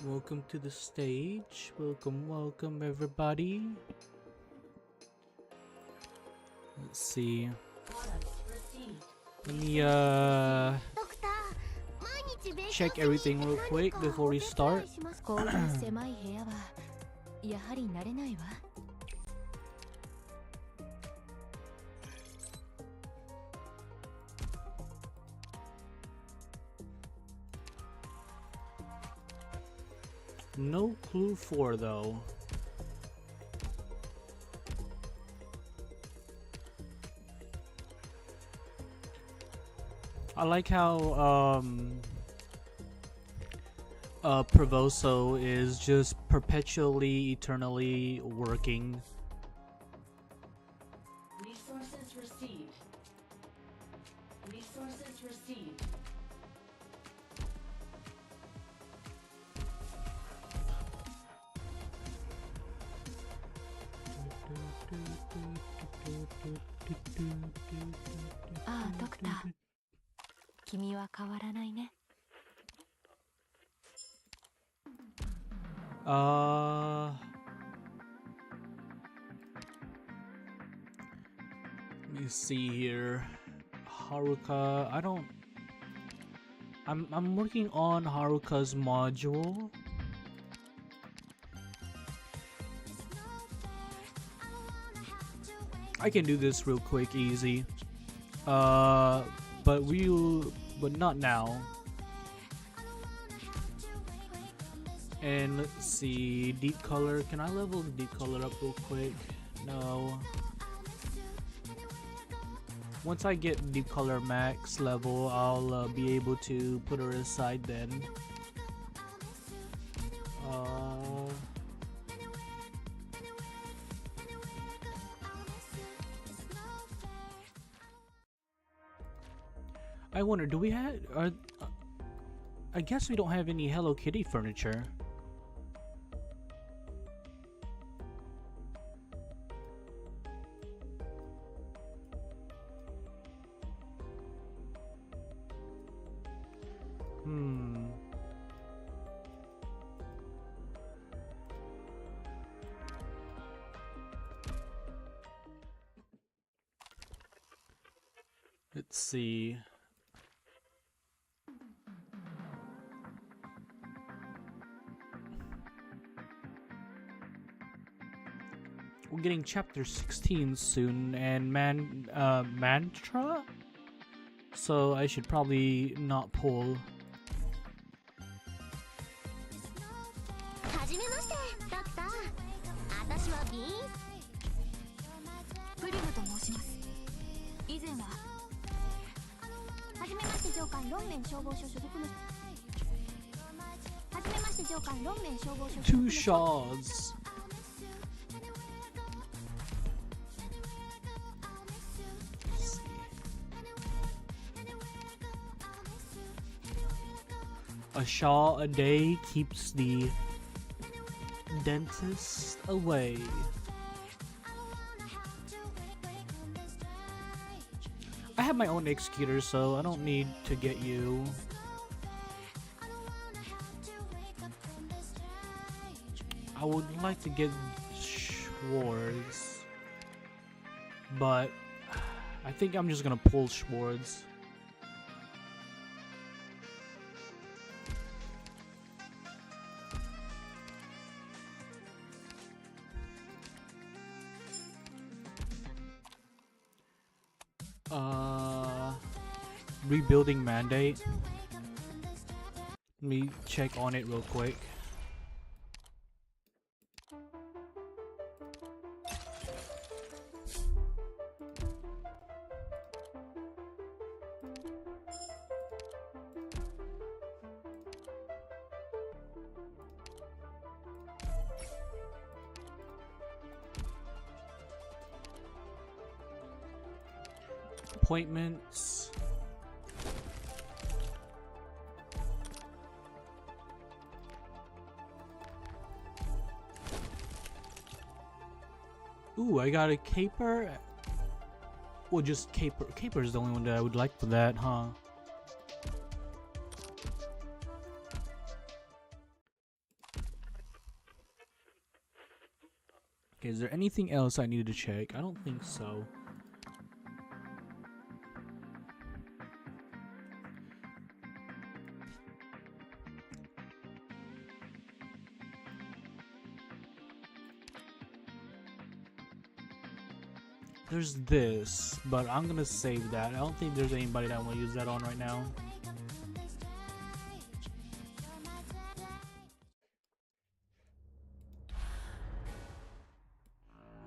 Welcome to the stage. Welcome everybody. Let's see. Let me check everything real quick before we start. No clue 4 though. I like how Provoso is just perpetually, eternally working. Resources received. Resources received. Ah, Doctor. 君は変わらないね。Let me see here. Haruka, I'm working on Haruka's module. I can do this real quick, easy. But not now. And let's see, deep color. Can I level the deep color up real quick? No. Once I get deep color max level, I'll be able to put her aside then. I wonder, do we have? I guess we don't have any Hello Kitty furniture. Let's see. We're getting chapter 16 soon, and mantra? So I should probably not pull. Two shards. A shaw a day keeps the dentist away. I have my own executor, so I don't need to get you. I would like to get Schwartz, but I think I'm just gonna pull Schwartz. Rebuilding mandate. Let me check on it real quick. Appointments. Ooh, I got a caper. Well, just Caper. Caper is the only one that I would like for that, huh? Okay, is there anything else I need to check? I don't think so. There's this, but I'm gonna save that. I don't think there's anybody that I want to use that on right now.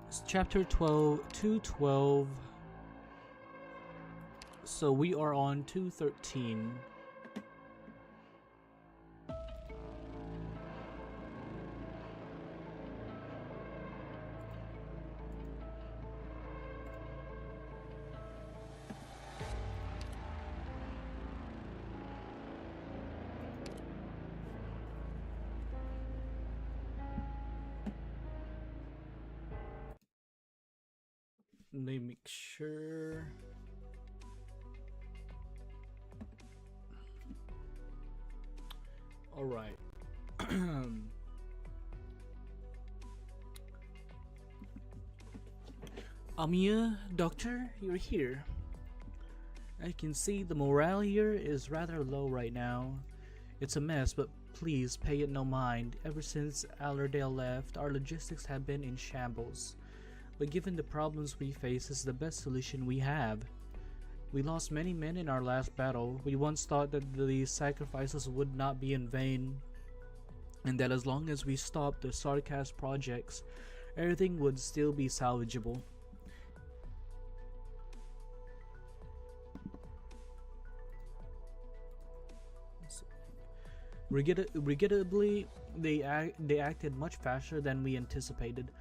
It's chapter 212. So we are on 213. Let me make sure. All right. Amiya, doctor, you're here. I can see the morale here is rather low right now. It's a mess, but please pay it no mind. Ever since Allerdale left, our logistics have been in shambles. But given the problems we face, this is the best solution we have. We lost many men in our last battle. We once thought that these sacrifices would not be in vain, and that as long as we stopped the sarcasm projects, everything would still be salvageable. Regrettably, they acted much faster than we anticipated.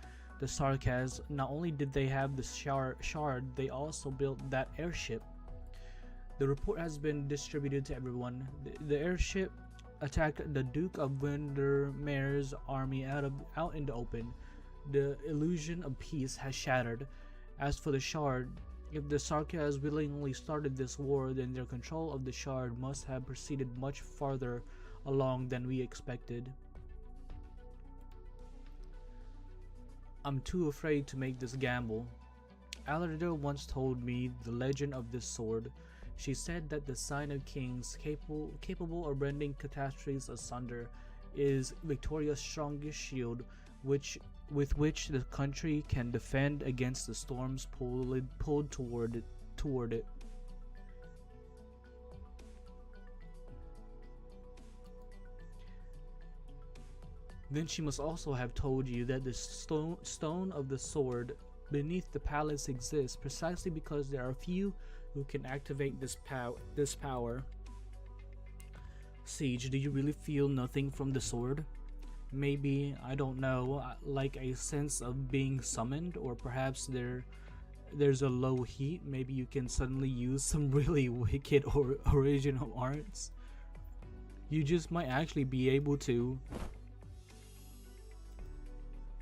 The Sarkaz, not only did they have the shard, they also built that airship. The report has been distributed to everyone. The airship attacked the Duke of Windermere's army out in the open. The illusion of peace has shattered. As for the shard, if the Sarkaz willingly started this war, then their control of the shard must have proceeded much farther along than we expected. I'm too afraid to make this gamble. Alardale once told me the legend of this sword. She said that the sign of kings capable of rending catastrophes asunder is Victoria's strongest shield, with which the country can defend against the storms pulled toward it. Then she must also have told you that the stone of the sword beneath the palace exists precisely because there are few who can activate this power. Siege, do you really feel nothing from the sword? Maybe, I don't know, like a sense of being summoned, or perhaps there's a low heat. Maybe you can suddenly use some really wicked or original arts. You just might actually be able to.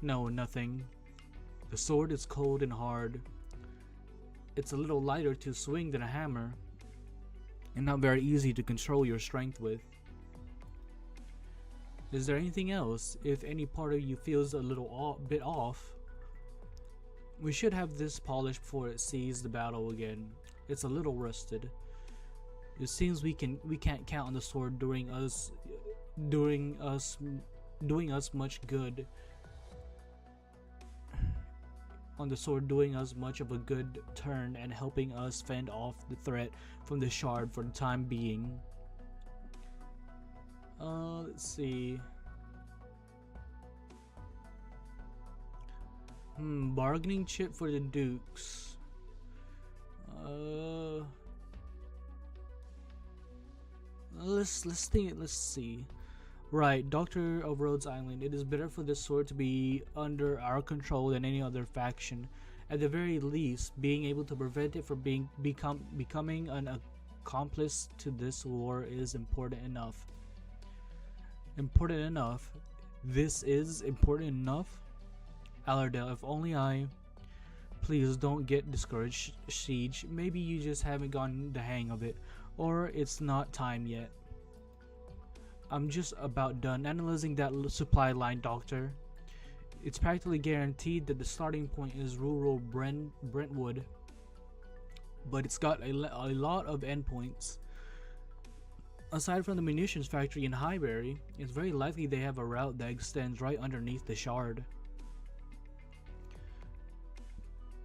No, nothing. The sword is cold and hard. It's a little lighter to swing than a hammer, and not very easy to control your strength with. Is there anything else? If any part of you feels a little bit off, we should have this polished before it sees the battle again. It's a little rusted. It seems we can't count on the sword doing us much good. On the sword doing us much of a good turn and helping us fend off the threat from the shard for the time being. Let's see. Bargaining chip for the dukes. Let's see. Right, Doctor of Rhodes Island. It is better for this sword to be under our control than any other faction. At the very least, being able to prevent it from becoming an accomplice to this war is important enough. Important enough? This is important enough? Alardale, if only Please don't get discouraged, Siege. Maybe you just haven't gotten the hang of it, or it's not time yet. I'm just about done analyzing that supply line, Doctor. It's practically guaranteed that the starting point is rural Brentwood, but it's got a lot of endpoints. Aside from the munitions factory in Highbury, it's very likely they have a route that extends right underneath the shard.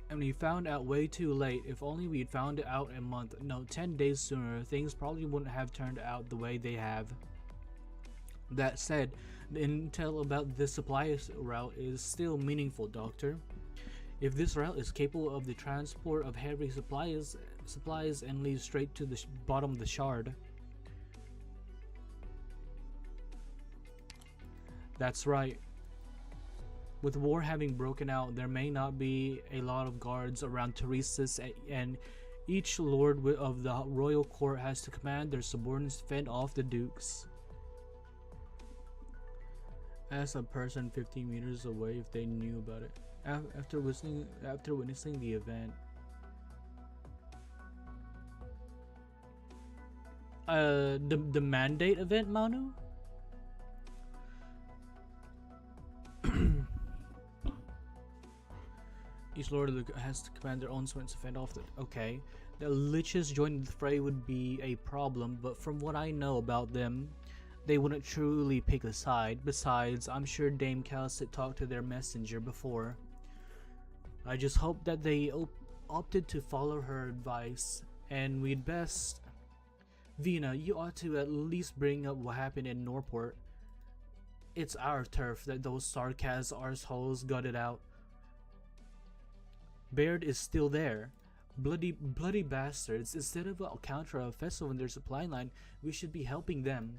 And we found out way too late. If only we'd found it out a month, no, 10 days sooner, things probably wouldn't have turned out the way they have. That said, the intel about this supply route is still meaningful, Doctor. If this route is capable of the transport of heavy supplies and leads straight to the bottom of the shard. That's right. With war having broken out, there may not be a lot of guards around Teresa's, and each lord of the royal court has to command their subordinates to fend off the dukes. Ask a person 15 meters away if they knew about it after witnessing the event. The mandate event, Manu? Each lord has to command their own swings to fend off the... Okay. The liches joining the fray would be a problem, but from what I know about them, they wouldn't truly pick a side. Besides, I'm sure Dame Calcit talked to their messenger before. I just hope that they opted to follow her advice, and we'd best... Vina, you ought to at least bring up what happened in Norport. It's our turf that those Sarkaz arseholes gutted out. Baird is still there. Bloody bastards. Instead of a counter offensive in their supply line, we should be helping them.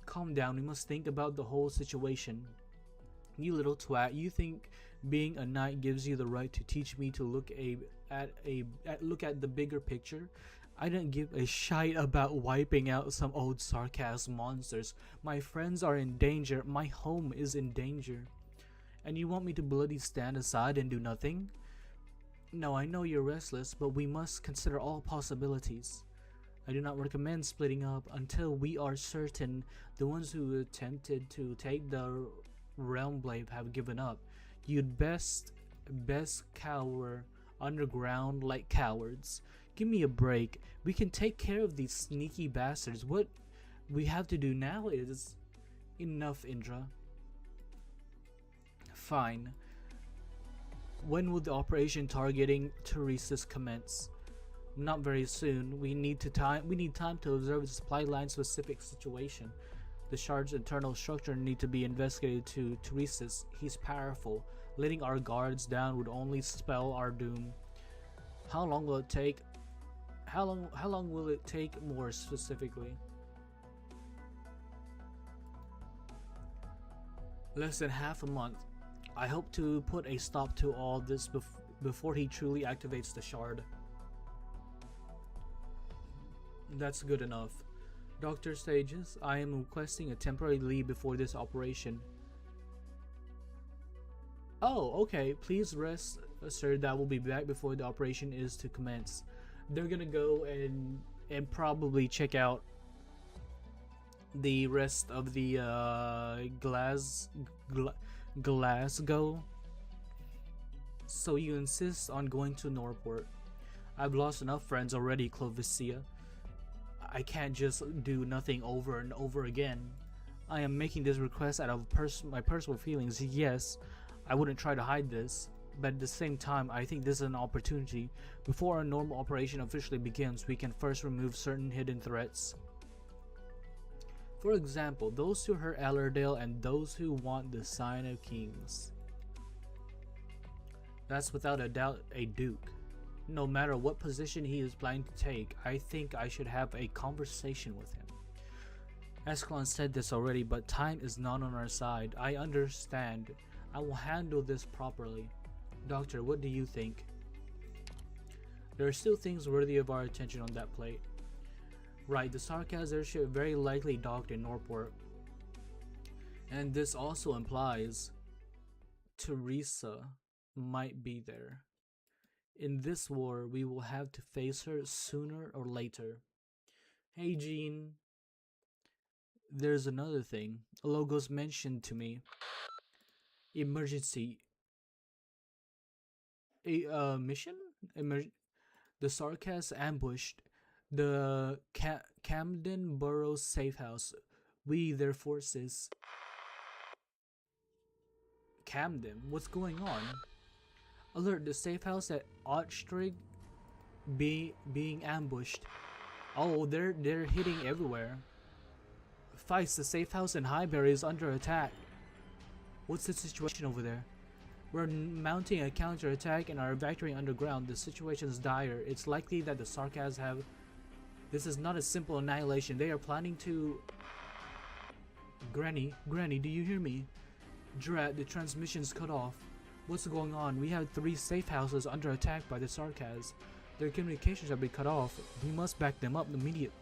Calm down, we must think about the whole situation. You little twat, you think being a knight gives you the right to teach me to look at the bigger picture? I don't give a shite about wiping out some old sarcasm monsters. My friends are in danger, my home is in danger. And you want me to bloody stand aside and do nothing? No, I know you're restless, but we must consider all possibilities. I do not recommend splitting up until we are certain the ones who attempted to take the realm blade have given up. You'd best cower underground like cowards. Give me a break. We can take care of these sneaky bastards. What we have to do now is... Enough, Indra. Fine. When will the operation targeting Teresa's commence? Not very soon. We need time to observe the supply line specific situation. The shard's internal structure need to be investigated to Teresa's. He's powerful. Letting our guards down would only spell our doom. How long will it take? How long will it take more specifically? Less than half a month. I hope to put a stop to all this before he truly activates the shard. That's good enough. Dr. Stages, I am requesting a temporary leave before this operation. Oh, okay. Please rest, sir. That will be back before the operation is to commence. They're gonna go and probably check out the rest of the Glasgow. So you insist on going to Norport. I've lost enough friends already, Clovicia. I can't just do nothing over and over again. I am making this request out of my personal feelings. Yes, I wouldn't try to hide this, but at the same time, I think this is an opportunity. Before our normal operation officially begins, we can first remove certain hidden threats. For example, those who hurt Allerdale and those who want the Sign of Kings. That's without a doubt a duke. No matter what position he is planning to take, I think I should have a conversation with him. Escalon said this already, but time is not on our side. I understand. I will handle this properly. Doctor, what do you think? There are still things worthy of our attention on that plate. Right, the Sarkaz airship very likely docked in Norport. And this also implies Teresa might be there. In this war, we will have to face her sooner or later. Hey Jean, there's another thing. Logos mentioned to me. Emergency. Mission? The Sarkas ambushed the Camden Borough safe house. We, their forces. Camden? What's going on? Alert, the safe house at Ottstrig being ambushed. Oh, they're hitting everywhere. Feist, the safe house in Highbury is under attack. What's the situation over there? We're mounting a counterattack and are evacuating underground. The situation is dire. It's likely that the Sarkas have... This is not a simple annihilation. They are planning to... Granny, do you hear me? Drat, the transmission's cut off. What's going on? We have 3 safe houses under attack by the Sarkas. Their communications have been cut off. We must back them up immediately.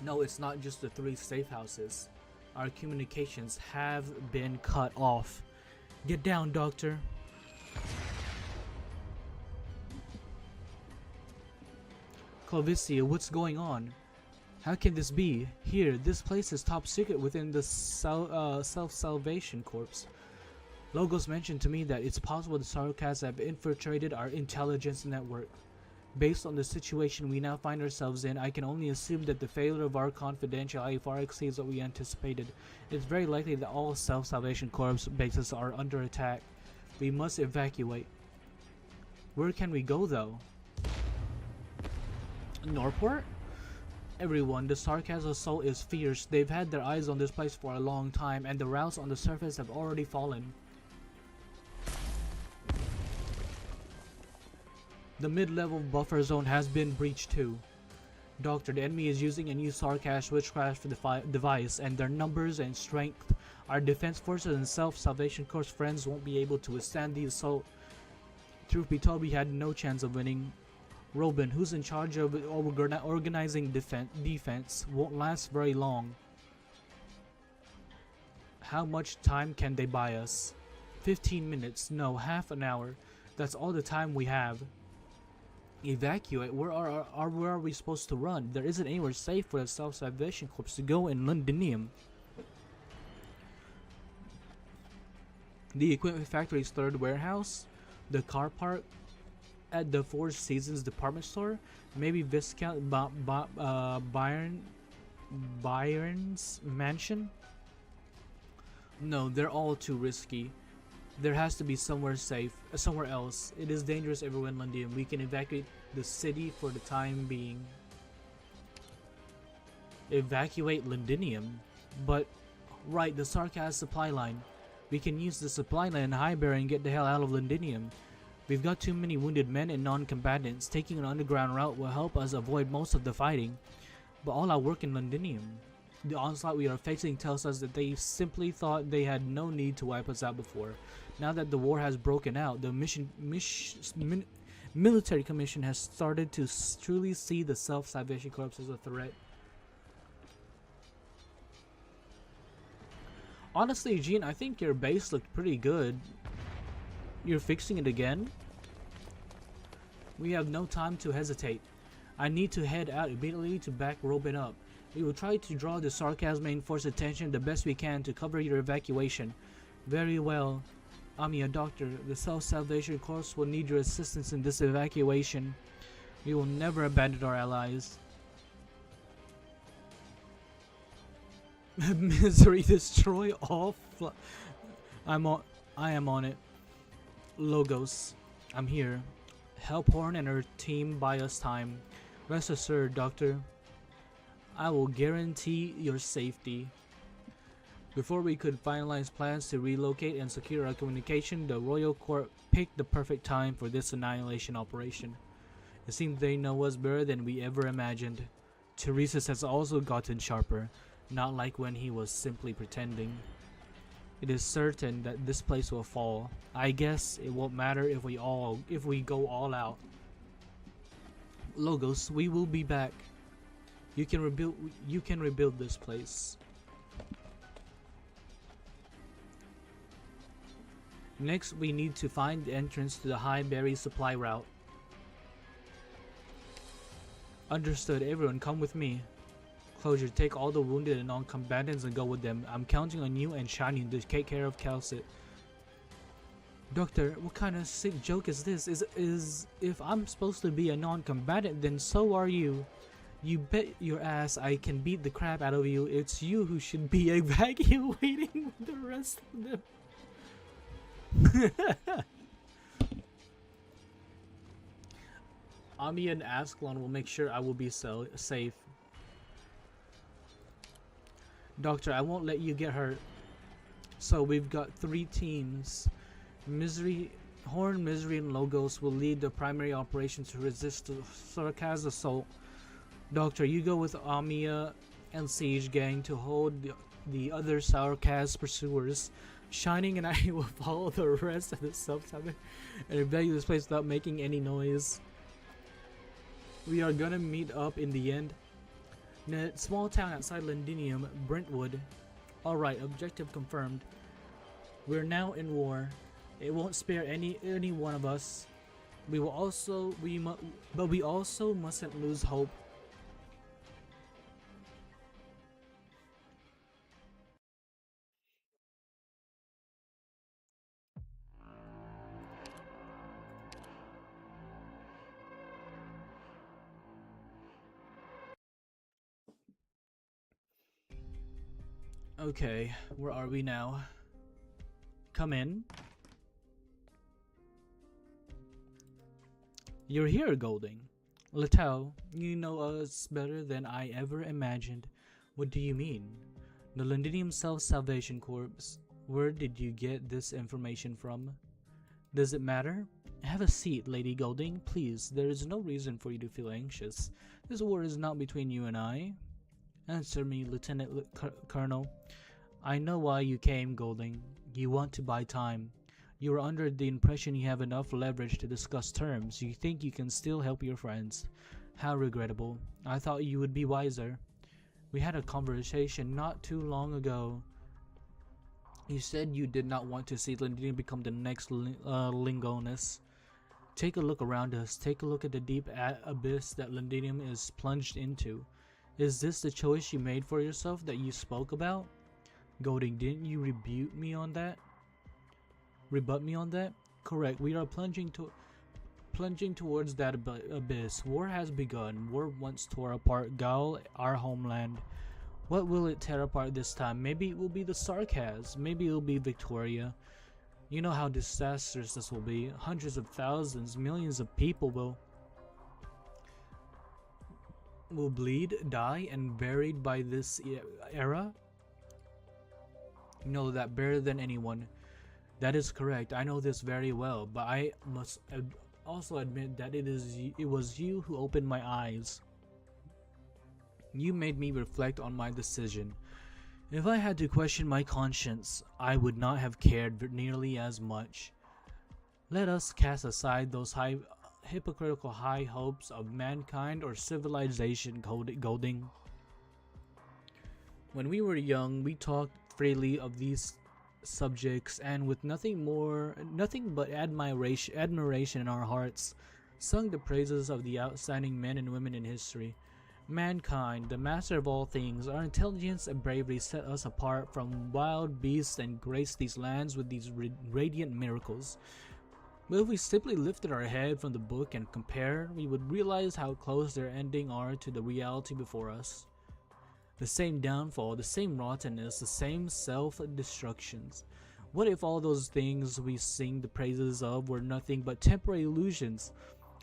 No, it's not just the 3 safe houses. Our communications have been cut off. Get down, Doctor. Clovicia, what's going on? How can this be? Here, this place is top secret within the Self-Salvation Corps. Logos mentioned to me that it's possible the Sarkas have infiltrated our intelligence network. Based on the situation we now find ourselves in, I can only assume that the failure of our confidentiality far exceeds what we anticipated. It's very likely that all Self-Salvation Corps bases are under attack. We must evacuate. Where can we go though? Norport? Everyone, the Sarkas assault is fierce. They've had their eyes on this place for a long time, and the routes on the surface have already fallen. The mid-level buffer zone has been breached too. Doctor, the enemy is using a new Sarkas witchcraft device, and their numbers and strength. Our defense forces and Self-Salvation Corps friends won't be able to withstand the assault. Truth be told, we had no chance of winning. Robin, who's in charge of organizing defense, won't last very long. How much time can they buy us? 15 minutes, no, half an hour. That's all the time we have. Evacuate? Where are we supposed to run? There isn't anywhere safe for the Self-Salvation Corps to go in Londinium. The equipment factory's 3rd warehouse? The car park? At the Four Seasons department store? Maybe Viscount Byron's mansion? No, they're all too risky. There has to be somewhere safe, somewhere else. It is dangerous everywhere in London. We can evacuate the city for the time being. Evacuate Londinium? But, right, the Sarkas supply line. We can use the supply line in Highbury and get the hell out of Londinium. We've got too many wounded men and non-combatants. Taking an underground route will help us avoid most of the fighting. But all our work in Londinium. The onslaught we are facing tells us that they simply thought they had no need to wipe us out before. Now that the war has broken out, the military commission has started to truly see the Self-Salvation Corps as a threat. Honestly, Jean, I think your base looked pretty good. You're fixing it again? We have no time to hesitate. I need to head out immediately to back Robin up. We will try to draw the Sarkas main force attention the best we can to cover your evacuation. Very well. Amiya, Doctor, the Self-Salvation Corps will need your assistance in this evacuation. We will never abandon our allies. Misery, destroy all I am on it. Logos, I'm here. Help Horn and her team buy us time. Rest assured, Doctor. I will guarantee your safety. Before we could finalize plans to relocate and secure our communication, the Royal Court picked the perfect time for this annihilation operation. It seems they know us better than we ever imagined. Teresa's has also gotten sharper, not like when he was simply pretending. It is certain that this place will fall. I guess it won't matter if we go all out. Logos, we will be back. You can rebuild this place. Next, we need to find the entrance to the high berry supply route. Understood. Everyone, come with me. Closure, take all the wounded and non-combatants and go with them. I'm counting on you and Shining to take care of Calcit. Doctor, what kind of sick joke is this? Is if I'm supposed to be a non-combatant, then so are you. You bet your ass I can beat the crap out of you. It's you who should be evacuating the rest of them. Ami and Ascalon will make sure I will be safe. Doctor, I won't let you get hurt. So we've got 3 teams. Horn, Misery, and Logos will lead the primary operations to resist the Sarkaz assault. Doctor, you go with Amia and Siege Gang to hold the other Sarkaz pursuers. Shining and I will follow the rest of the sub-7 and evacuate this place without making any noise. We are gonna meet up in the end. In a small town outside Londinium, Brentwood. Alright, objective confirmed. We're now in war. It won't spare any one of us. We also mustn't lose hope. Okay, where are we now? Come in. You're here, Golding. Littell, you know us better than I ever imagined. What do you mean? The Londinium Self-Salvation Corps. Where did you get this information from? Does it matter? Have a seat, Lady Golding, please. There is no reason for you to feel anxious. This war is not between you and I. Answer me, Lieutenant Colonel. I know why you came, Golding. You want to buy time. You are under the impression you have enough leverage to discuss terms. You think you can still help your friends. How regrettable. I thought you would be wiser. We had a conversation not too long ago. You said you did not want to see Londinium become the next Lingonus. Take a look around us. Take a look at the deep abyss that Londinium is plunged into. Is this the choice you made for yourself that you spoke about? Golding, didn't you rebut me on that? Correct. We are plunging towards that abyss. War has begun. War once tore apart Gaul, our homeland. What will it tear apart this time? Maybe it will be the Sarkaz. Maybe it will be Victoria. You know how disastrous this will be. Hundreds of thousands, millions of people will bleed, die, and buried by this era. You know that better than anyone. That is correct. I know this very well, but I must also admit that it was you who opened my eyes. You made me reflect on my decision. If I had to question my conscience, I would not have cared nearly as much. Let us cast aside those hypocritical high hopes of mankind or civilization, Golding. When we were young, we talked freely of these subjects, and with nothing but admiration in our hearts, sung the praises of the outstanding men and women in history. Mankind, the master of all things, our intelligence and bravery set us apart from wild beasts and graced these lands with these radiant miracles. But if we simply lifted our head from the book and compared, we would realize how close their ending are to the reality before us. The same downfall, the same rottenness, the same self-destructions. What if all those things we sing the praises of were nothing but temporary illusions?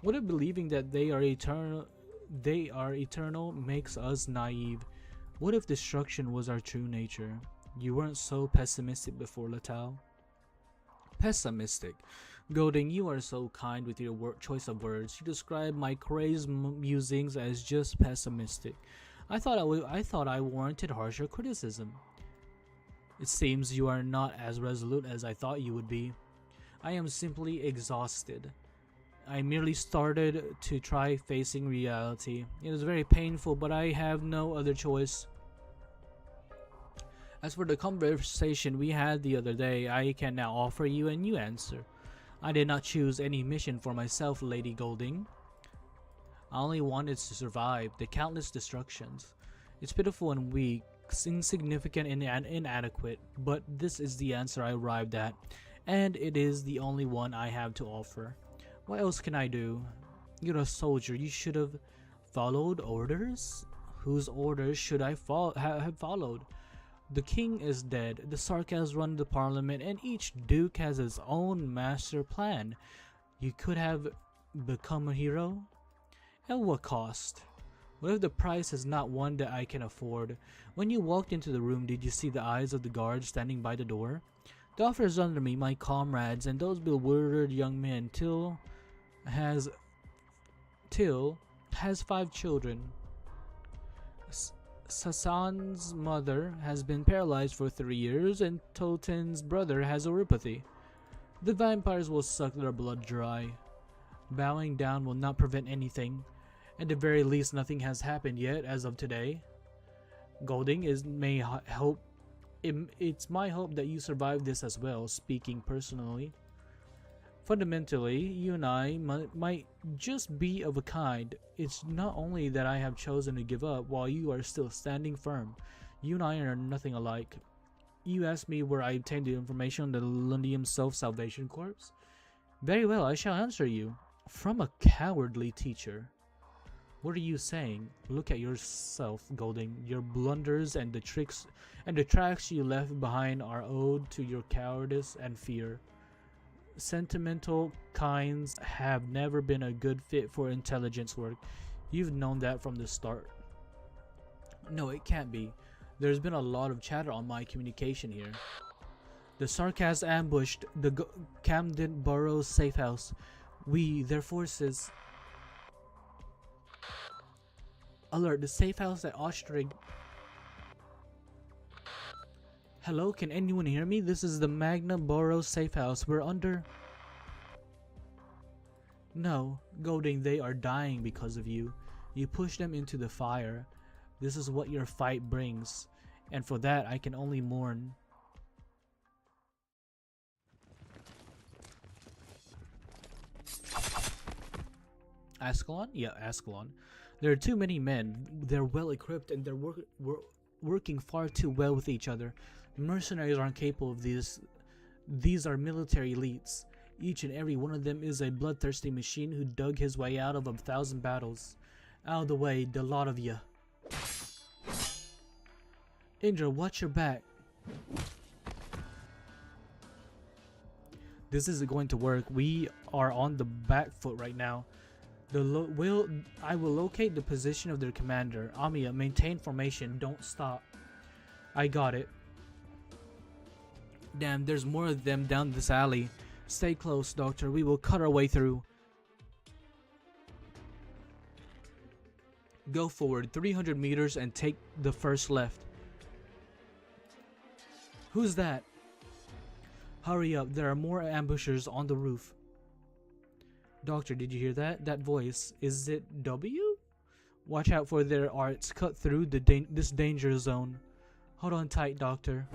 What if believing that they are eternal makes us naive? What if destruction was our true nature? You weren't so pessimistic before, Littell. Pessimistic? Golding, you are so kind with your choice of words. You describe my crazed musings as just pessimistic. I thought I warranted harsher criticism. It seems you are not as resolute as I thought you would be. I am simply exhausted. I merely started to try facing reality. It is very painful, but I have no other choice. As for the conversation we had the other day, I can now offer you a new answer. I did not choose any mission for myself, Lady Golding. I only wanted to survive the countless destructions. It's pitiful and weak, insignificant and inadequate, but this is the answer I arrived at, and it is the only one I have to offer. What else can I do? You're a soldier. You should have followed orders? Whose orders should I have followed? The king is dead, the Sarkas run the parliament, and each duke has his own master plan. You could have become a hero? At what cost? What if the price is not one that I can afford? When you walked into the room, did you see the eyes of the guards standing by the door? The officers under me, my comrades, and those bewildered young men. Till has 5 children. Sasan's mother has been paralyzed for 3 years, and Toten's brother has neuropathy. The vampires will suck their blood dry. Bowing down will not prevent anything. At the very least, nothing has happened yet as of today. Golding, it's my hope that you survive this as well, speaking personally. Fundamentally, you and I might just be of a kind. It's not only that I have chosen to give up while you are still standing firm. You and I are nothing alike. You asked me where I obtained the information on the Lundium Self-Salvation Corps? Very well, I shall answer you. From a cowardly teacher. What are you saying? Look at yourself, Golding. Your blunders and the tricks and the tracks you left behind are owed to your cowardice and fear. Sentimental kinds have never been a good fit for intelligence work. You've known that from the start. No, it can't be. There's been a lot of chatter on my communication here. The Sarkas ambushed the Camden Borough's safe house. Their forces. Alert, the safe house at Ostrig. Hello, can anyone hear me? This is the Magna Borough safe house. We're under... No, Golding, they are dying because of you. You pushed them into the fire. This is what your fight brings. And for that, I can only mourn. Ascalon? Yeah, Ascalon. There are too many men. They're well equipped and they're working far too well with each other. Mercenaries aren't capable of this. These are military elites. Each and every one of them is a bloodthirsty machine who dug his way out of 1,000 battles. Out of the way, the lot of ya. Indra, watch your back. This isn't going to work. We are on the back foot right now. I will locate the position of their commander. Amiya, maintain formation. Don't stop. I got it. Damn, there's more of them down this alley. Stay close, Doctor. We will cut our way through. Go forward 300 meters and take the first left. Who's that? Hurry up, there are more ambushers on the roof. Doctor, did you hear that? That voice. Is it W? Watch out for their arts. Cut through this danger zone. Hold on tight, Doctor.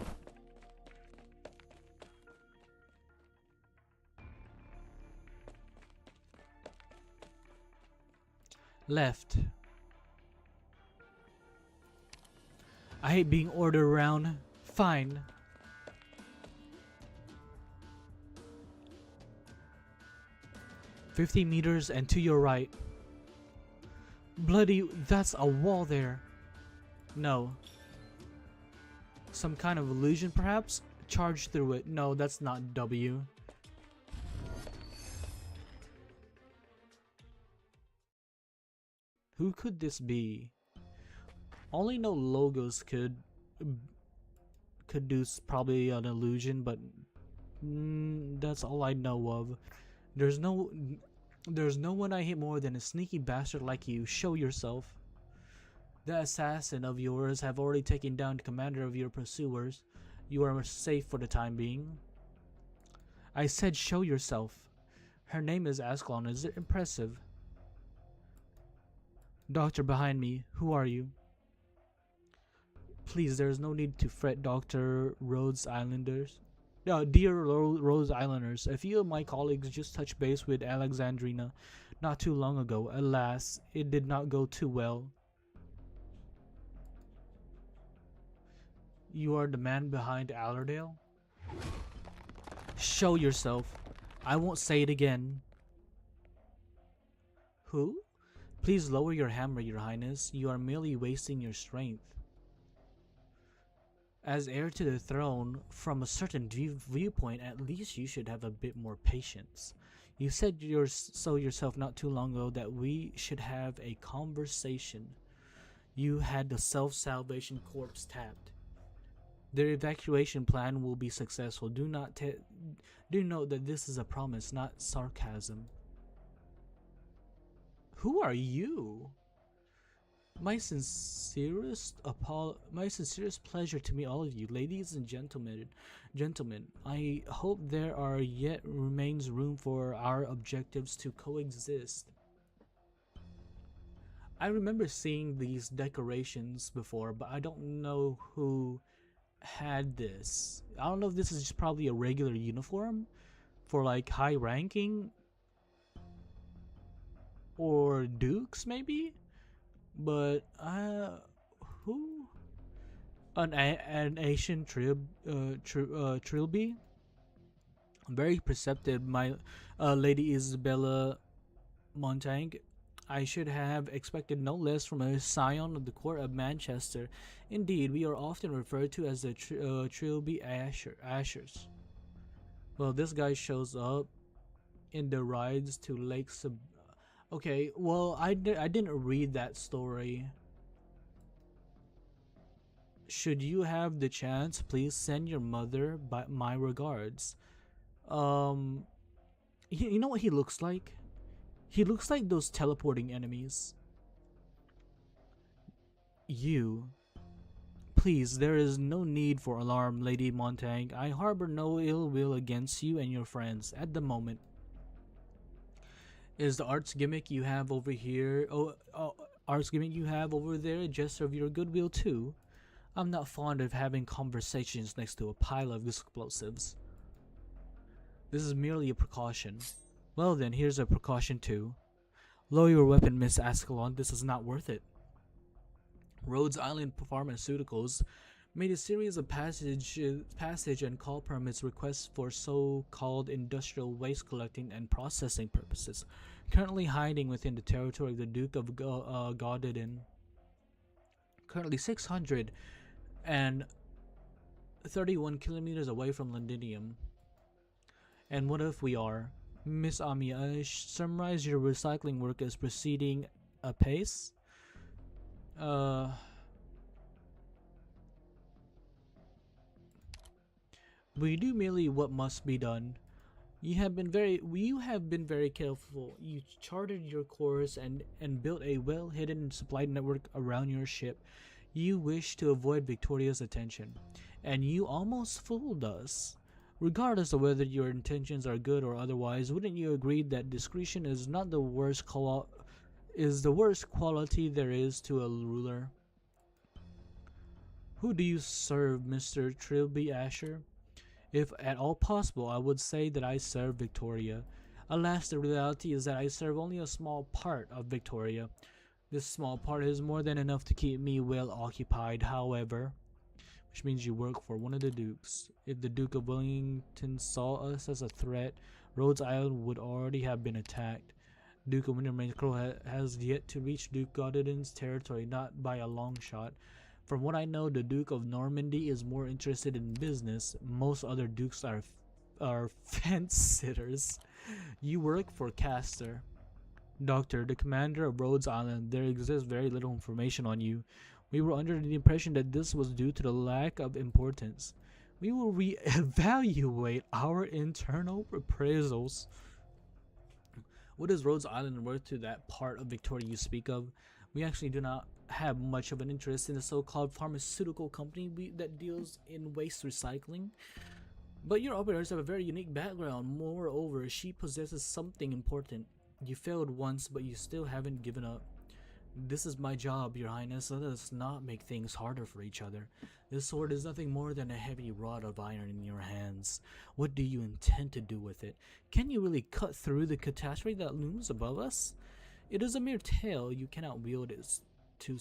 Left. I hate being ordered around. Fine. "50 meters and to your right." Bloody, that's a wall there. No. Some kind of illusion perhaps? Charge through it. No, that's not W. Who could this be? Only no logos could do probably an illusion, but that's all I know of. There's no one I hate more than a sneaky bastard like you. Show yourself. The assassin of yours have already taken down the commander of your pursuers. You are safe for the time being. I said show yourself. Her name is Ascalon. Is it impressive? Doctor behind me. Who are you? Please, there is no need to fret, Dr. Rhodes Islanders. Dear Rhodes Islanders, a few of my colleagues just touched base with Alexandrina not too long ago. Alas, it did not go too well. You are the man behind Allerdale? Show yourself. I won't say it again. Who? Please lower your hammer, Your Highness. You are merely wasting your strength. As heir to the throne, from a certain viewpoint, at least you should have a bit more patience. You said yourself not too long ago that we should have a conversation. You had the Self-Salvation Corps tapped. Their evacuation plan will be successful. Do note that this is a promise, not sarcasm. Who are you? My sincerest pleasure to meet all of you, ladies and gentlemen. I hope there are yet remains room for our objectives to coexist. I remember seeing these decorations before, but I don't know who had this. I don't know if this is just probably a regular uniform for like high ranking or dukes maybe. But who? An Asian trilby. Very perceptive, my Lady Isabella Montaigne. I should have expected no less from a scion of the court of Manchester. Indeed, we are often referred to as the Trilby Ashers. Well, this guy shows up in the rides to Lake Okay, well, I didn't read that story. Should you have the chance, please send your mother my regards. You know what he looks like? He looks like those teleporting enemies. You. Please, there is no need for alarm, Lady Montaigne. I harbor no ill will against you and your friends at the moment. Is the arts gimmick you have over here, arts gimmick you have over there a gesture of your goodwill too? I'm not fond of having conversations next to a pile of explosives. This is merely a precaution. Well then, here's a precaution too. Lower your weapon, Miss Ascalon. This is not worth it. Rhodes Island Pharmaceuticals made a series of passage and call permits requests for so-called industrial waste collecting and processing purposes, currently hiding within the territory of the Duke of Godedin. Currently 631 kilometers away from Londinium. And what if we are? Miss Ami, I summarize your recycling work as proceeding apace. We do merely what must be done. You have been very careful. You charted your course and built a well-hidden supply network around your ship. You wish to avoid Victoria's attention, and you almost fooled us. Regardless of whether your intentions are good or otherwise, wouldn't you agree that discretion is not the worst quality there is to a ruler? Who do you serve, Mr. Trilby Asher? If at all possible, I would say that I serve Victoria. Alas, the reality is that I serve only a small part of Victoria. This small part is more than enough to keep me well occupied, however. Which means you work for one of the dukes. If the Duke of Wellington saw us as a threat, Rhodes Island would already have been attacked. Duke of Wintermancrow has yet to reach Duke Godedin's territory, not by a long shot. From what I know, the Duke of Normandy is more interested in business. Most other dukes are fence sitters. You work for Castor. Doctor, the commander of Rhodes Island, there exists very little information on you. We were under the impression that this was due to the lack of importance. We will re-evaluate our internal appraisals. What is Rhodes Island worth to that part of Victoria you speak of? We actually do not have much of an interest in the so-called pharmaceutical company that deals in waste recycling. But your operators have a very unique background. Moreover, she possesses something important. You failed once, but you still haven't given up. This is my job, Your Highness. Let us not make things harder for each other. This sword is nothing more than a heavy rod of iron in your hands. What do you intend to do with it? Can you really cut through the catastrophe that looms above us? It is a mere tale. You cannot wield it to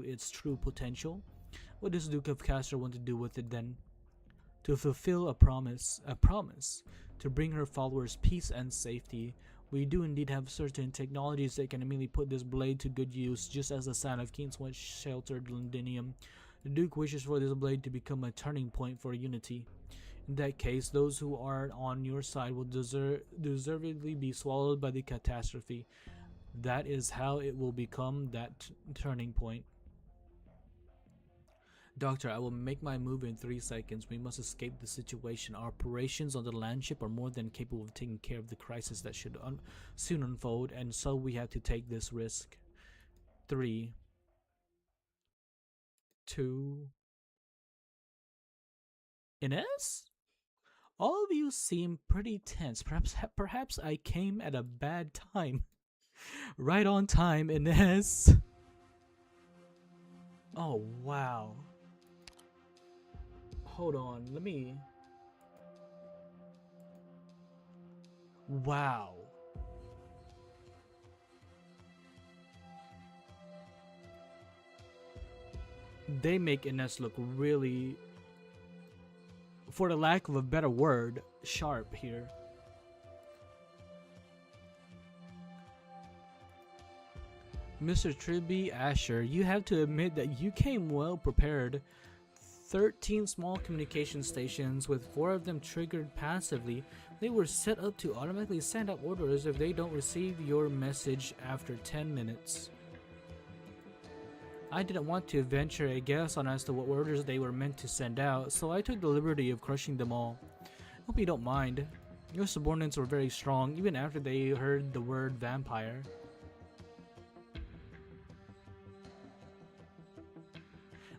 its true potential. What does Duke of Castor want to do with it then? To fulfill a promise, to bring her followers peace and safety. We do indeed have certain technologies that can immediately put this blade to good use, just as the Sign of Kings once sheltered Londinium. The Duke wishes for this blade to become a turning point for unity. In that case, those who are on your side will deservedly be swallowed by the catastrophe. That is how it will become that turning point. Doctor, I will make my move in 3 seconds. We must escape the situation. Our operations on the landship are more than capable of taking care of the crisis that should soon unfold, and so we have to take this risk. 3, 2... Inez? All of you seem pretty tense. Perhaps I came at a bad time. Right on time, Inez. Oh, wow. Hold on, let me... Wow. They make Inez look really, for the lack of a better word, sharp here. Mr. Tribby Asher, you have to admit that you came well prepared. 13 small communication stations, with 4 of them triggered passively. They were set up to automatically send out orders if they don't receive your message after 10 minutes. I didn't want to venture a guess on as to what orders they were meant to send out, so I took the liberty of crushing them all. Hope you don't mind. Your subordinates were very strong, even after they heard the word vampire.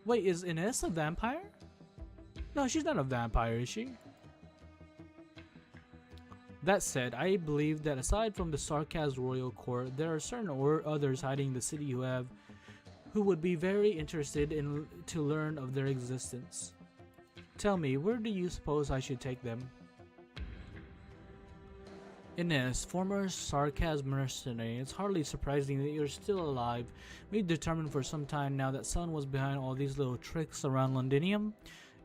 Wait, is Inez a vampire? No, she's not a vampire, is she? That said, I believe that aside from the Sarkaz royal court, there are certain others hiding in the city who would be very interested to learn of their existence. Tell me, where do you suppose I should take them? Inez, former Sarkaz mercenary, it's hardly surprising that you're still alive. We've determined for some time now that Sun was behind all these little tricks around Londinium.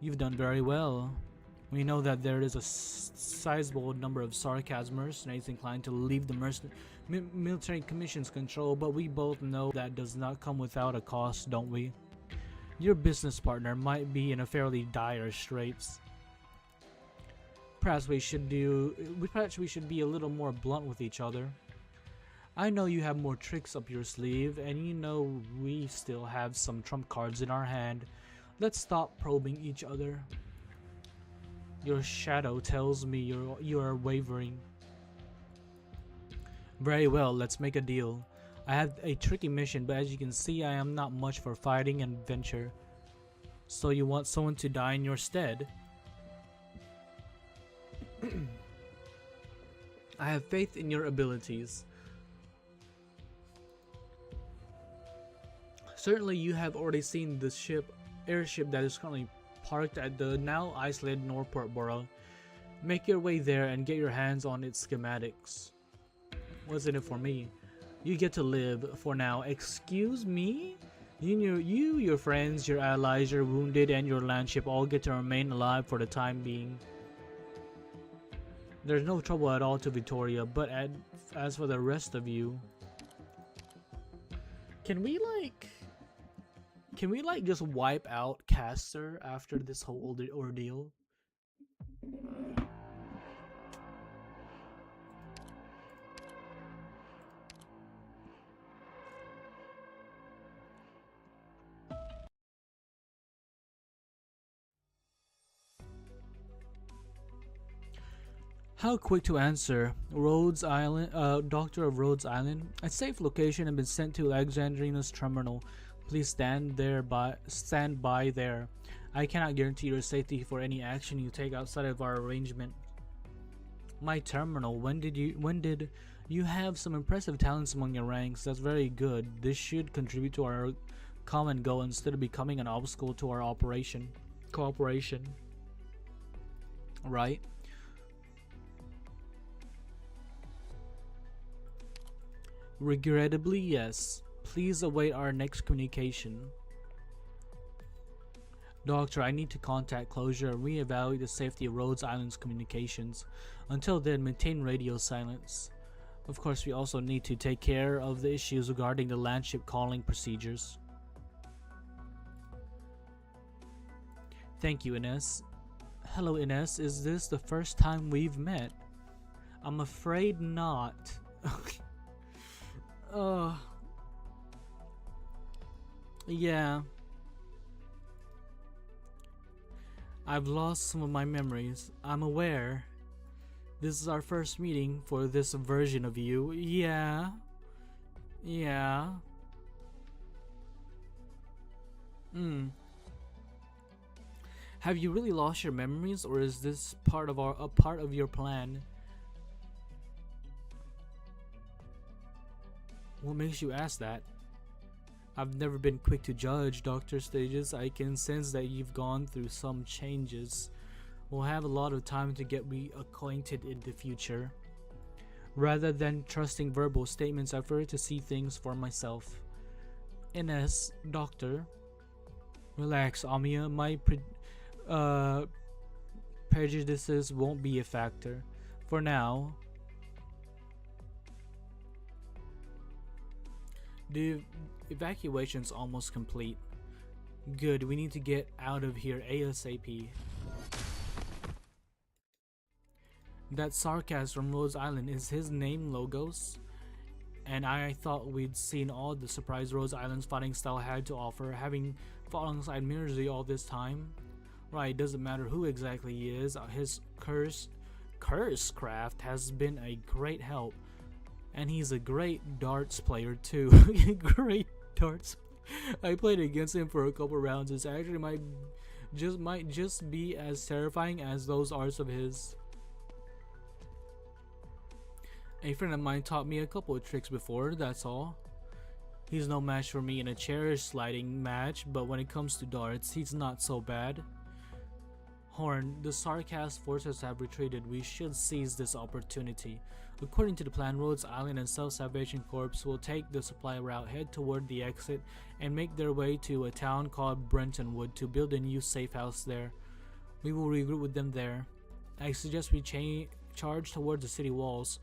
You've done very well. We know that there is a sizable number of Sarkaz mercenaries inclined to leave the military commission's control, but we both know that does not come without a cost, don't we? Your business partner might be in a fairly dire straits. Perhaps we should be a little more blunt with each other. I know you have more tricks up your sleeve, and you know we still have some trump cards in our hand. Let's stop probing each other. Your shadow tells me you are wavering. Very well, let's make a deal. I have a tricky mission, but as you can see, I am not much for fighting and adventure. So you want someone to die in your stead? I have faith in your abilities. Certainly you have already seen the airship that is currently parked at the now isolated Norport Borough. Make your way there and get your hands on its schematics. What's in it for me? You get to live for now. Excuse me? You, your friends, your allies, your wounded, and your landship all get to remain alive for the time being. There's no trouble at all to Victoria, but as for the rest of you, can we just wipe out Castor after this whole ordeal? How quick to answer. Rhodes Island, Doctor of Rhodes Island. A safe location has been sent to Alexandrina's terminal. Please stand by there. I cannot guarantee your safety for any action you take outside of our arrangement. My terminal, when did you have some impressive talents among your ranks? That's very good. This should contribute to our common goal instead of becoming an obstacle to our cooperation. Right? Regrettably, yes. Please await our next communication. Doctor, I need to contact Closure and reevaluate the safety of Rhodes Island's communications. Until then, maintain radio silence. Of course, we also need to take care of the issues regarding the landship calling procedures. Thank you, Ines. Hello, Ines. Is this the first time we've met? I'm afraid not. Yeah. I've lost some of my memories. I'm aware. This is our first meeting for this version of you. Yeah. Yeah. Have you really lost your memories, or is this a part of your plan? What makes you ask that? I've never been quick to judge, Dr. Stages. I can sense that you've gone through some changes. We'll have a lot of time to get reacquainted in the future. Rather than trusting verbal statements, I prefer to see things for myself. Ines, Doctor. Relax, Amiya. My prejudices won't be a factor. For now. The evacuation's almost complete. Good, we need to get out of here ASAP. That Sarkaz from Rhodes Island, is his name Logos? And I thought we'd seen all the surprise Rhodes Island's fighting style had to offer, having fought alongside Mirzi all this time. Right, doesn't matter who exactly he is, his curse craft has been a great help. And he's a great darts player too. Great darts. I played against him for a couple rounds. It's actually might just be as terrifying as those arts of his. A friend of mine taught me a couple of tricks before, that's all. He's no match for me in a chair sliding match, but when it comes to darts, he's not so bad. Horn, the Sarkaz forces have retreated. We should seize this opportunity. According to the plan, Rhodes Island and Self-Salvation Corps will take the supply route, head toward the exit, and make their way to a town called Brentonwood to build a new safe house there. We will regroup with them there. I suggest we charge towards the city walls.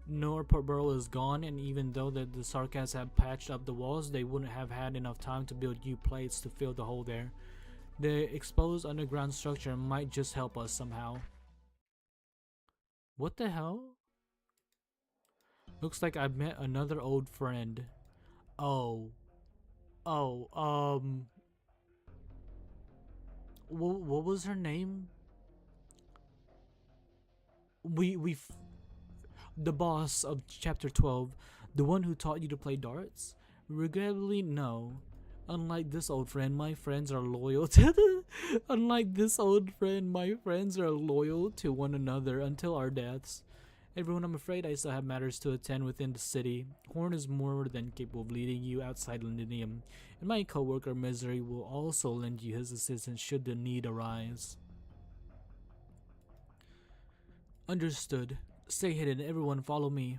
Norport Borough is gone, and even though the Sarkaz have patched up the walls, they wouldn't have had enough time to build new plates to fill the hole there. The exposed underground structure might just help us somehow. What the hell? Looks like I've met another old friend. What was her name? The boss of chapter 12, the one who taught you to play darts? Regrettably, no. Unlike this old friend, my friends are loyal to one another until our deaths. Everyone, I'm afraid I still have matters to attend within the city. Horn is more than capable of leading you outside Londinium, and my co-worker Misery will also lend you his assistance should the need arise. Understood. Stay hidden, everyone follow me.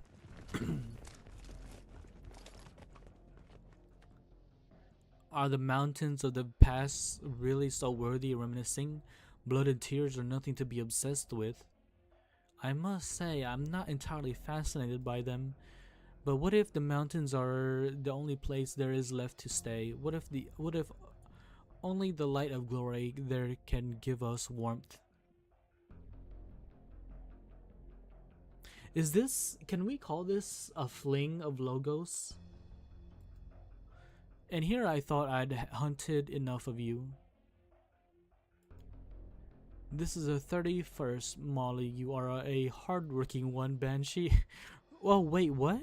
Are the mountains of the past really so worthy of reminiscing? Blood and tears are nothing to be obsessed with. I must say, I'm not entirely fascinated by them. But what if the mountains are the only place there is left to stay? What if only the light of glory there can give us warmth? Can we call this a fling of logos? And here I thought I'd hunted enough of you. This is a 31st, Molly. You are a hardworking one, Banshee. Oh, wait, what?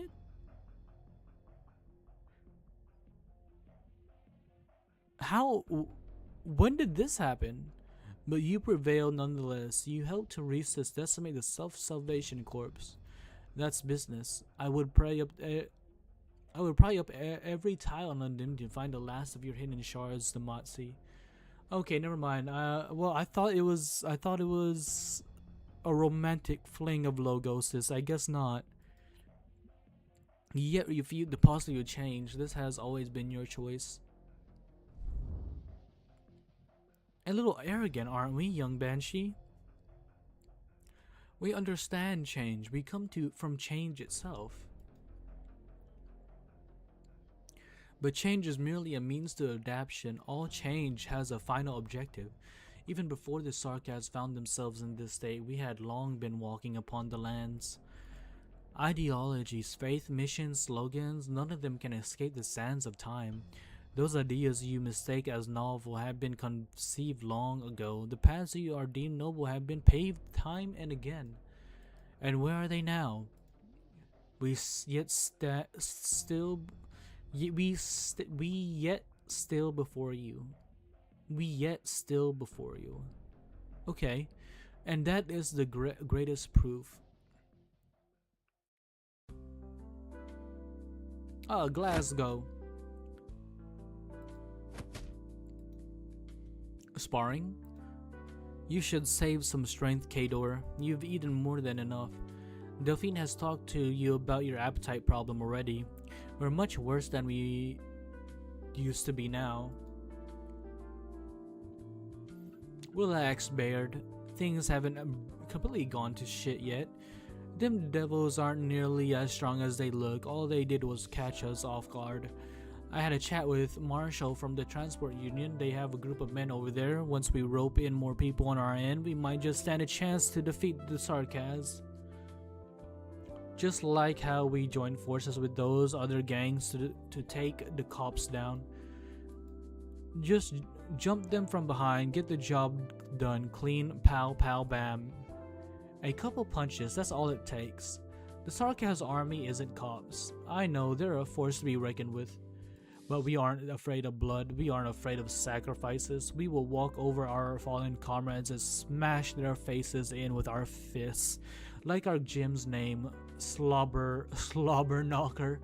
How? When did this happen? But you prevailed nonetheless. You helped Teresa's decimate the self-salvation corpse. That's business. I would pry up every tile on them to find the last of your hidden shards, Demotzi. Okay, never mind. Well, I thought it was a romantic fling of Logosis. I guess not. Yet, if you possibly would change, this has always been your choice. A little arrogant, aren't we, young Banshee? We understand change. We come from change itself. But change is merely a means to adaptation. All change has a final objective. Even before the Sarkas found themselves in this state, we had long been walking upon the lands. Ideologies, faith, missions, slogans, none of them can escape the sands of time. Those ideas you mistake as novel have been conceived long ago. The paths you are deemed noble have been paved time and again. And where are they now? We yet still before you. We yet still before you. Okay, and that is the greatest proof. Glasgow. Sparring? You should save some strength, Kador. You've eaten more than enough. Delphine has talked to you about your appetite problem already. We're much worse than we used to be now. Relax, Baird. Things haven't completely gone to shit yet. Them devils aren't nearly as strong as they look. All they did was catch us off guard. I had a chat with Marshall from the Transport Union. They have a group of men over there. Once we rope in more people on our end, we might just stand a chance to defeat the Sarkas. Just like how we joined forces with those other gangs to take the cops down. Just jump them from behind, get the job done, clean, pow, pow, bam. A couple punches, that's all it takes. The Sarkas army isn't cops. I know they're a force to be reckoned with. But we aren't afraid of blood, we aren't afraid of sacrifices. We will walk over our fallen comrades and smash their faces in with our fists. Like our gym's name, Slobber Knocker.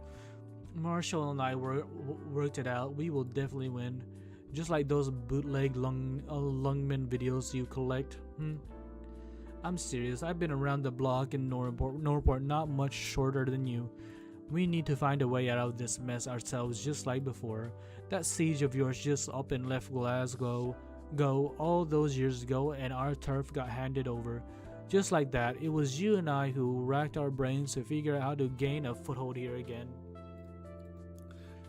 Marshall and I worked it out. We will definitely win. Just like those bootleg Lungmen videos you collect. I'm serious. I've been around the block in Norport, not much shorter than you. We need to find a way out of this mess ourselves, just like before. That siege of yours just up and left Glasgow all those years ago, and our turf got handed over. Just like that, it was you and I who racked our brains to figure out how to gain a foothold here again.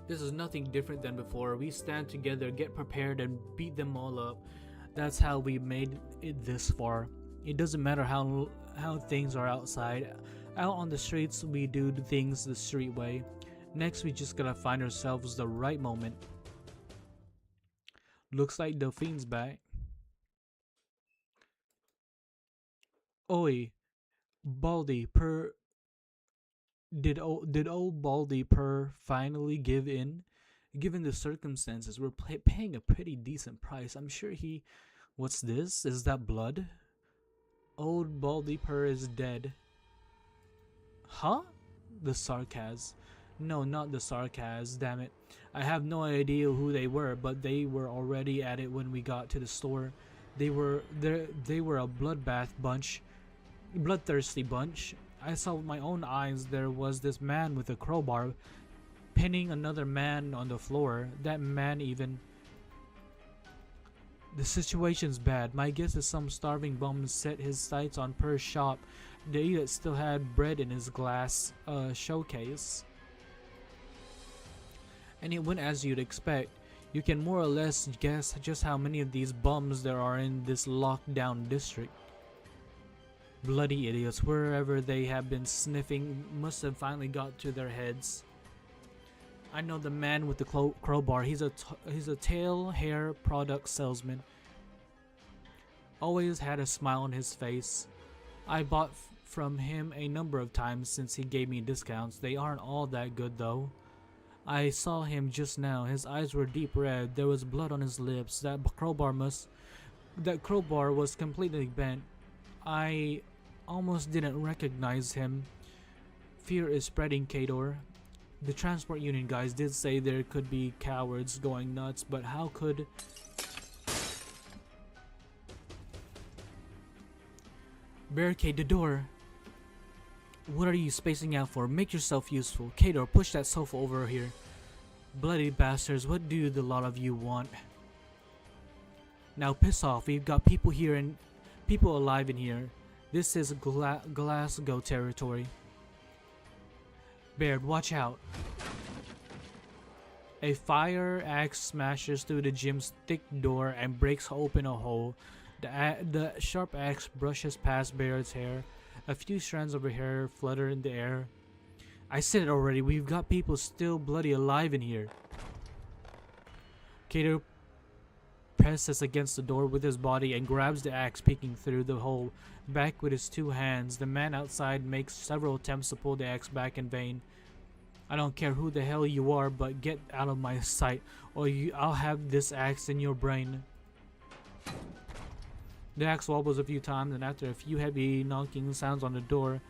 This is nothing different than before. We stand together, get prepared, and beat them all up. That's how we made it this far. It doesn't matter how things are outside. Out on the streets, we do things the street way. Next, we just gotta find ourselves the right moment. Looks like Delphine's back. Oi, Baldy Per. Did old Baldy Per finally give in? Given the circumstances, we're paying a pretty decent price. I'm sure he. What's this? Is that blood? Old Baldy Per is dead. Huh? The Sarkas. No, not the Sarkas, damn it. I have no idea who they were, but they were already at it when we got to the store. They were a bloodthirsty bunch. I saw with my own eyes there was this man with a crowbar pinning another man on the floor. That man even... The situation's bad. My guess is some starving bum set his sights on Per's shop. The idiot still had bread in his glass showcase. And it went as you'd expect. You can more or less guess just how many of these bums there are in this lockdown district. Bloody idiots, wherever they have been sniffing, must have finally got to their heads. I know the man with the crowbar. He's a tail hair product salesman. Always had a smile on his face. I bought from him a number of times since he gave me discounts. They aren't all that good though. I saw him just now. His eyes were deep red. There was blood on his lips. That crowbar must That crowbar was completely bent. I almost didn't recognize him. Fear is spreading, Kador. The transport union guys did say there could be cowards going nuts, but how could... Barricade the door. What are you spacing out for? Make yourself useful. Kador, push that sofa over here. Bloody bastards, what do the lot of you want? Now piss off. We've got people here and people alive in here. This is Glasgow territory. Baird, watch out. A fire axe smashes through the gym's thick door and breaks open a hole. The sharp axe brushes past Baird's hair. A few strands of her hair flutter in the air. I said it already, we've got people still bloody alive in here. Cato presses against the door with his body and grabs the axe peeking through the hole. Back with his two hands, the man outside makes several attempts to pull the axe back in vain. I don't care who the hell you are, but get out of my sight, or I'll have this axe in your brain. The axe wobbles a few times, and after a few heavy knocking sounds on the door,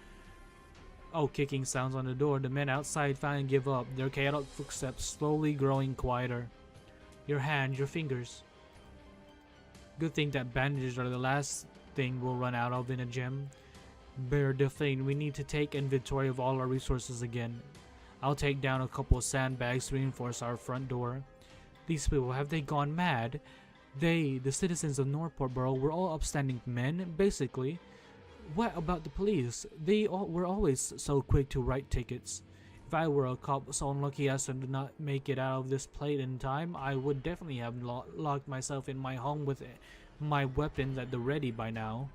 kicking sounds on the door, the men outside finally give up, their chaotic footsteps slowly growing quieter. Your hand, your fingers. Good thing that bandages are the last thing we'll run out of in a gym. Bear Deflane, we need to take inventory of all our resources again. I'll take down a couple of sandbags to reinforce our front door. These people, have they gone mad? They, the citizens of Northport Borough, were all upstanding men, basically. What about the police? They were always so quick to write tickets. If I were a cop so unlucky as to not make it out of this place in time, I would definitely have locked myself in my home with my weapons at the ready by now.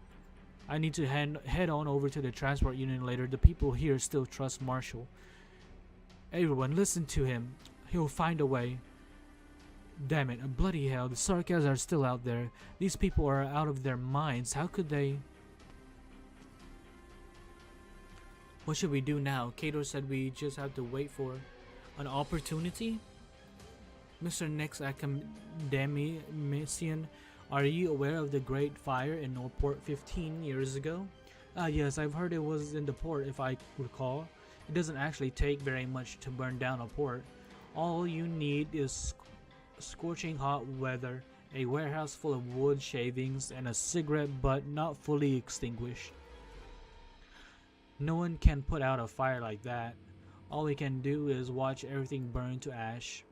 I need to head on over to the transport union later. The people here still trust Marshall. Everyone, listen to him. He'll find a way. Damn it, bloody hell, the Sarkas are still out there. These people are out of their minds. How could they... What should we do now? Cato said we just have to wait for an opportunity? Mr. Next Academician, are you aware of the Great Fire in Northport 15 years ago? Yes, I've heard it was in the port if I recall. It doesn't actually take very much to burn down a port. All you need is scorching hot weather, a warehouse full of wood shavings, and a cigarette butt not fully extinguished. No one can put out a fire like that. All we can do is watch everything burn to ash.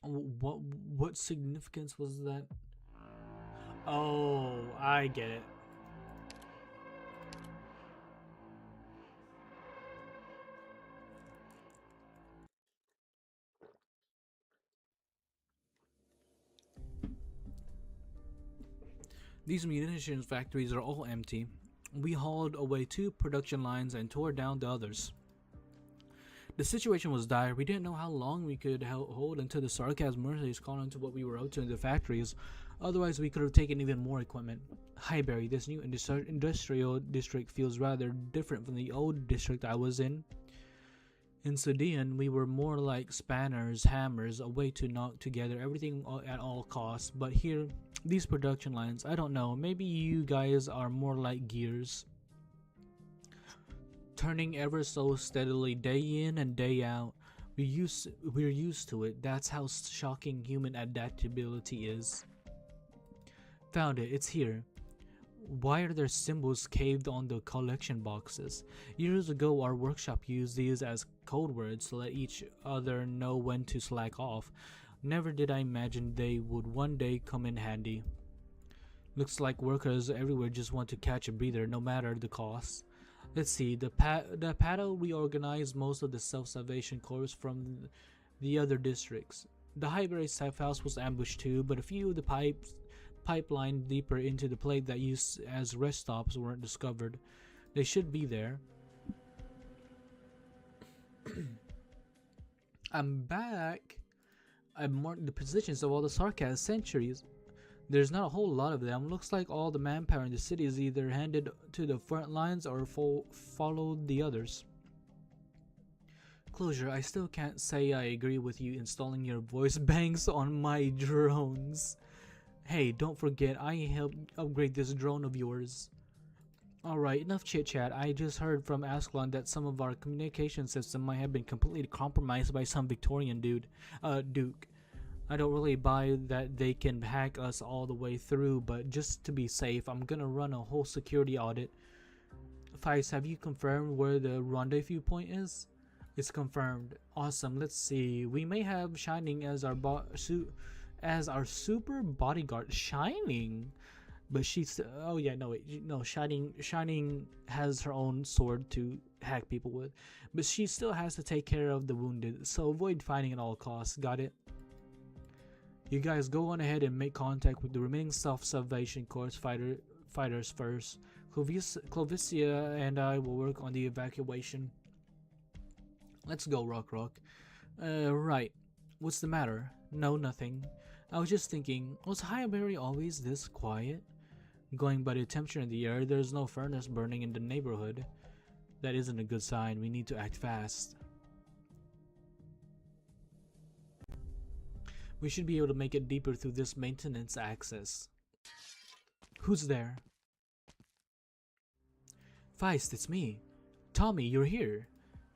What significance was that? Oh, I get it. These munitions factories are all empty. We hauled away 2 production lines and tore down the others. The situation was dire. We didn't know how long we could hold until the Sarkas mercenaries caught on to what we were up to in the factories. Otherwise, we could have taken even more equipment. Highbury, this new industrial district feels rather different from the old district I was in. In Sudian, we were more like spanners, hammers, a way to knock together everything at all costs. But here, these production lines, I don't know, maybe you guys are more like gears. Turning ever so steadily day in and day out. We're used to it. That's how shocking human adaptability is. Found it, it's here. Why are there symbols caved on the collection boxes? Years ago, our workshop used these as code words to let each other know when to slack off. Never did I imagine they would one day come in handy. Looks like workers everywhere just want to catch a breather, no matter the cost. Let's see, the paddle reorganized most of the self-salvation corps from the other districts. The Highbury safe house was ambushed too, but a few of the pipeline deeper into the plate that used as rest stops weren't discovered. They should be there. I'm back. I marked the positions of all the Sarkas sentries. There's not a whole lot of them. Looks like all the manpower in the city is either handed to the front lines or followed the others. Closure, I still can't say I agree with you installing your voice banks on my drones. Hey, don't forget, I helped upgrade this drone of yours. Alright, enough chit chat. I just heard from Ascalon that some of our communication system might have been completely compromised by some Victorian duke. I don't really buy that they can hack us all the way through, but just to be safe, I'm gonna run a whole security audit. Feist, have you confirmed where the rendezvous point is? It's confirmed. Awesome. Let's see. We may have Shining as our super bodyguard. Shining, but she's oh yeah, no wait, no, Shining has her own sword to hack people with, but she still has to take care of the wounded. So avoid fighting at all costs. Got it? You guys go on ahead and make contact with the remaining Self-Salvation Corps fighters first. Clovicia and I will work on the evacuation. Let's go, Rock. Right. What's the matter? No, nothing. I was just thinking, was Highbury always this quiet? Going by the temperature in the air, there's no furnace burning in the neighborhood. That isn't a good sign. We need to act fast. We should be able to make it deeper through this maintenance access. Who's there? Feist, it's me. Tommy, you're here.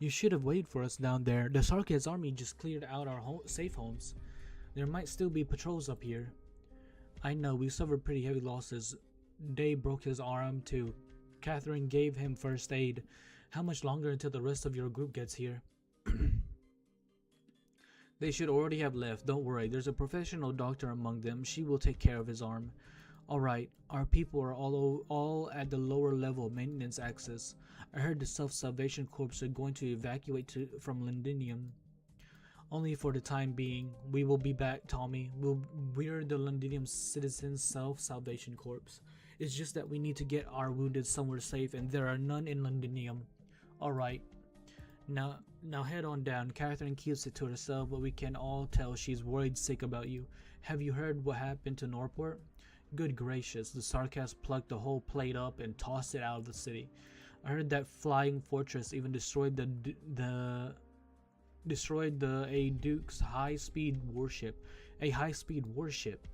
You should have waited for us down there. The Sarkaz army just cleared out our safe homes. There might still be patrols up here. I know, we suffered pretty heavy losses. Day broke his arm too. Catherine gave him first aid. How much longer until the rest of your group gets here? They should already have left. Don't worry, there's a professional doctor among them. She will take care of his arm. Alright, our people are all at the lower level maintenance access. I heard the Self-Salvation Corps are going to evacuate from Londinium. Only for the time being. We will be back, Tommy. We're the Londinium Citizens Self-Salvation Corps. It's just that we need to get our wounded somewhere safe, and there are none in Londinium. Alright. Now head on down. Catherine keeps it to herself, but we can all tell she's worried sick about you. Have you heard what happened to Norport? Good gracious, the Sarkaz plucked the whole plate up and tossed it out of the city. I heard that flying fortress even destroyed a Duke's high-speed warship. A high-speed warship.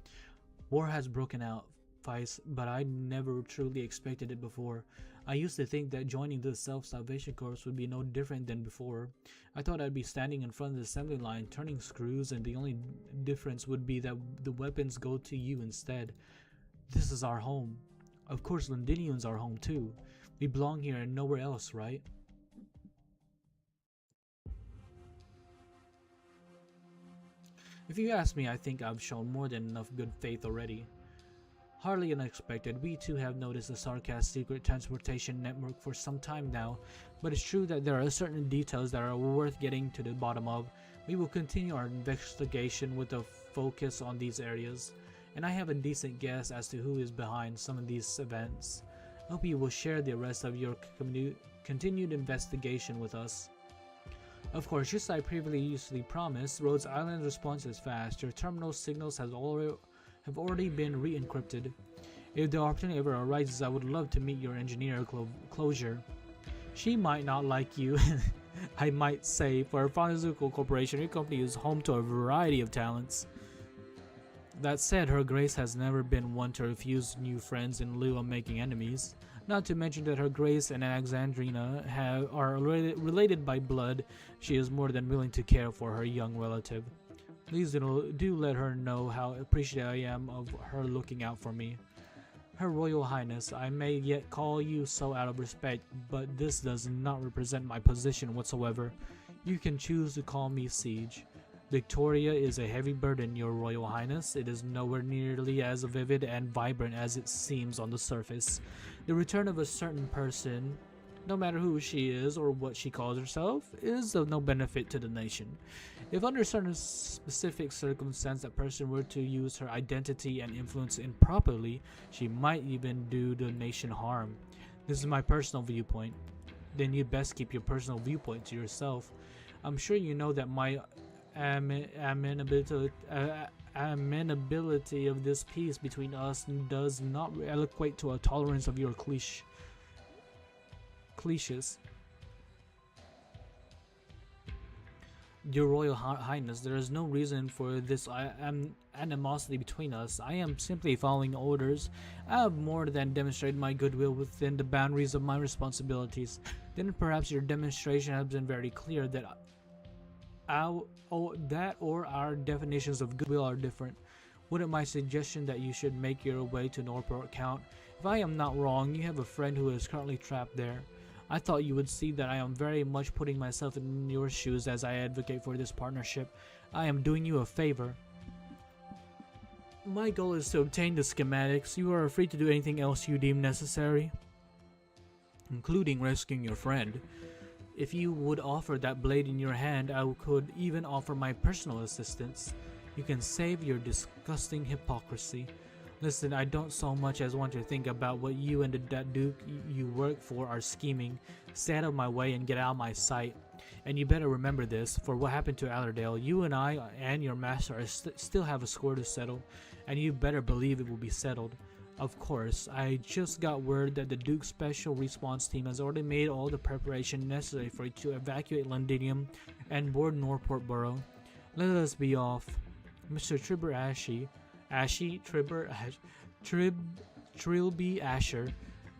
War has broken out, Feist, but I never truly expected it before. I used to think that joining the Self-Salvation Corps would be no different than before. I thought I'd be standing in front of the assembly line turning screws, and the only difference would be that the weapons go to you instead. This is our home. Of course, Londinium's our home too. We belong here and nowhere else, right? If you ask me, I think I've shown more than enough good faith already. Hardly unexpected, we too have noticed the Sarkaz secret transportation network for some time now, but it's true that there are certain details that are worth getting to the bottom of. We will continue our investigation with a focus on these areas, and I have a decent guess as to who is behind some of these events. I hope you will share the rest of your continued investigation with us. Of course, just as I previously promised, Rhodes Island's response is fast. Your terminal signals have already been re-encrypted. If the opportunity ever arises, I would love to meet your engineer, Closure. She might not like you, I might say. For a pharmaceutical corporation, your company is home to a variety of talents. That said, Her Grace has never been one to refuse new friends in lieu of making enemies. Not to mention that Her Grace and Alexandrina are related by blood. She is more than willing to care for her young relative. Please do let her know how appreciative I am of her looking out for me. Her Royal Highness, I may yet call you so out of respect, but this does not represent my position whatsoever. You can choose to call me Siege. Victoria is a heavy burden, Your Royal Highness. It is nowhere nearly as vivid and vibrant as it seems on the surface. The return of a certain person, no matter who she is or what she calls herself, is of no benefit to the nation. If under certain specific circumstances that person were to use her identity and influence improperly, she might even do the nation harm. This is my personal viewpoint. Then you'd best keep your personal viewpoint to yourself. I'm sure you know that my amenability of this peace between us does not equate to a tolerance of your cliches. Your Royal Highness, there is no reason for this animosity between us. I am simply following orders. I have more than demonstrated my goodwill within the boundaries of my responsibilities. Then perhaps your demonstration has been very clear that our definitions of goodwill are different. Wouldn't my suggestion that you should make your way to Norport count? If I am not wrong, you have a friend who is currently trapped there. I thought you would see that I am very much putting myself in your shoes as I advocate for this partnership. I am doing you a favor. My goal is to obtain the schematics. You are free to do anything else you deem necessary, including rescuing your friend. If you would offer that blade in your hand, I could even offer my personal assistance. You can save your disgusting hypocrisy. Listen, I don't so much as want to think about what you and that duke you work for are scheming. Stay out of my way and get out of my sight. And you better remember this, for what happened to Allerdale, you and I and your master still have a score to settle, and you better believe it will be settled. Of course, I just got word that the Duke's Special Response Team has already made all the preparation necessary for you to evacuate Londinium and board Norport Borough. Let us be off. Mr. Trilby Asher.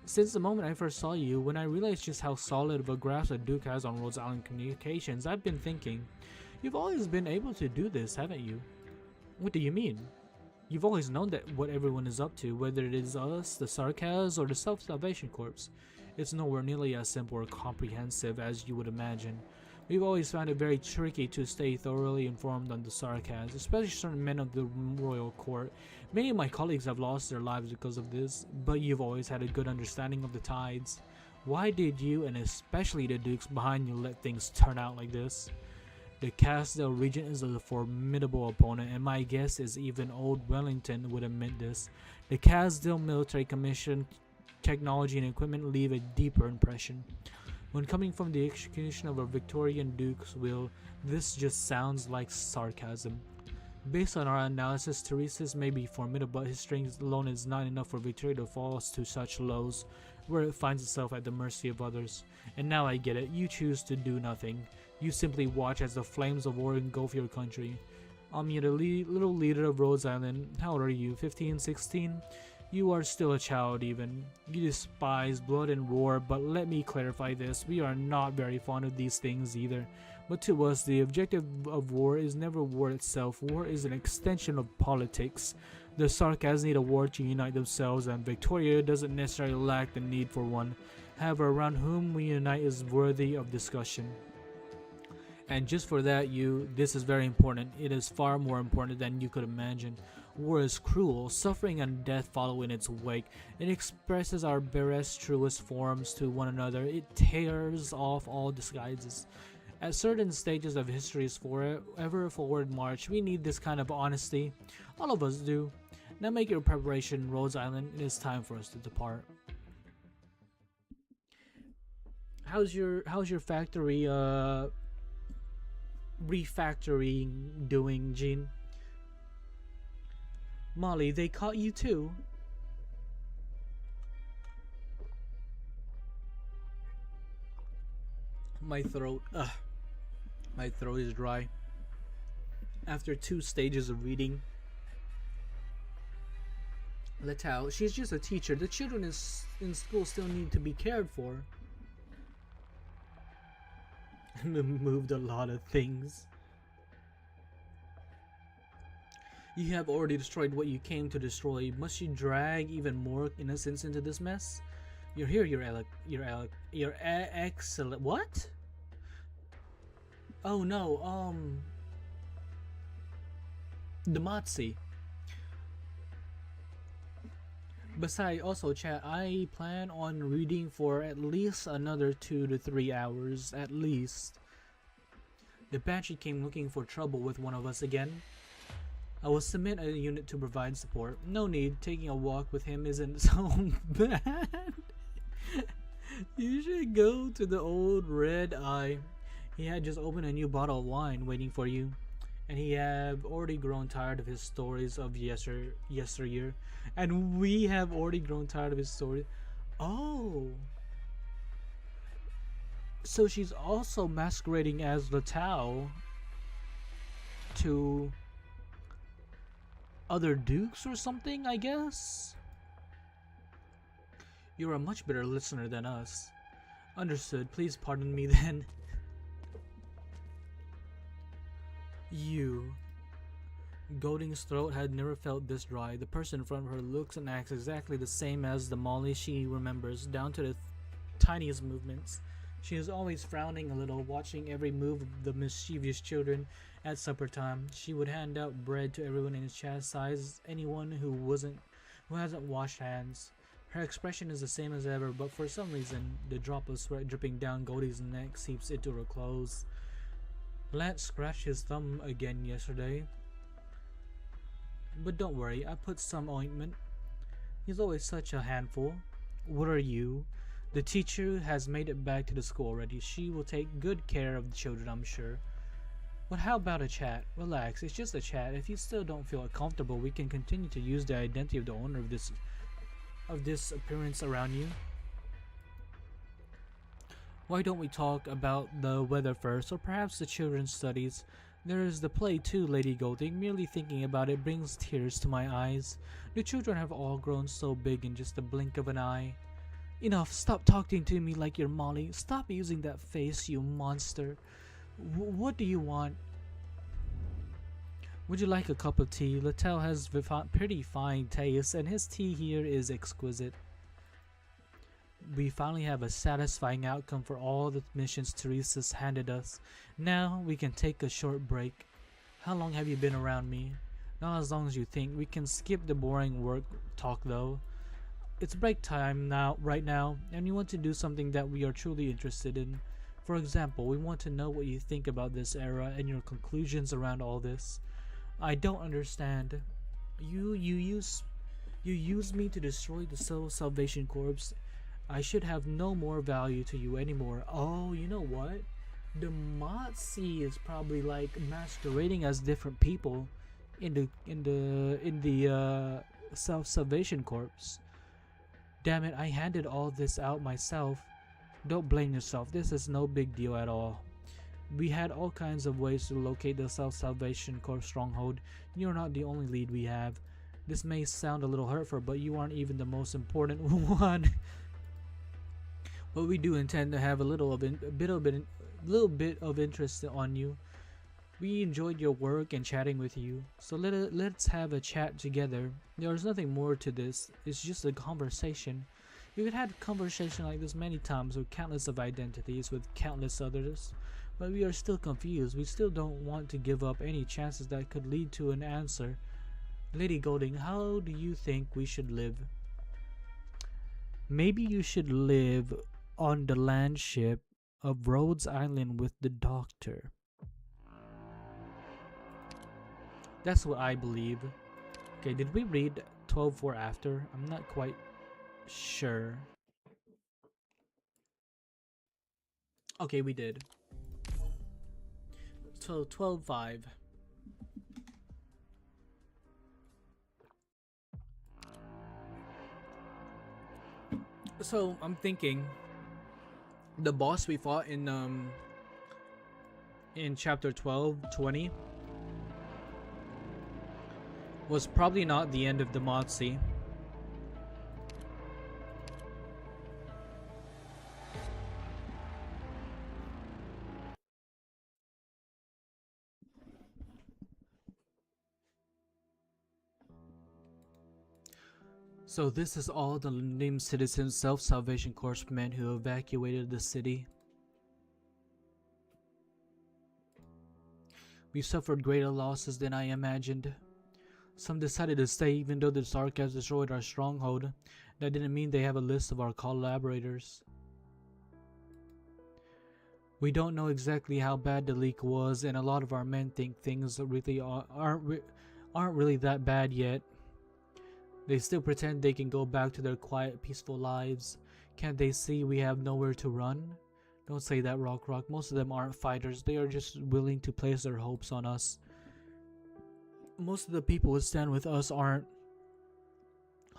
Since the moment I first saw you, when I realized just how solid of a grasp the Duke has on Rhodes Island communications, I've been thinking, you've always been able to do this, haven't you? What do you mean? You've always known that what everyone is up to, whether it is us, the Sarkaz, or the Self-Salvation Corps. It's nowhere nearly as simple or comprehensive as you would imagine. We've always found it very tricky to stay thoroughly informed on the Sarkaz, especially certain men of the royal court. Many of my colleagues have lost their lives because of this, but you've always had a good understanding of the tides. Why did you, and especially the dukes behind you, let things turn out like this? The Casdale Regent is a formidable opponent, and my guess is even old Wellington would admit this. The Casdale Military Commission, technology and equipment leave a deeper impression. When coming from the execution of a Victorian Duke's will, this just sounds like sarcasm. Based on our analysis, Teresa's may be formidable, but his strength alone is not enough for Victoria to fall to such lows, where it finds itself at the mercy of others. And now I get it, you choose to do nothing. You simply watch as the flames of war engulf your country. You're the little leader of Rhodes Island. How old are you, 15, 16? You are still a child even. You despise blood and war, but let me clarify this. We are not very fond of these things either. But to us, the objective of war is never war itself. War is an extension of politics. The Sarkaz need a war to unite themselves, and Victoria doesn't necessarily lack the need for one. However, around whom we unite is worthy of discussion. And just for that, this is very important. It is far more important than you could imagine. War is cruel, suffering and death follow in its wake. It expresses our barest, truest forms to one another. It tears off all disguises. At certain stages of history's forever forward march, we need this kind of honesty. All of us do. Now make your preparation, Rhodes Island. It is time for us to depart. How's your factory refactoring doing, Jean? Molly, they caught you too. My throat is dry. After 2 stages of reading. Letao, she's just a teacher. The children in school still need to be cared for. Moved a lot of things. You have already destroyed what you came to destroy. Must you drag even more innocents into this mess? You're here, you're excellent. What? Oh no, Demazi. Besides, also chat, I plan on reading for at least another 2 to 3 hours, at least. The Banshee came looking for trouble with one of us again. I will submit a unit to provide support. No need, taking a walk with him isn't so bad. You should go to the old Red Eye. He had just opened a new bottle of wine waiting for you. And he have already grown tired of his stories of yesteryear. And we have already grown tired of his stories. Oh. So she's also masquerading as Letao. to other dukes or something, I guess? You're a much better listener than us. Understood. Please pardon me then. You. Golding's throat had never felt this dry. The person in front of her looks and acts exactly the same as the Molly she remembers, down to the tiniest movements. She is always frowning a little, watching every move of the mischievous children at supper time. She would hand out bread to everyone and chastise anyone who hasn't washed hands. Her expression is the same as ever, but for some reason, the drop of sweat dripping down Goldie's neck seeps into her clothes. Lance scratched his thumb again yesterday. But don't worry, I put some ointment. He's always such a handful. What are you? The teacher has made it back to the school already. She will take good care of the children, I'm sure. But how about a chat? Relax, it's just a chat. If you still don't feel comfortable, we can continue to use the identity of the owner of this appearance around you. Why don't we talk about the weather first, or perhaps the children's studies? There is the play too, Lady Golding. Merely thinking about it brings tears to my eyes. The children have all grown so big in just a blink of an eye. Enough, stop talking to me like you're Molly. Stop using that face, you monster. What do you want? Would you like a cup of tea? Littell has pretty fine taste, and his tea here is exquisite. We finally have a satisfying outcome for all the missions Teresa's handed us. Now we can take a short break. How long have you been around me? Not as long as you think. We can skip the boring work talk though. It's break time right now, and we want to do something that we are truly interested in. For example, we want to know what you think about this era and your conclusions around all this. I don't understand. You use me to destroy the Salvation Corps. I should have no more value to you anymore. Oh, you know what? The Motzi is probably like masquerading as different people in the Salvation Corps. Damn it, I handed all this out myself. Don't blame yourself. This is no big deal at all. We had all kinds of ways to locate the Salvation Corps stronghold. You're not the only lead we have. This may sound a little hurtful, but you aren't even the most important one. But we do intend to have a little bit of interest on you. We enjoyed your work and chatting with you, so let's have a chat together. There's nothing more to this. It's just a conversation. We've had a conversation like this many times with countless of identities, with countless others, but we are still confused. We still don't want to give up any chances that could lead to an answer. Lady Golding, how do you think we should live? Maybe you should live on the land ship of Rhodes Island with the doctor. That's what I believe. Okay, did we read 12:4 after? I'm not quite sure. Okay, we did. So 12:5. So I'm thinking the boss we fought in chapter 12:20 was probably not the end of the Motzi. So this is all the named citizen Salvation Corps men who evacuated the city. We suffered greater losses than I imagined. Some decided to stay even though the Sarkas destroyed our stronghold. That didn't mean they have a list of our collaborators. We don't know exactly how bad the leak was, and a lot of our men think things really aren't really that bad yet. They still pretend they can go back to their quiet, peaceful lives. Can't they see we have nowhere to run? Don't say that, Rock. Most of them aren't fighters. They are just willing to place their hopes on us. Most of the people who stand with us aren't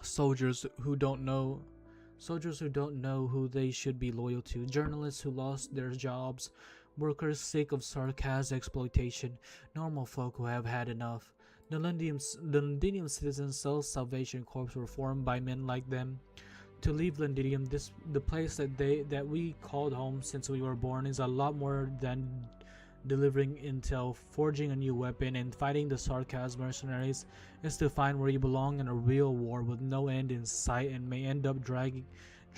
soldiers who don't know who they should be loyal to. Journalists who lost their jobs. Workers sick of sarcasm exploitation, normal folk who have had enough. The Londinium Citizens Self-Salvation Corps were formed by men like them. To leave Londinium, the place that we called home since we were born, is a lot more than delivering intel, forging a new weapon, and fighting the sarcasm mercenaries. Is to find where you belong in a real war with no end in sight, and may end up dragging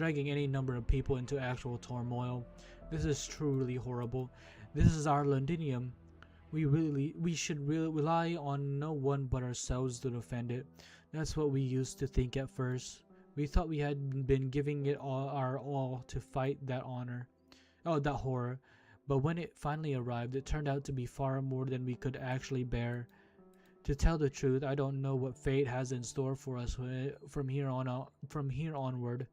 any number of people into actual turmoil. This is truly horrible. This is our Londinium. We should really rely on no one but ourselves to defend it. That's what we used to think at first. We thought we had been giving it our all to fight that horror. But when it finally arrived, it turned out to be far more than we could actually bear. To tell the truth, I don't know what fate has in store for us from here onward.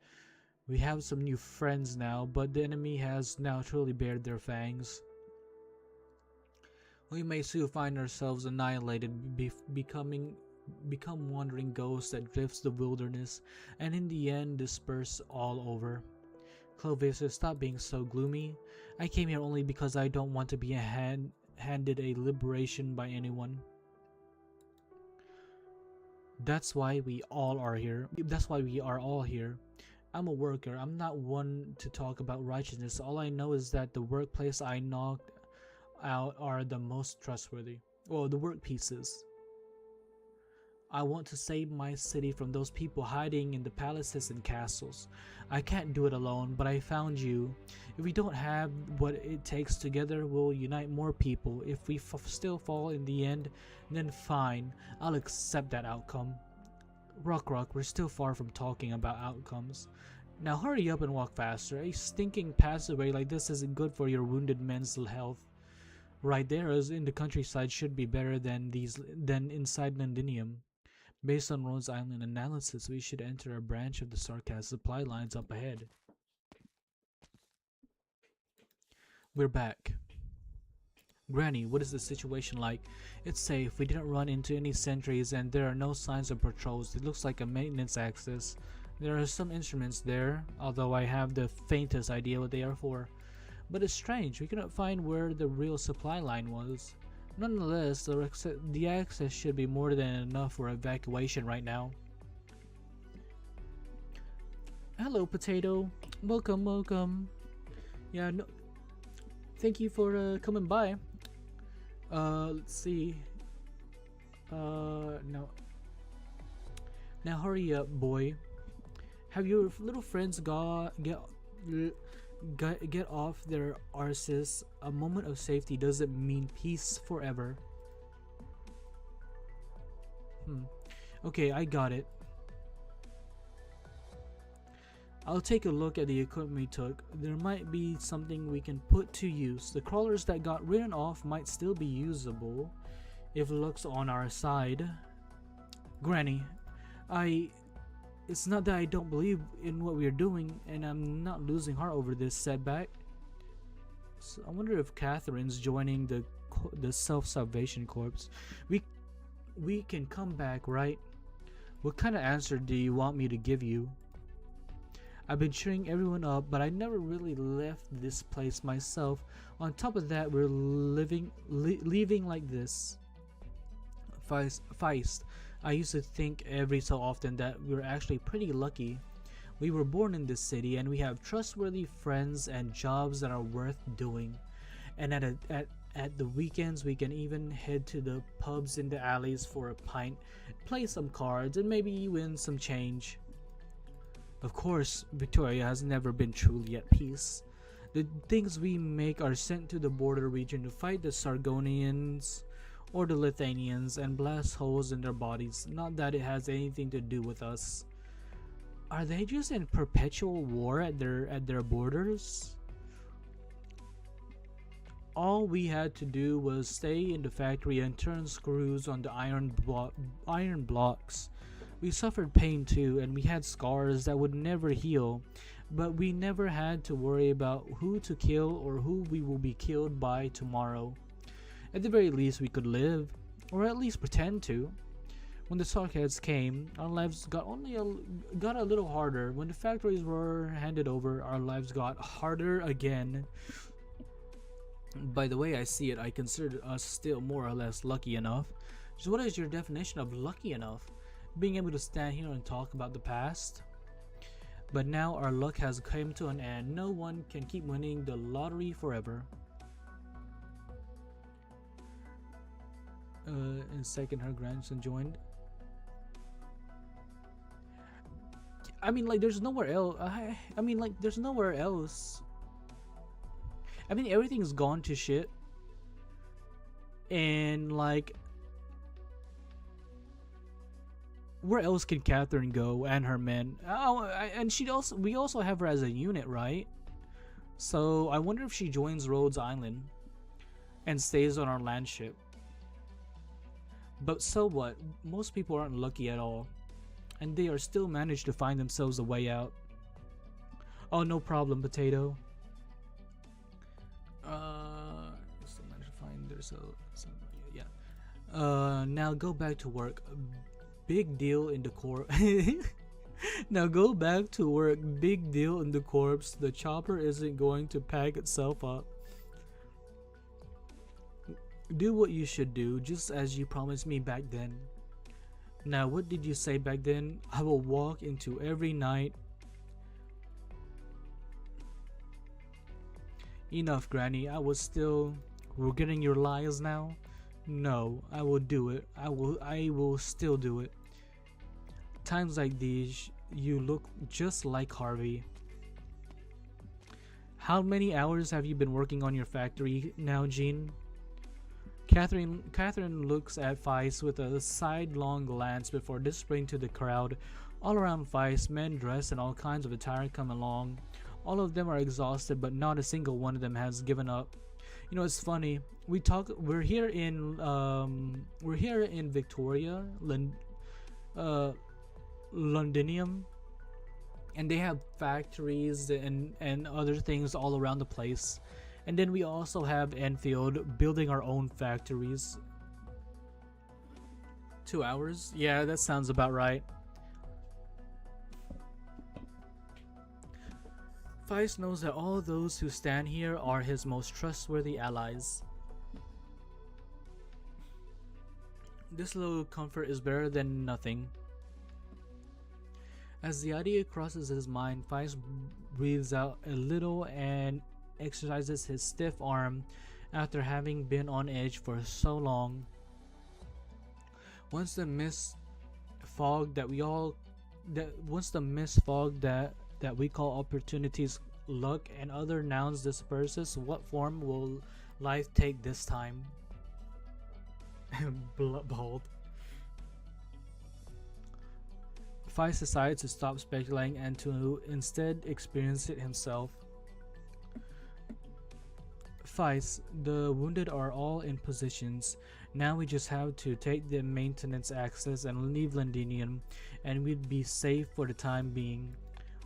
We have some new friends now, but the enemy has now truly bared their fangs. We may soon find ourselves annihilated, become wandering ghosts that drifts the wilderness, and in the end disperse all over. Clovis, stop being so gloomy. I came here only because I don't want to be handed a liberation by anyone. That's why we all are here. That's why we are all here. I'm a worker. I'm not one to talk about righteousness. All I know is that the workplace I knocked out are the most trustworthy. Well, the work pieces. I want to save my city from those people hiding in the palaces and castles. I can't do it alone, but I found you. If we don't have what it takes together, we'll unite more people. If we still fall in the end, then fine. I'll accept that outcome. Rock, we're still far from talking about outcomes. Now hurry up and walk faster. A stinking passageway like this isn't good for your wounded men's health. Right there, as in the countryside, should be better than inside Londinium. Based on Rhodes Island analysis, we should enter a branch of the Sarkaz supply lines up ahead. We're back. Granny, what is the situation like? It's safe. We didn't run into any sentries and there are no signs of patrols. It looks like a maintenance access. There are some instruments there, although I have the faintest idea what they are for. But it's strange, we cannot find where the real supply line was. Nonetheless, the access should be more than enough for evacuation right now. Hello, Potato. Welcome. Yeah, no, thank you for coming by. Let's see. No. Now hurry up, boy. Have your little friends get off their arses? A moment of safety doesn't mean peace forever. Okay, I got it. I'll take a look at the equipment we took. There might be something we can put to use. The crawlers that got written off might still be usable if luck's on our side. Granny, it's not that I don't believe in what we're doing, and I'm not losing heart over this setback. So I wonder if Catherine's joining the Self-Salvation Corps. We can come back, right? What kind of answer do you want me to give you? I've been cheering everyone up, but I never really left this place myself. On top of that, we're leaving like this. Feist. I used to think every so often that we're actually pretty lucky. We were born in this city and we have trustworthy friends and jobs that are worth doing. And at the weekends we can even head to the pubs in the alleys for a pint, play some cards, and maybe win some change. Of course, Victoria has never been truly at peace. The things we make are sent to the border region to fight the Sargonians or the Lithuanians and blast holes in their bodies. Not that it has anything to do with us. Are they just in perpetual war at their borders? All we had to do was stay in the factory and turn screws on the iron blocks. We suffered pain too, and we had scars that would never heal, but we never had to worry about who to kill or who we will be killed by tomorrow. At the very least, we could live, or at least pretend to. When the Sarkaz came, our lives got a little harder. When the factories were handed over, our lives got harder again. By the way I see it, I consider us still more or less lucky enough. So what is your definition of lucky enough? Being able to stand here and talk about the past? But now our luck has come to an end. No one can keep winning the lottery forever. In second, her grandson joined. I mean, like, there's nowhere else. I mean, like, there's nowhere else. I mean, everything's gone to shit. And, like, where else can Catherine go and her men? And we also have her as a unit, right? So I wonder if she joins Rhodes Island and stays on our land ship. But so what? Most people aren't lucky at all, and they are still managed to find themselves a way out. Oh, no problem, Potato. Still managed to find themselves. Yeah. Now go back to work. Big deal in the corp. Now go back to work. Big deal in the corpse. The chopper isn't going to pack itself up. Do what you should do, just as you promised me back then. Now, what did you say back then? I will walk into every night. Enough, Granny. We're getting your lies now? No, I will do it. I will still do it. Times like these, you look just like Harvey. How many hours have you been working on your factory now, Jean? Catherine looks at Feist with a sidelong glance before displaying to the crowd. All around Feist, men dressed in all kinds of attire come along. All of them are exhausted, but not a single one of them has given up. You know, it's funny. We're here in Victoria, Londinium, and they have factories and other things all around the place. And then we also have Enfield building our own factories. 2 hours? Yeah, that sounds about right. Feist knows that all those who stand here are his most trustworthy allies. This little comfort is better than nothing. As the idea crosses his mind, Feist breathes out a little and exercises his stiff arm after having been on edge for so long. Once the mist fog that we call opportunities, luck, and other nouns disperses, what form will life take this time? Bald. Feist decides to stop speculating and to instead experience it himself. Feist, the wounded are all in positions. Now we just have to take the maintenance access and leave Londinium, and we'd be safe for the time being.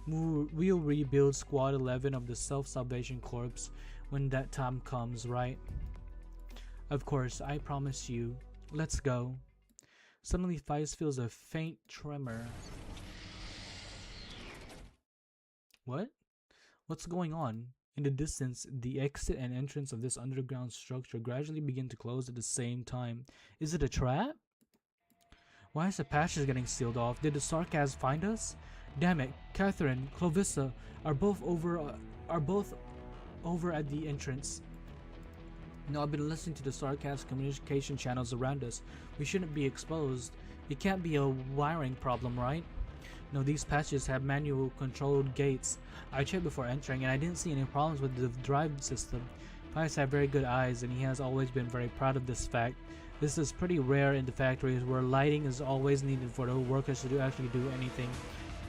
We'll rebuild Squad 11 of the Self-Salvation Corps when that time comes, right? Of course, I promise you. Let's go. Suddenly, Feist feels a faint tremor. What? What's going on? In the distance, the exit and entrance of this underground structure gradually begin to close at the same time. Is it a trap? Why is the passage getting sealed off? Did the Sarkaz find us? Damn it! Catherine, Clovissa are both over at the entrance. No, I've been listening to the Sarkaz communication channels around us. We shouldn't be exposed. It can't be a wiring problem, right? No, these patches have manual controlled gates. I checked before entering and I didn't see any problems with the drive system. Feist have very good eyes and he has always been very proud of this fact. This is pretty rare in the factories where lighting is always needed for the workers to actually do anything.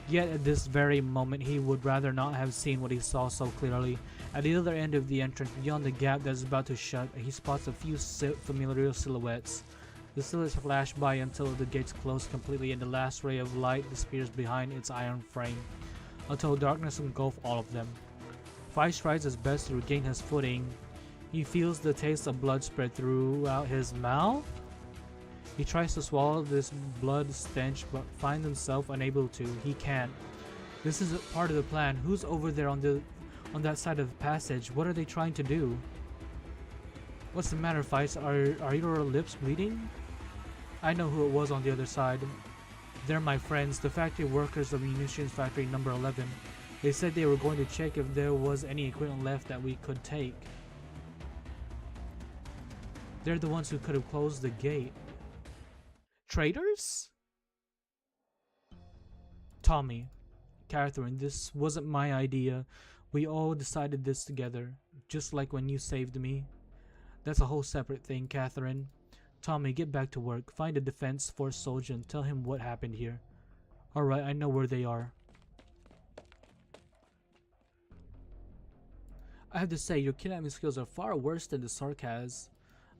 Yet at this very moment he would rather not have seen what he saw so clearly. At the other end of the entrance, beyond the gap that is about to shut, he spots a few familiar silhouettes. The silhouettes flash by until the gates close completely and the last ray of light disappears behind its iron frame, until darkness engulfs all of them. Feist tries his best to regain his footing. He feels the taste of blood spread throughout his mouth. He tries to swallow this blood stench but finds himself unable to. He can't. This is part of the plan. Who's over there on that side of the passage? What are they trying to do? What's the matter, Feist? Are your lips bleeding? I know who it was on the other side. They're my friends, the factory workers of munitions factory number 11. They said they were going to check if there was any equipment left that we could take. They're the ones who could have closed the gate. Traitors? Tommy, Catherine, this wasn't my idea. We all decided this together, just like when you saved me. That's a whole separate thing, Catherine. Tommy, get back to work. Find a Defense Force soldier and tell him what happened here. Alright, I know where they are. I have to say, your kidnapping skills are far worse than the sarcasm.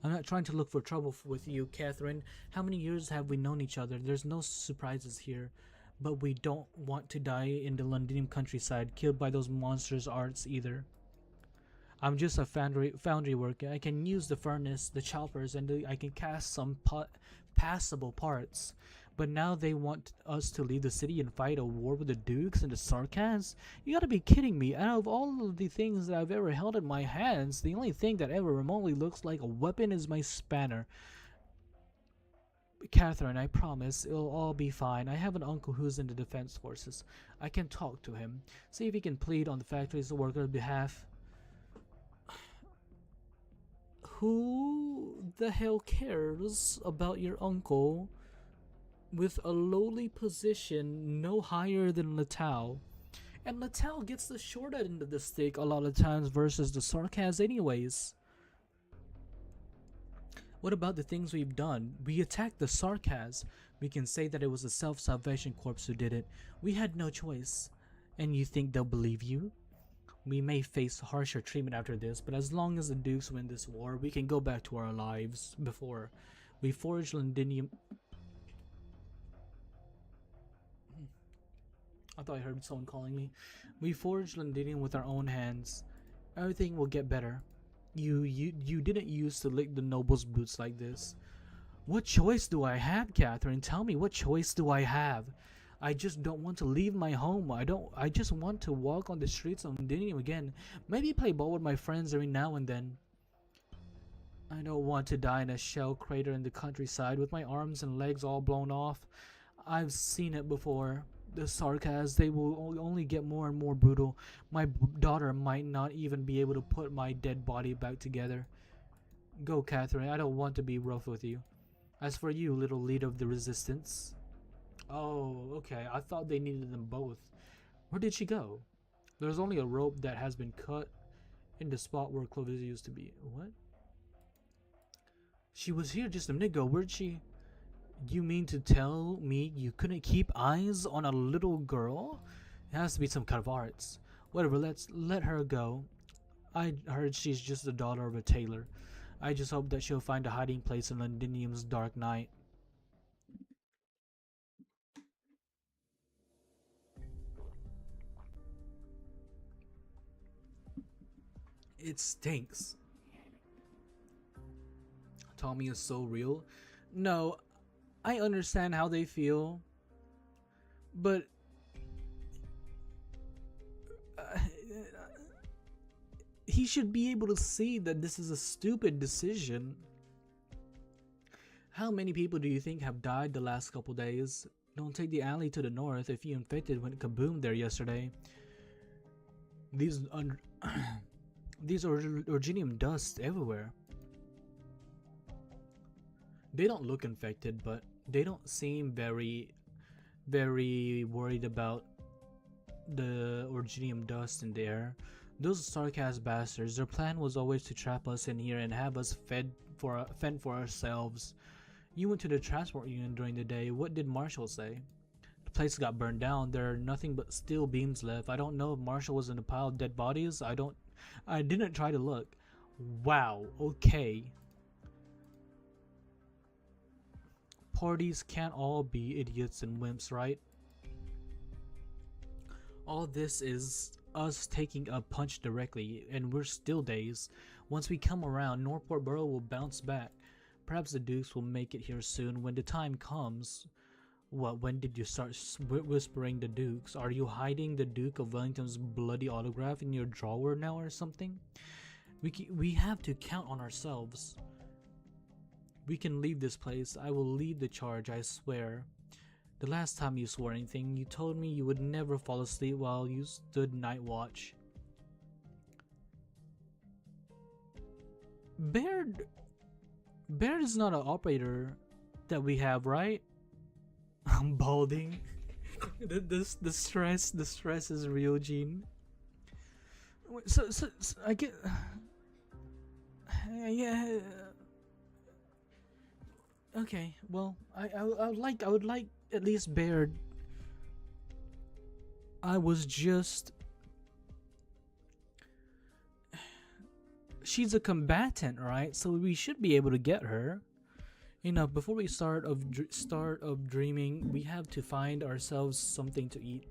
I'm not trying to look for trouble with you, Catherine. How many years have we known each other? There's no surprises here. But we don't want to die in the Londinium countryside, killed by those monsters' arts either. I'm just a foundry worker. I can use the furnace, the choppers, and I can cast some passable parts. But now they want us to leave the city and fight a war with the Dukes and the Sarkans? You gotta be kidding me. Out of all of the things that I've ever held in my hands, the only thing that ever remotely looks like a weapon is my spanner. Catherine, I promise it'll all be fine. I have an uncle who's in the defense forces. I can talk to him. See if he can plead on the factory's workers' behalf. Who the hell cares about your uncle with a lowly position no higher than Latau? And Latau gets the short end of the stick a lot of times versus the sarcasm anyways. What about the things we've done? We attacked the sarcasm. We can say that it was the Self-Salvation Corps who did it. We had no choice. And you think they'll believe you? We may face harsher treatment after this, but as long as the Dukes win this war, we can go back to our lives before. We forged Londinium. I thought I heard someone calling me. We forged Londinium with our own hands. Everything will get better. You didn't used to lick the noble's boots like this. What choice do I have, Catherine? Tell me, what choice do I have? I just don't want to leave my home. I just want to walk on the streets of Londinium again. Maybe play ball with my friends every now and then. I don't want to die in a shell crater in the countryside with my arms and legs all blown off. I've seen it before. The sarcasm, they will only get more and more brutal. My daughter might not even be able to put my dead body back together. Go, Catherine. I don't want to be rough with you. As for you, little leader of the resistance. Oh, okay. I thought they needed them both. Where did she go? There's only a rope that has been cut in the spot where Clovis used to be. What? She was here just a minute ago. Where'd she... You mean to tell me you couldn't keep eyes on a little girl? It has to be some kind of arts. Whatever, let's let her go. I heard she's just the daughter of a tailor. I just hope that she'll find a hiding place in Londinium's dark night. It stinks. Tommy is so real. No, I understand how they feel, but he should be able to see that this is a stupid decision. How many people do you think have died the last couple days? Don't take the alley to the north if you infected went kaboom there yesterday. These orginium dust everywhere. They don't look infected, but they don't seem very worried about the orginium dust in the air. Those sarcasm bastards, their plan was always to trap us in here and have us fend for ourselves. You went to the transport unit during the day. What did Marshall say? The place got burned down. There are nothing but steel beams left. I don't know if Marshall was in a pile of dead bodies. I didn't try to look. Wow, okay. Parties can't all be idiots and wimps, right? All this is us taking a punch directly, and we're still dazed. Once we come around, Northport Borough will bounce back. Perhaps the Dukes will make it here soon when the time comes. What, when did you start whispering the Dukes? Are you hiding the Duke of Wellington's bloody autograph in your drawer now or something? We have to count on ourselves. We can leave this place. I will lead the charge, I swear. The last time you swore anything, you told me you would never fall asleep while you stood night watch. Baird is not an operator that we have, right? I'm balding. the stress is real, Gene. So I get yeah. Okay, well, I would like at least Baird. I was just. She's a combatant, right? So we should be able to get her. You know, before we start of dreaming, we have to find ourselves something to eat.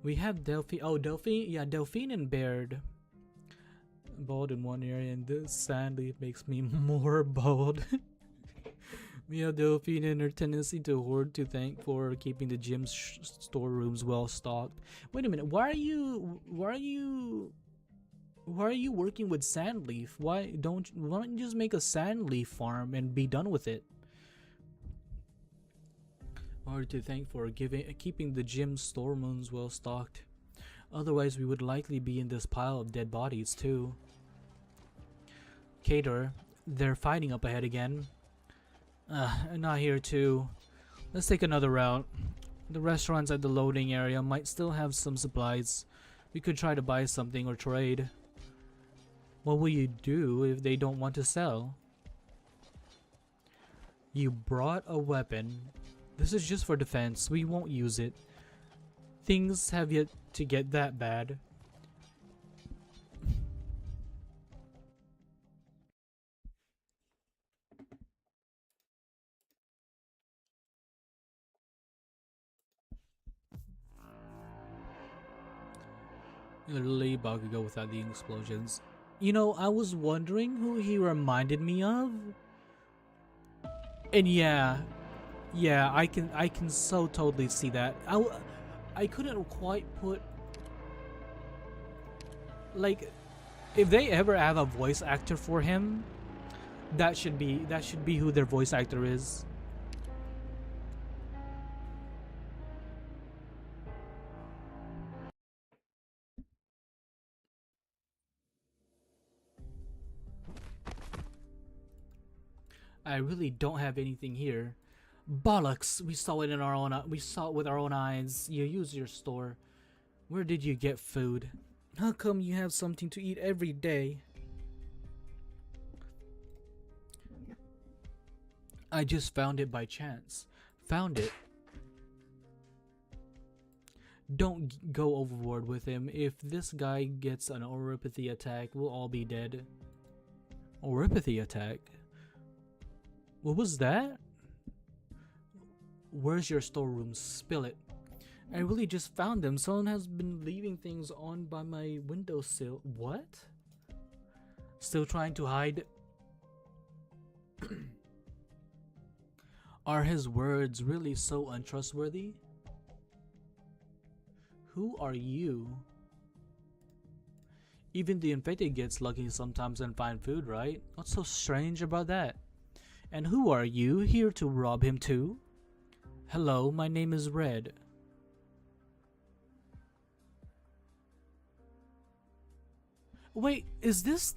We have Delphine. Oh, Delphine. Yeah, Delphine and Baird. Bald in one area, and this sadly makes me more bald. We have Delphine and her tendency to hoard to thank for keeping the gym's storerooms well stocked. Wait a minute. Why are you working with Sandleaf? Why don't you just make a Sandleaf farm and be done with it? Or to thank for keeping the gym's storerooms well stocked. Otherwise, we would likely be in this pile of dead bodies too. Cater, they're fighting up ahead again. Not here too. Let's take another route. The restaurants at the loading area might still have some supplies. We could try to buy something or trade. What will you do if they don't want to sell? You brought a weapon. This is just for defense. We won't use it. Things have yet to get that bad. Literally Bakugo without the explosions. You know, I was wondering who he reminded me of. And yeah, I can so totally see that. I couldn't quite put, like, if they ever have a voice actor for him, that should be who their voice actor is. I really don't have anything here. Bollocks! We saw it with our own eyes. You use your store. Where did you get food? How come you have something to eat every day? I just found it by chance. Found it. Don't go overboard with him. If this guy gets an oropathy attack, we'll all be dead. Oropathy attack? What was that? Where's your storeroom? Spill it. I really just found them. Someone has been leaving things on by my windowsill. What? Still trying to hide? Are his words really so untrustworthy? Who are you? Even the infected gets lucky sometimes and find food, right? What's so strange about that? And who are you, here to rob him too? Hello, my name is Red. Wait, is this...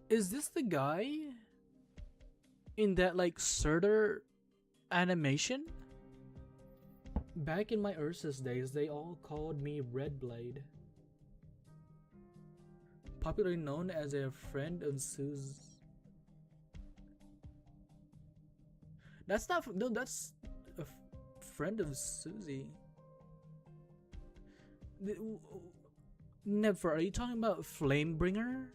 Is this the guy in that, like, Surtur animation? Back in my Ursus days, they all called me Red Blade. Popularly known as a friend of Sue's. That's not... No, that's a friend of Susie. Never. Are you talking about Flamebringer?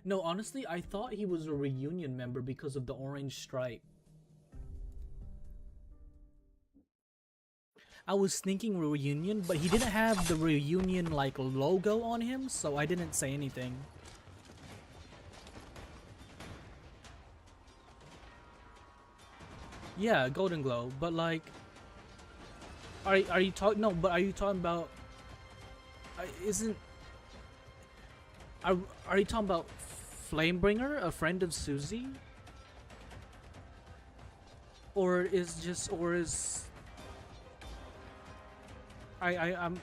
No, honestly, I thought he was a reunion member because of the orange stripe. I was thinking reunion, but he didn't have the reunion like logo on him, so I didn't say anything. Yeah, Golden Glow. But like, are you talking? No, but are you talking about? Isn't are are you talking about Flamebringer, a friend of Susie? Or is I'm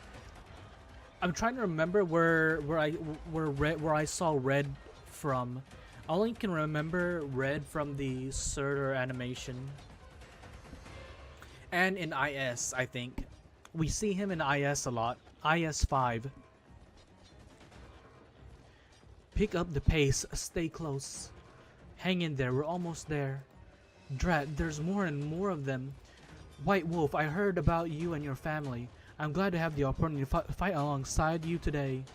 trying to remember where I saw Red from. I only can remember Red from the Surtur animation. And in IS, I think. We see him in IS a lot. IS 5. Pick up the pace, stay close. Hang in there, we're almost there. Drat, there's more and more of them. White Wolf, I heard about you and your family. I'm glad to have the opportunity to fight alongside you today.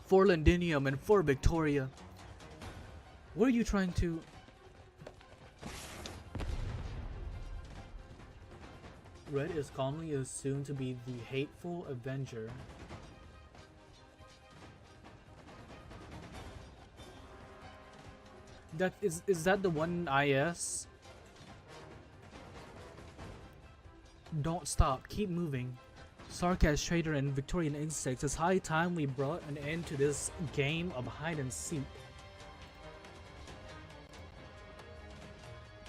For Londinium and for Victoria. What are you trying to... Red is calmly assumed to be the hateful Avenger. That is that the one in IS? Don't stop, keep moving. Sarkaz Trader and Victorian Insects, it's high time we brought an end to this game of hide and seek.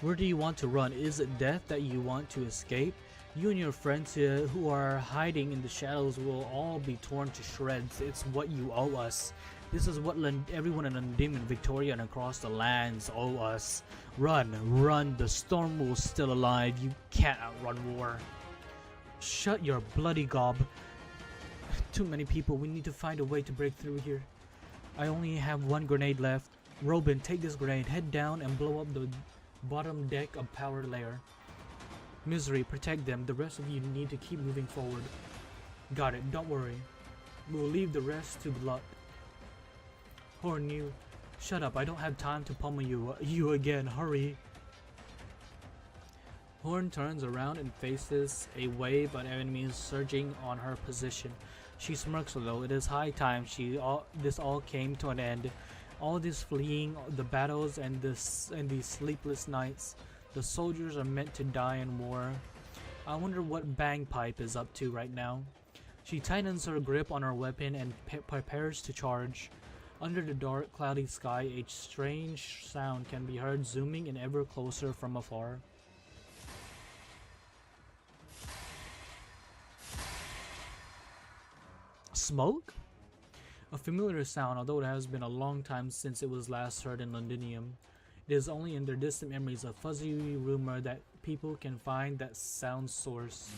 Where do you want to run? Is it death that you want to escape? You and your friends who are hiding in the shadows will all be torn to shreds. It's what you owe us. This is what everyone in Londinium and Victoria and across the lands owe us. Run, run, the Stormwolf's still alive. You can't outrun war. Shut your bloody gob. Too many people, we need to find a way to break through here. I only have one grenade left. Robin, take this grenade, head down and blow up the bottom deck of power layer. Misery, protect them. The rest of you need to keep moving forward. Got it, don't worry. We'll leave the rest to luck. Horn, you. Shut up, I don't have time to pummel you again, hurry. Horn turns around and faces a wave of enemies surging on her position. She smirks though. It is high time this all came to an end. All this fleeing, the battles and these sleepless nights. The soldiers are meant to die in war. I wonder what Bangpipe is up to right now. She tightens her grip on her weapon and prepares to charge. Under the dark, cloudy sky, a strange sound can be heard zooming in ever closer from afar. Smoke? A familiar sound, although it has been a long time since it was last heard in Londinium. It is only in their distant memories a fuzzy rumor that people can find that sound source.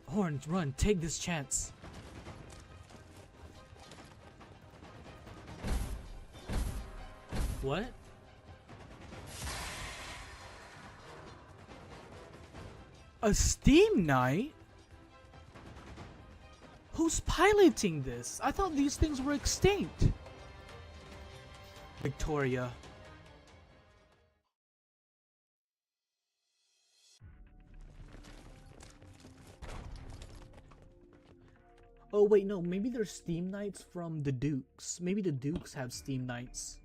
Horns, run, take this chance. What? A Steam Knight? Who's piloting this? I thought these things were extinct. Victoria. Oh wait, no, maybe they're Steam Knights from the Dukes. Maybe the Dukes have Steam Knights.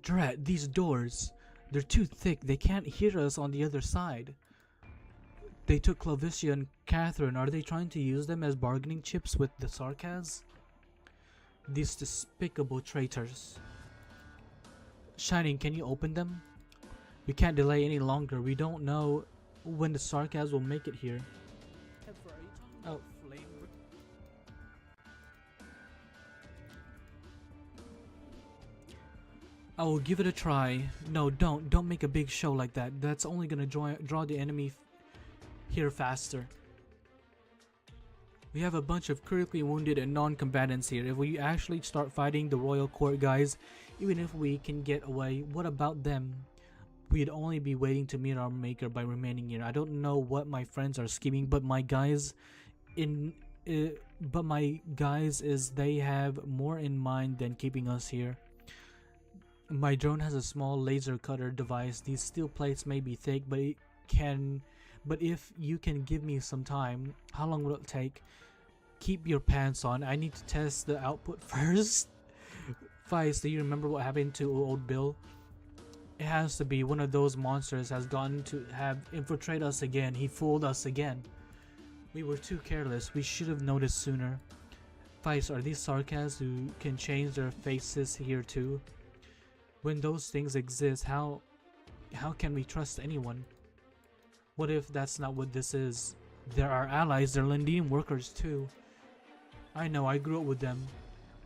Drat, these doors. They're too thick, they can't hear us on the other side. They took Clovicia and Catherine. Are they trying to use them as bargaining chips with the Sarkaz? These despicable traitors. Shining, can you open them? We can't delay any longer. We don't know when the Sarkaz will make it here. Oh. I will give it a try. No, don't make a big show like that. That's only gonna draw the enemy here faster. We have a bunch of critically wounded and non-combatants here. If we actually start fighting the royal court guys, even if we can get away, what about them? We'd only be waiting to meet our maker by remaining here. I don't know what my friends are scheming, but my guys is they have more in mind than keeping us here. My drone has a small laser cutter device. These steel plates may be thick, but if you can give me some time, how long will it take? Keep your pants on. I need to test the output first. Feist, do you remember what happened to old Bill? It has to be one of those monsters has gotten to have infiltrate us again. He fooled us again. We were too careless. We should have noticed sooner. Feist, are these sarcasms who can change their faces here too? When those things exist, how can we trust anyone? What if that's not what this is? They're our allies. They're Lindian workers too. I know, I grew up with them.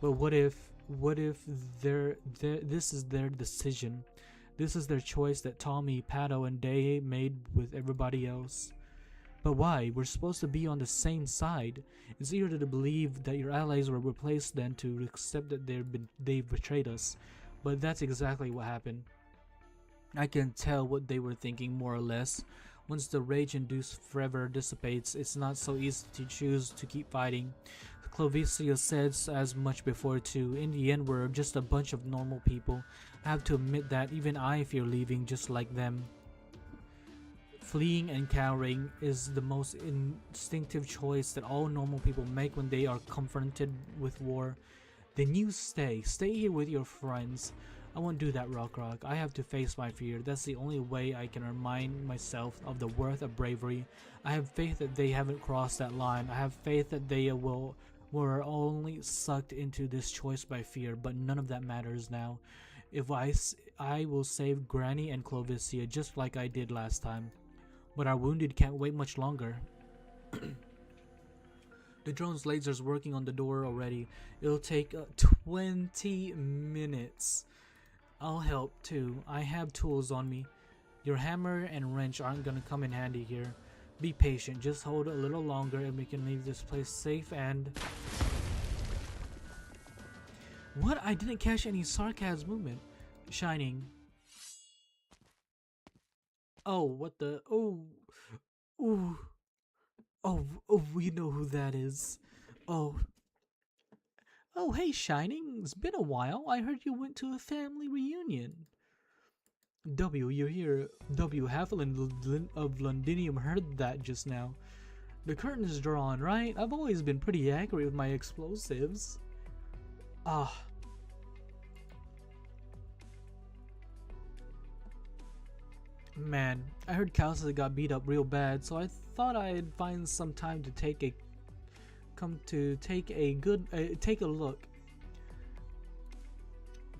But what if this is their decision? This is their choice that Tommy, Pato, and Day made with everybody else. But why? We're supposed to be on the same side. It's easier to believe that your allies were replaced than to accept that they've betrayed us. But that's exactly what happened. I can tell what they were thinking more or less. Once the rage-induced fervor dissipates, it's not so easy to choose to keep fighting. Clovicia said as much before too. In the end, we're just a bunch of normal people. I have to admit that even I fear leaving just like them. Fleeing and cowering is the most instinctive choice that all normal people make when they are confronted with war. Then you stay here with your friends. I won't do that, Rock. I have to face my fear. That's the only way I can remind myself of the worth of bravery. I have faith that they haven't crossed that line. I have faith that they were only sucked into this choice by fear, but none of that matters now. If I will save Granny and Clovicia just like I did last time. But our wounded can't wait much longer. The drone's laser's working on the door already. It'll take 20 minutes. I'll help too. I have tools on me. Your hammer and wrench aren't gonna come in handy here. Be patient. Just hold a little longer and we can leave this place safe and... What? I didn't catch any sarcasm movement. Shining. Oh, what the... Oh. Ooh. Oh, we know who that is. Oh. Oh, hey, Shining. It's been a while. I heard you went to a family reunion. W, you're here. W, half of Londinium heard that just now. The curtain is drawn, right? I've always been pretty accurate with my explosives. Ah. Man, I heard Calcid got beat up real bad, so I thought I'd find some time to take a look.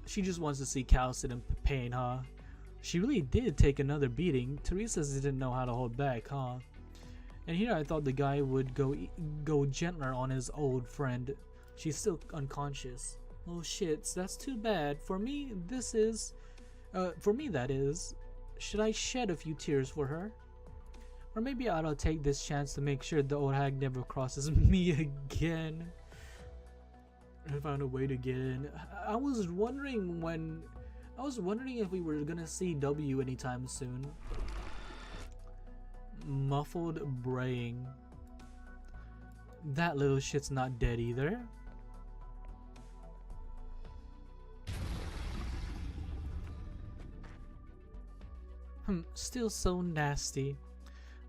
She just wants to see Calcid in pain, huh? She really did take another beating. Teresa didn't know how to hold back, huh? And here I thought the guy would go gentler on his old friend. She's still unconscious. Oh shit, that's too bad. For me, that is. Should I shed a few tears for her? Or maybe I ought to take this chance to make sure the old hag never crosses me again. I found a way to get in. I was wondering if we were gonna see W anytime soon. Muffled braying. That little shit's not dead either. Still so nasty.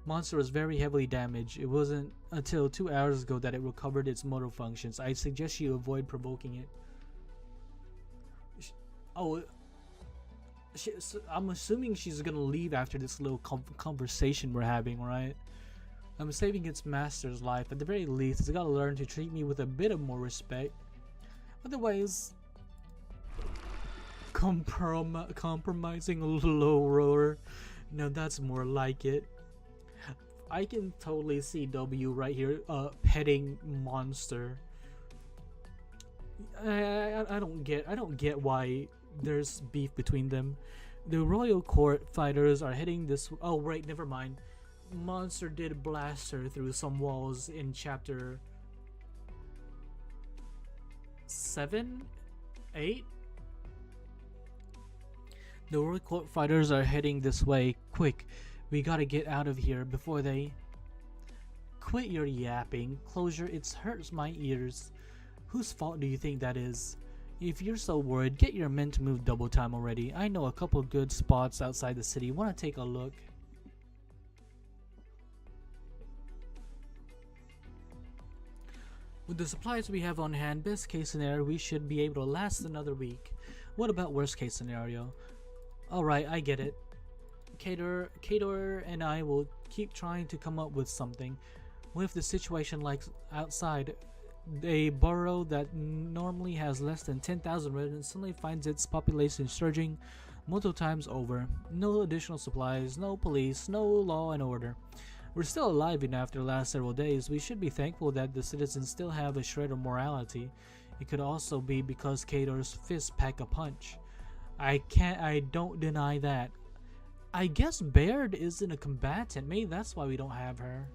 Monster was very heavily damaged. It wasn't until 2 hours ago that it recovered its motor functions. I suggest you avoid provoking it. I'm assuming she's gonna leave after this little conversation we're having, right? I'm saving its master's life. At the very least, it's gotta learn to treat me with a bit of more respect. Otherwise, compromising a low roller. No, that's more like it. I can totally see W right here, petting Monster. I don't get why there's beef between them. The royal court fighters are heading this. Oh right, never mind. Monster did blast her through some walls in chapter 7, 8. The royal court fighters are heading this way. Quick, we gotta get out of here before they... Quit your yapping. Closure, it hurts my ears. Whose fault do you think that is? If you're so worried, get your men to move double time already. I know a couple good spots outside the city. Wanna take a look? With the supplies we have on hand, best case scenario, we should be able to last another week. What about worst case scenario? Alright, I get it. Cater and I will keep trying to come up with something. What if the situation like outside, a borough that normally has less than 10,000 residents suddenly finds its population surging multiple times over? No additional supplies, no police, no law and order. We're still alive even after the last several days. We should be thankful that the citizens still have a shred of morality. It could also be because Cater's fists pack a punch. I don't deny that. I guess Baird isn't a combatant. Maybe that's why we don't have her.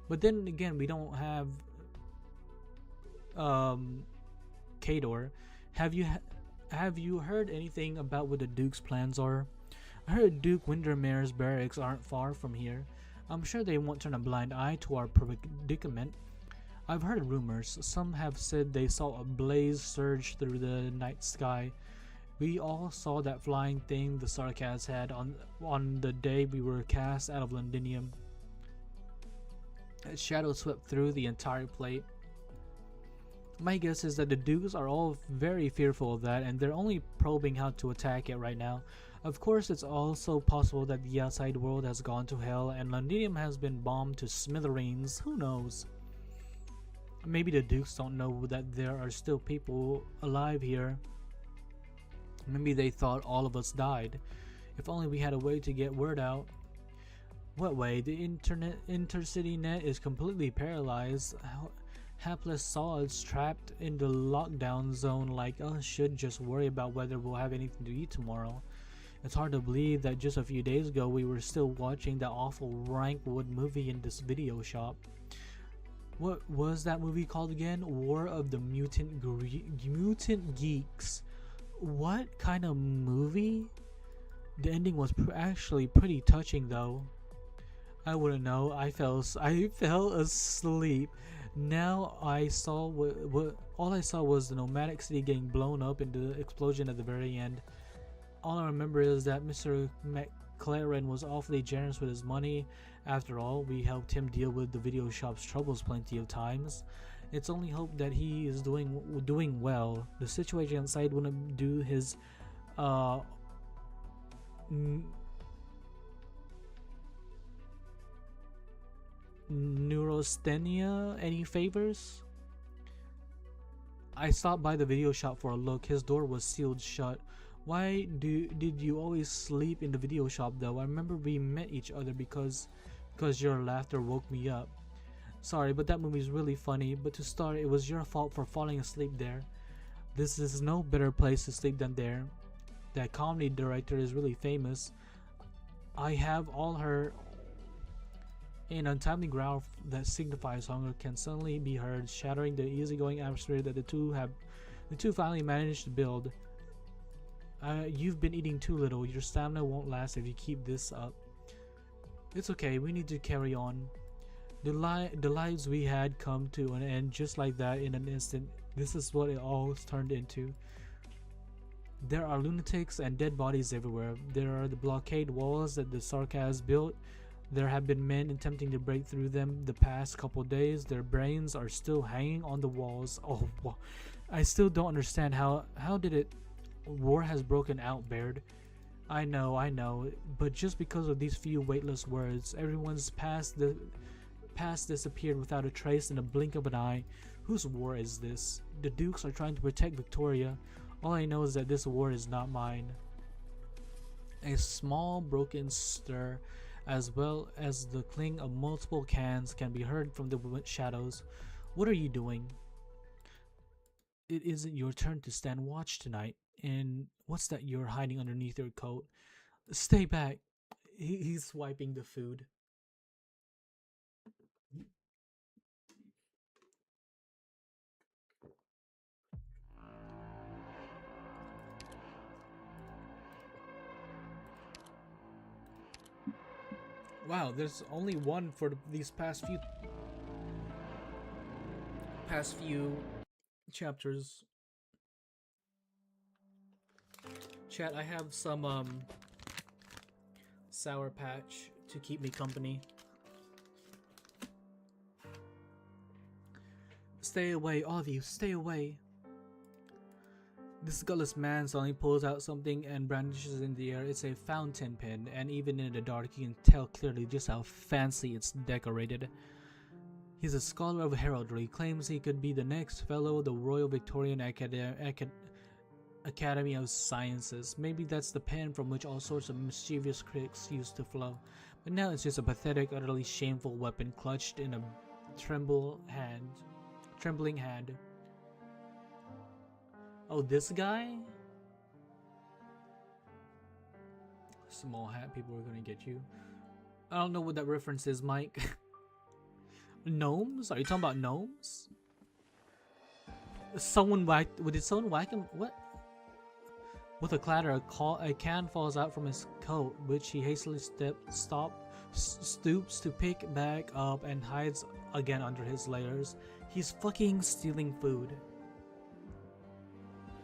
But then again, we don't have Kador. Have you heard anything about what the Duke's plans are? I heard Duke Windermere's barracks aren't far from here. I'm sure they won't turn a blind eye to our predicament. I've heard rumors. Some have said they saw a blaze surge through the night sky. We all saw that flying thing the Sarkaz had on the day we were cast out of Londinium. Its shadow swept through the entire plate. My guess is that the Dukes are all very fearful of that, and they're only probing how to attack it right now. Of course, it's also possible that the outside world has gone to hell and Londinium has been bombed to smithereens. Who knows? Maybe the Dukes don't know that there are still people alive here. Maybe they thought all of us died. If only we had a way to get word out. What way? The intercity net is completely paralyzed. Hapless solids trapped in the lockdown zone like us should just worry about whether we'll have anything to eat tomorrow. It's hard to believe that just a few days ago we were still watching that awful Rankwood movie in this video shop. What was that movie called again? War of the Mutant Geeks. What kind of movie? The ending was actually pretty touching though. I wouldn't know. I fell asleep. Now I saw all I saw was the nomadic city getting blown up in the explosion at the very end. All I remember is that Mr. McLaren was awfully generous with his money. After all, we helped him deal with the video shop's troubles plenty of times. It's only hope that he is doing well. The situation inside wouldn't do his neurasthenia any favors. I stopped by the video shop for a look. His door was sealed shut. Why did you always sleep in the video shop though? I remember we met each other because your laughter woke me up. Sorry, but that movie's really funny. But to start, it was your fault for falling asleep there. This is no better place to sleep than there. That comedy director is really famous. I have all her. An untimely growl that signifies hunger can suddenly be heard, shattering the easygoing atmosphere that the two finally managed to build. You've been eating too little. Your stamina won't last if you keep this up. It's okay. We need to carry on. The lives we had come to an end just like that in an instant. This is what it all turned into. There are lunatics and dead bodies everywhere. There are the blockade walls that the Sarkaz built. There have been men attempting to break through them the past couple days. Their brains are still hanging on the walls. Oh, I still don't understand how did it. War has broken out, Baird. I know, but just because of these few weightless words, everyone's past disappeared without a trace in a blink of an eye. Whose war is this? The Dukes are trying to protect Victoria. All I know is that this war is not mine. A small broken stir, as well as the cling of multiple cans, can be heard from the shadows. What are you doing? It isn't your turn to stand watch tonight. And what's that you're hiding underneath your coat? Stay back. He's swiping the food. Wow, there's only one for these past few chapters. Chat, I have some Sour Patch to keep me company. Stay away, all of you, stay away. This gutless man suddenly pulls out something and brandishes it in the air. It's a fountain pen, and even in the dark you can tell clearly just how fancy it's decorated. He's a scholar of heraldry, claims he could be the next fellow of the Royal Victorian Academy of Sciences. Maybe that's the pen from which all sorts of mischievous critics used to flow. But now it's just a pathetic, utterly shameful weapon clutched in a trembling hand. Oh, this guy? Small hat people are gonna get you. I don't know what that reference is, Mike. Gnomes? Are you talking about gnomes? Did someone whack him? What? With a clatter, a can falls out from his coat, which he hastily stoops to pick back up and hides again under his layers. He's fucking stealing food.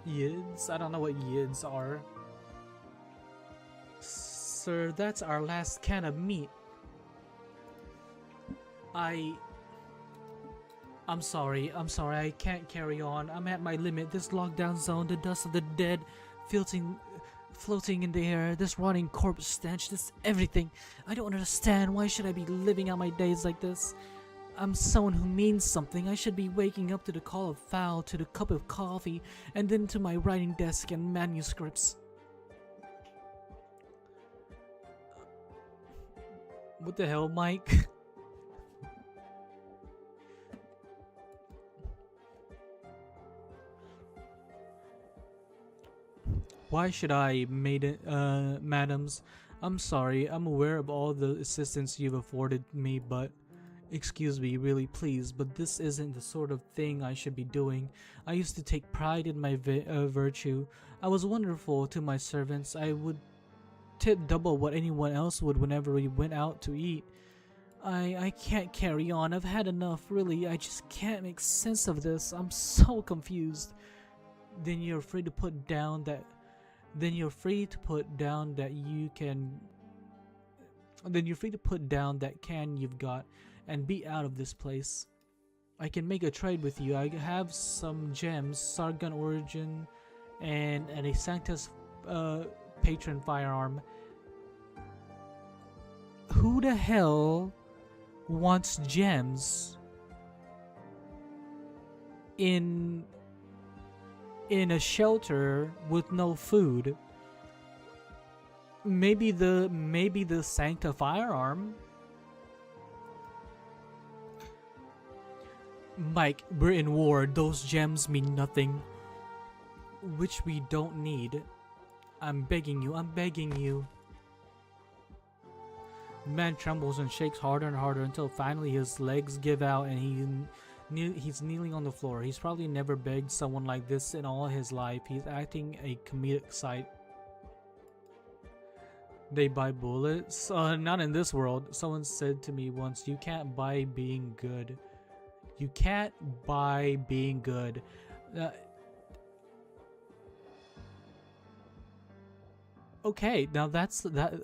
Yids? I don't know what yids are. Sir, that's our last can of meat. I'm sorry, I can't carry on. I'm at my limit. This lockdown zone, the dust of the dead floating in the air, this rotting corpse stench, this everything. I don't understand. Why should I be living out my days like this? I'm someone who means something. I should be waking up to the call of fowl, to the cup of coffee, and then to my writing desk and manuscripts. What the hell, Mike? Why should I, madams? I'm sorry, I'm aware of all the assistance you've afforded me, but... Excuse me, really, please, but this isn't the sort of thing I should be doing. I used to take pride in my virtue. I was wonderful to my servants. I would tip double what anyone else would whenever we went out to eat. I can't carry on. I've had enough, really. I just can't make sense of this. I'm so confused. Then you're free to put down that can you've got and be out of this place. I can make a trade with you. I have some gems, Sargon origin, and a Sanctus patron firearm. Who the hell wants gems in a shelter with no food? Maybe the Sancta firearm. Mike, we're in war. Those gems mean nothing. Which we don't need. I'm begging you. The man trembles and shakes harder and harder until finally his legs give out and he's kneeling on the floor. He's probably never begged someone like this in all his life. He's acting a comedic sight. They buy bullets? Not in this world. Someone said to me once, you can't buy being good. You can't buy being good. Okay, now that's that.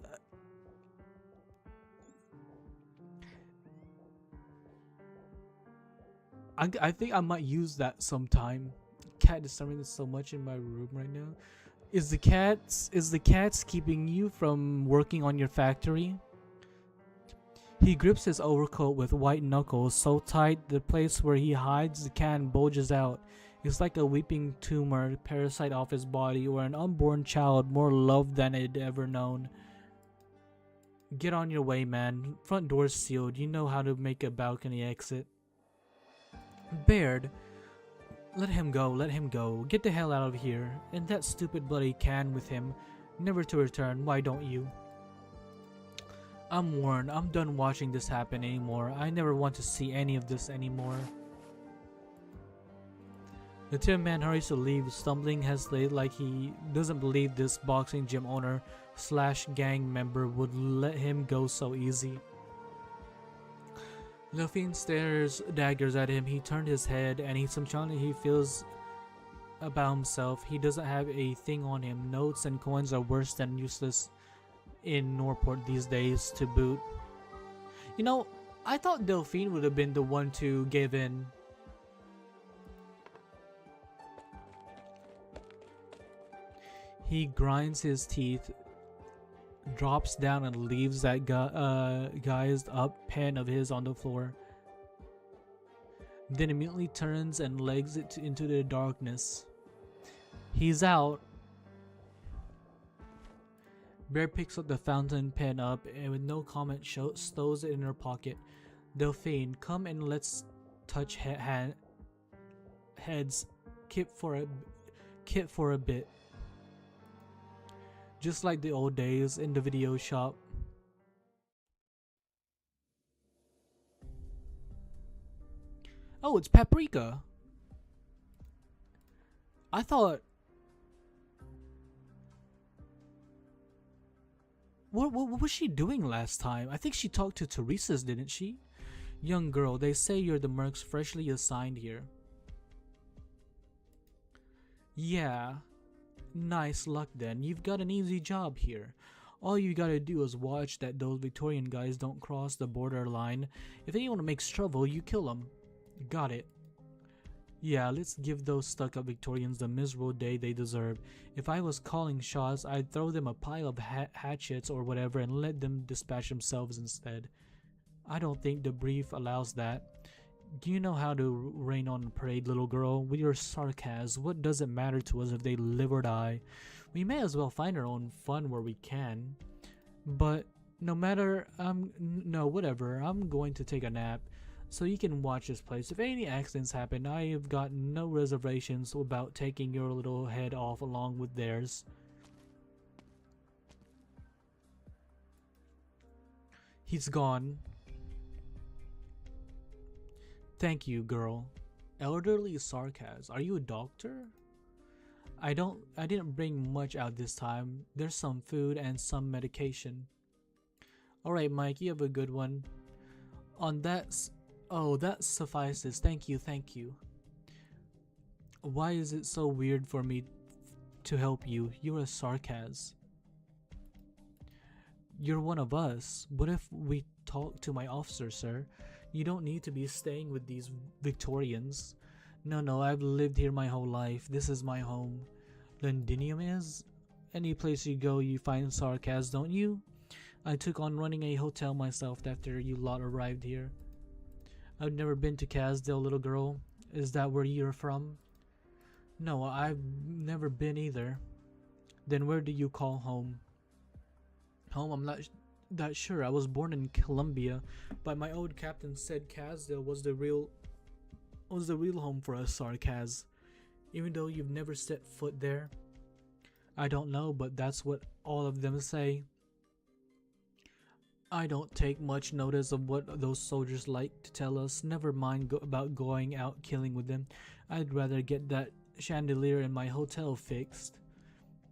I think I might use that sometime. Cat is disturbing this so much in my room right now. Is the cats keeping you from working on your factory? He grips his overcoat with white knuckles so tight the place where he hides the can bulges out. It's like a weeping tumor parasite off his body or an unborn child more loved than it ever known. Get on your way, man. Front door's sealed. You know how to make a balcony exit. Baird, let him go. Get the hell out of here. And that stupid bloody can with him, never to return. Why don't you? I'm warned. I'm done watching this happen anymore. I never want to see any of this anymore. The tin man hurries to leave, stumbling hastily like he doesn't believe this boxing gym owner / gang member would let him go so easy. The fiend stares daggers at him. He turned his head and he feels about himself. He doesn't have a thing on him. Notes and coins are worse than useless in Norport these days to boot. You know, I thought Delphine would have been the one to give in. He grinds his teeth, drops down, and leaves that guised up pen of his on the floor. Then immediately turns and legs it into the darkness. He's out. Bear picks up the fountain pen up and with no comment stows it in her pocket. Delphine, come and let's touch heads. Kit for a bit. Just like the old days in the video shop. Oh, it's Paprika. I thought... What was she doing last time? I think she talked to Teresa's, didn't she? Young girl, they say you're the mercs freshly assigned here. Yeah. Nice luck then. You've got an easy job here. All you gotta do is watch that those Victorian guys don't cross the border line. If anyone makes trouble, you kill them. Got it. Yeah, let's give those stuck-up Victorians the miserable day they deserve. If I was calling shots, I'd throw them a pile of hatchets or whatever and let them dispatch themselves instead. I don't think the brief allows that. Do you know how to rain on parade, little girl? With your sarcasm, what does it matter to us if they live or die? We may as well find our own fun where we can. But no matter, no, whatever, I'm going to take a nap. So you can watch this place. If any accidents happen, I have got no reservations about taking your little head off along with theirs. He's gone. Thank you, girl. Elderly sarcasm. Are you a doctor? I didn't bring much out this time. There's some food and some medication. Alright, Mike, you have a good one. On that... Oh, that suffices. Thank you, thank you. Why is it so weird for me to help you? You're a sarcasm. You're one of us. What if we talk to my officer, sir? You don't need to be staying with these Victorians. No, I've lived here my whole life. This is my home. Londinium is? Any place you go, you find sarcasm, don't you? I took on running a hotel myself after you lot arrived here. I've never been to Casdale, little girl. Is that where you're from? No, I've never been either. Then where do you call home? Home? I'm not that sure. I was born in Colombia, but my old captain said Casdale was the real home for us sarcasm. Even though you've never set foot there. I don't know, but that's what all of them say. I don't take much notice of what those soldiers like to tell us. Never mind about going out killing with them. I'd rather get that chandelier in my hotel fixed.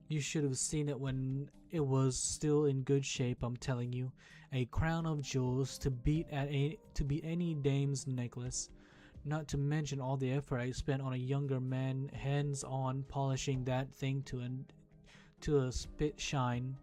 You should have seen it when it was still in good shape, I'm telling you. A crown of jewels to beat any dame's necklace. Not to mention all the effort I spent on a younger man, hands-on polishing that thing to a spit shine.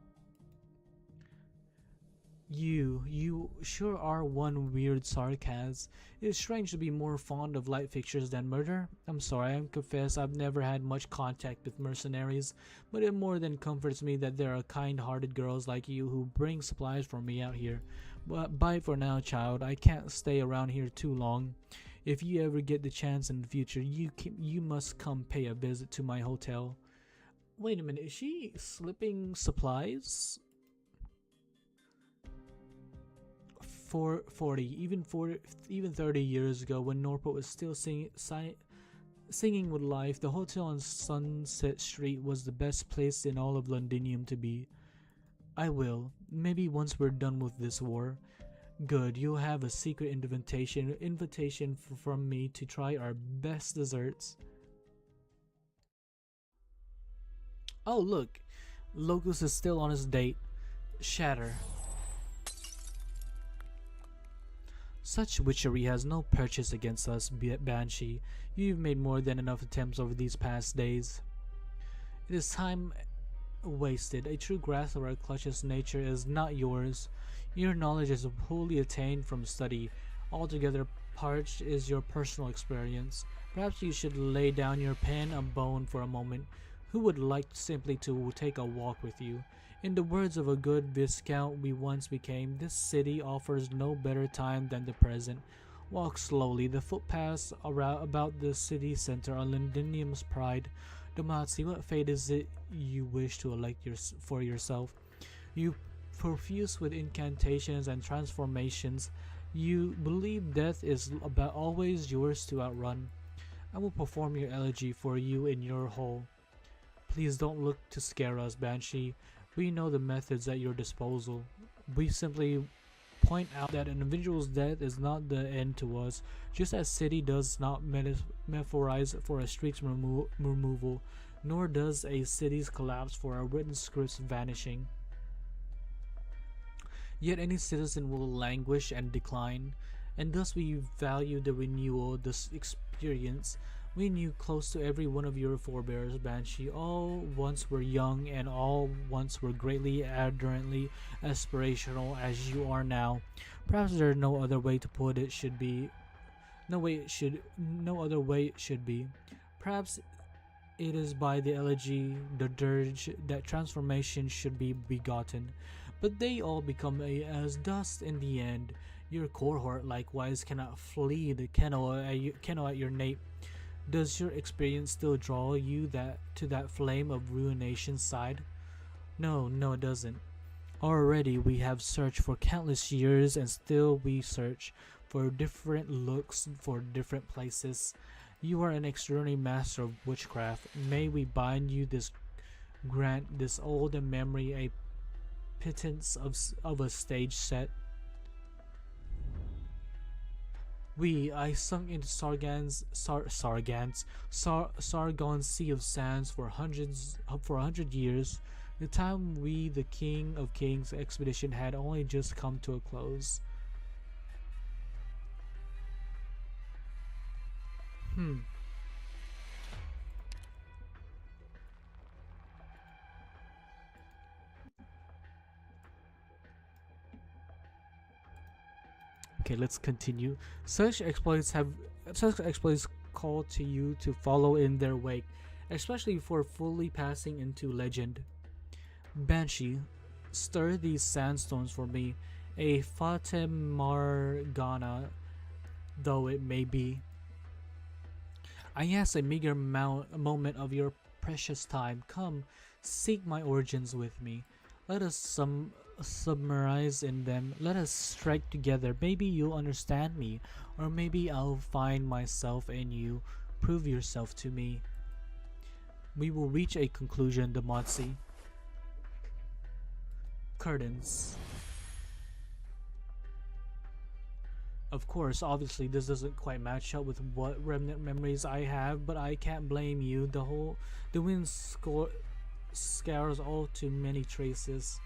You sure are one weird sarcasm. It's strange to be more fond of light fixtures than murder. I'm sorry, I confess I've never had much contact with mercenaries, but it more than comforts me that there are kind-hearted girls like you who bring supplies for me out here. But bye for now, child. I can't stay around here too long. If you ever get the chance in the future, you must come pay a visit to my hotel. Wait a minute, is she slipping supplies? 40, even 30 years ago, when Norport was still singing with life, the hotel on Sunset Street was the best place in all of Londinium to be. I will. Maybe once we're done with this war. Good, you'll have a secret invitation from me to try our best desserts. Oh look, Locus is still on his date. Shatter. Such witchery has no purchase against us, Banshee. You've made more than enough attempts over these past days. It is time wasted. A true grasp of our clutch's nature is not yours. Your knowledge is wholly attained from study. Altogether parched is your personal experience. Perhaps you should lay down your pen and bone for a moment. Who would like simply to take a walk with you? In the words of a good viscount we once became, this city offers no better time than the present. Walk slowly. The footpaths around about the city center are Londinium's pride. Domatsi, what fate is it you wish to elect for yourself? You profuse with incantations and transformations. You believe death is about always yours to outrun. I will perform your elegy for you in your hall. Please don't look to scare us, Banshee. We know the methods at your disposal. We simply point out that an individual's death is not the end to us, just as city does not metaphorize for a street's removal, nor does a city's collapse for a written script's vanishing. Yet any citizen will languish and decline, and thus we value the renewal, this experience. We knew close to every one of your forebears, Banshee. All once were young, and all once were greatly, ardently aspirational as you are now. Perhaps there is no other way to put it. No other way it should be. Perhaps it is by the elegy, the dirge, that transformation should be begotten. But they all become as dust in the end. Your cohort likewise cannot flee the kennel at your nape. Does your experience still draw you to that flame of ruination's side? No, it doesn't. Already we have searched for countless years, and still we search for different looks, for different places. You are an extraordinary master of witchcraft. May we bind you grant this old memory a pittance of a stage set. I sunk into Sargon's sea of sands for 100 years. The time the King of Kings expedition had only just come to a close. Okay, let's continue. Such exploits call to you to follow in their wake, especially for fully passing into legend. Banshee, stir these sandstones for me, a Fata Morgana though it may be. I ask a meager moment of your precious time. Come, seek my origins with me. Let us submerge in them. Let us strike together. Maybe you'll understand me, or maybe I'll find myself in you. Prove yourself to me. We will reach a conclusion, Demotsi. Curtains. Of course, obviously this doesn't quite match up with what remnant memories I have, but I can't blame you. The wind scours all too many traces.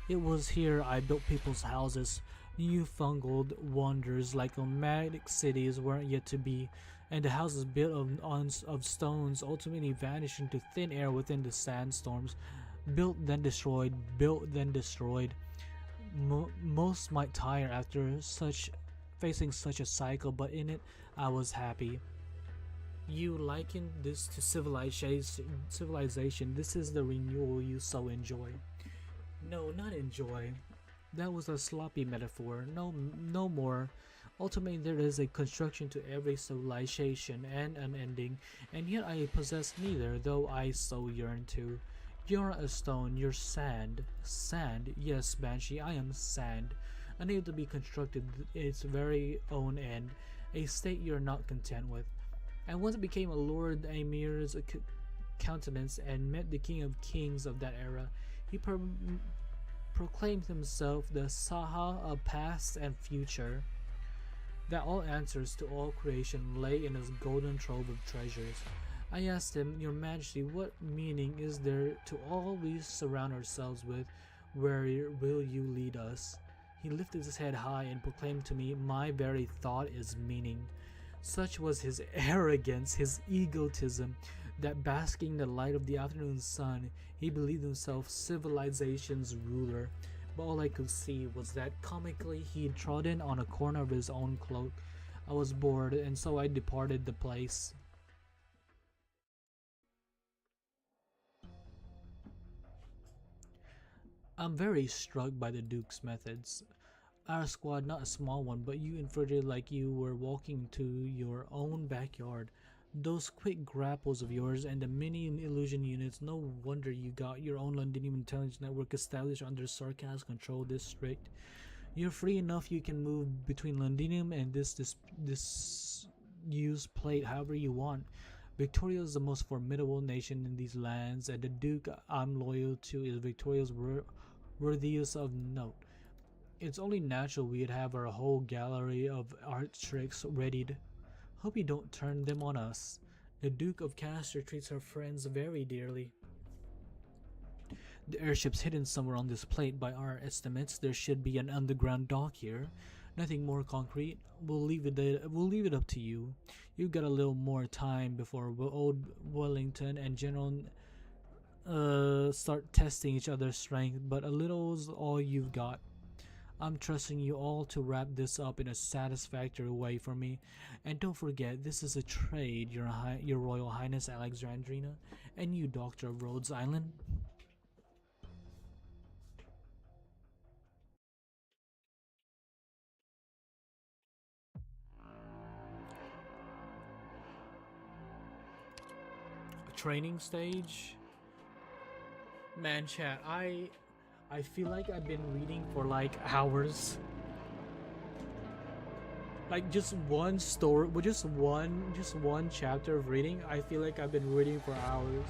It was here I built people's houses. Newfangled wonders like nomadic cities weren't yet to be, and the houses built of stones ultimately vanished into thin air within the sandstorms. Built then destroyed, built then destroyed. Most might tire after facing such a cycle, but in it I was happy. You likened this to civilization. This is the renewal you so enjoy. No, not enjoy. That was a sloppy metaphor. No more. Ultimately, there is a construction to every civilization and an ending, and yet I possess neither, though I so yearn to. You're a stone, you're sand. Sand, yes, Banshee, I am sand. Unable to be constructed its very own end, a state you're not content with. I once became a Lord Amir's countenance and met the King of Kings of that era. He proclaimed himself the Saha of past and future, that all answers to all creation lay in his golden trove of treasures. I asked him, Your Majesty, what meaning is there to all we surround ourselves with? Where will you lead us? He lifted his head high and proclaimed to me, My very thought is meaning. Such was his arrogance, his egotism, that basking in the light of the afternoon sun, he believed himself civilization's ruler. But all I could see was that comically he had trodden on a corner of his own cloak. I was bored, and so I departed the place. I'm very struck by the Duke's methods. Our squad, not a small one, but you inverted like you were walking to your own backyard. Those quick grapples of yours and the mini illusion units, no wonder you got your own Londinium intelligence network established under Sarkaz control this strict. You're free enough you can move between Londinium and this used plate however you want. Victoria is the most formidable nation in these lands, and the Duke I'm loyal to is Victoria's worthiest of note. It's only natural we'd have our whole gallery of art tricks readied. Hope you don't turn them on us. The Duke of Castor treats her friends very dearly. The airship's hidden somewhere on this plate. By our estimates, there should be an underground dock here. Nothing more concrete. We'll leave it up to you. You've got a little more time before old Wellington and General start testing each other's strength, but a little's all you've got. I'm trusting you all to wrap this up in a satisfactory way for me. And don't forget, this is a trade, Your Royal Highness Alexandrina, and you, Doctor of Rhodes Island. A training stage? Man, chat, I feel like I've been reading for like hours. Like just one story, just one chapter of reading. I feel like I've been reading for hours.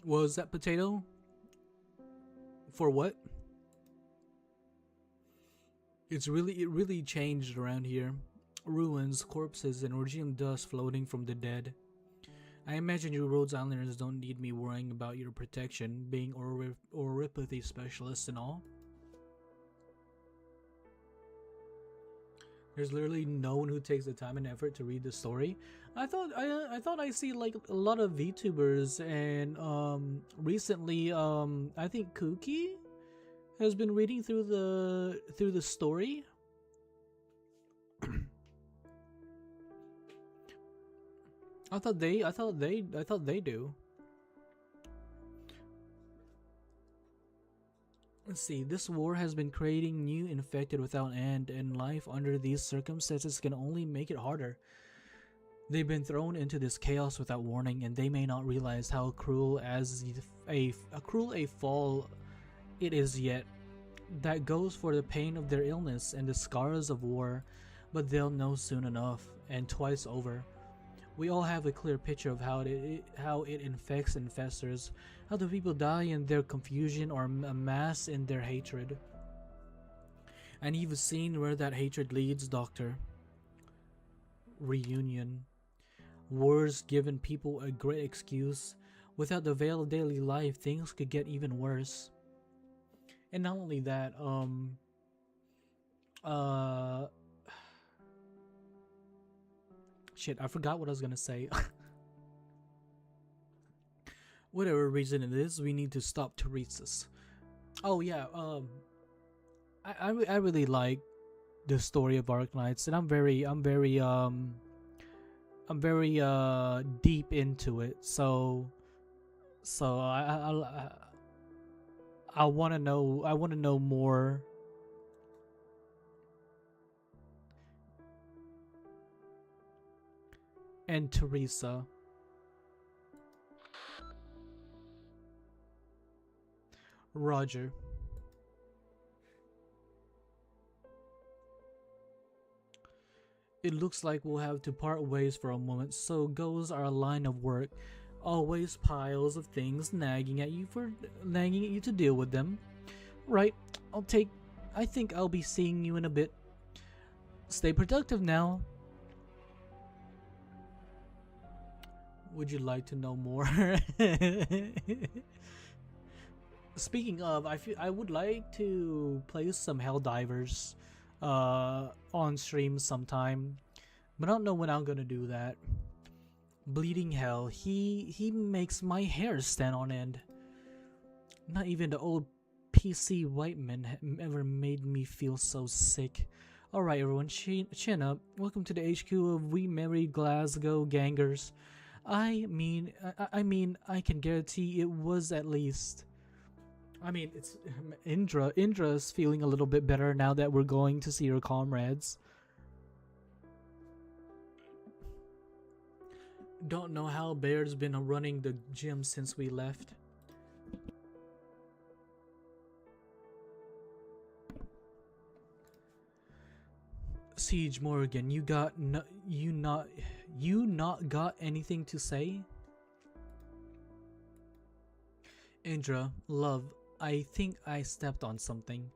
Was that potato? For what? It really changed around here. Ruins, corpses, and orgium dust floating from the dead. I imagine you Rhodes Islanders don't need me worrying about your protection, being oripathy specialists and all. There's literally no one who takes the time and effort to read the story. I thought I see like a lot of VTubers, and recently I think Kuki has been reading through the story. I thought they do. Let's see, this war has been creating new infected without end, and life under these circumstances can only make it harder. They've been thrown into this chaos without warning, and they may not realize how cruel a fall it is yet. That goes for the pain of their illness and the scars of war, but they'll know soon enough, and twice over. We all have a clear picture of how it infects and festers, how the people die in their confusion or amass in their hatred. And you've seen where that hatred leads, Doctor. Reunion. Wars given people a great excuse. Without the veil of daily life, things could get even worse. And not only that, shit, I forgot what I was gonna say. Whatever reason it is, we need to stop Teresa's. Oh yeah, I really like the story of ARKNIGHTS, and I'm very deep into it. So I want to know more. And Teresa. Roger. It looks like we'll have to part ways for a moment, so goes our line of work. Always piles of things nagging at you to deal with them. Right, I think I'll be seeing you in a bit. Stay productive now. Would you like to know more? Speaking of, I would like to play some Helldivers on stream sometime, but I don't know when I'm gonna do that. Bleeding Hell, he makes my hair stand on end. Not even the old PC white men ever made me feel so sick. Alright everyone, chin up. Welcome to the HQ of We Married Glasgow Gangers. I mean, I can guarantee it was at least. I mean, it's Indra's feeling a little bit better now that we're going to see her comrades. Don't know how Bear's been running the gym since we left. Siege Morgan, you not got anything to say? Indra, love, I think I stepped on something.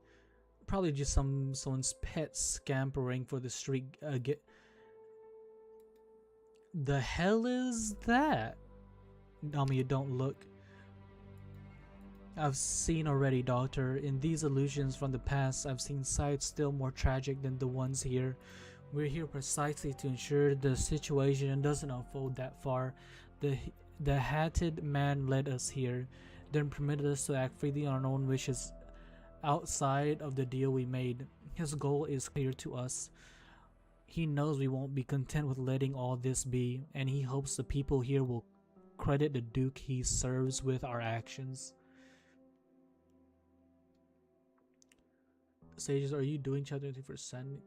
Probably just someone's pet scampering for the street. The hell is that? Nami, you don't look. I've seen already, Doctor. In these illusions from the past, I've seen sights still more tragic than the ones here. We're here precisely to ensure the situation doesn't unfold that far. The hatted man led us here, then permitted us to act freely on our own wishes outside of the deal we made. His goal is clear to us. He knows we won't be content with letting all this be, and he hopes the people here will credit the Duke he serves with our actions. Sages, are you doing chapter 30%?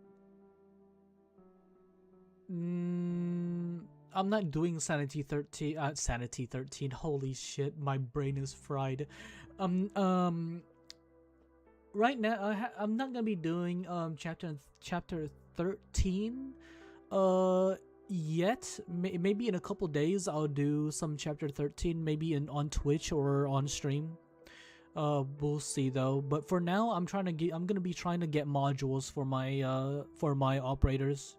I'm not doing Sanity 13. Sanity 13. Holy shit, my brain is fried. Right now, I'm not gonna be doing chapter 13. Yet. Maybe in a couple days I'll do some chapter 13. Maybe on Twitch or on stream. We'll see though. But for now, I'm gonna be trying to get modules for my operators.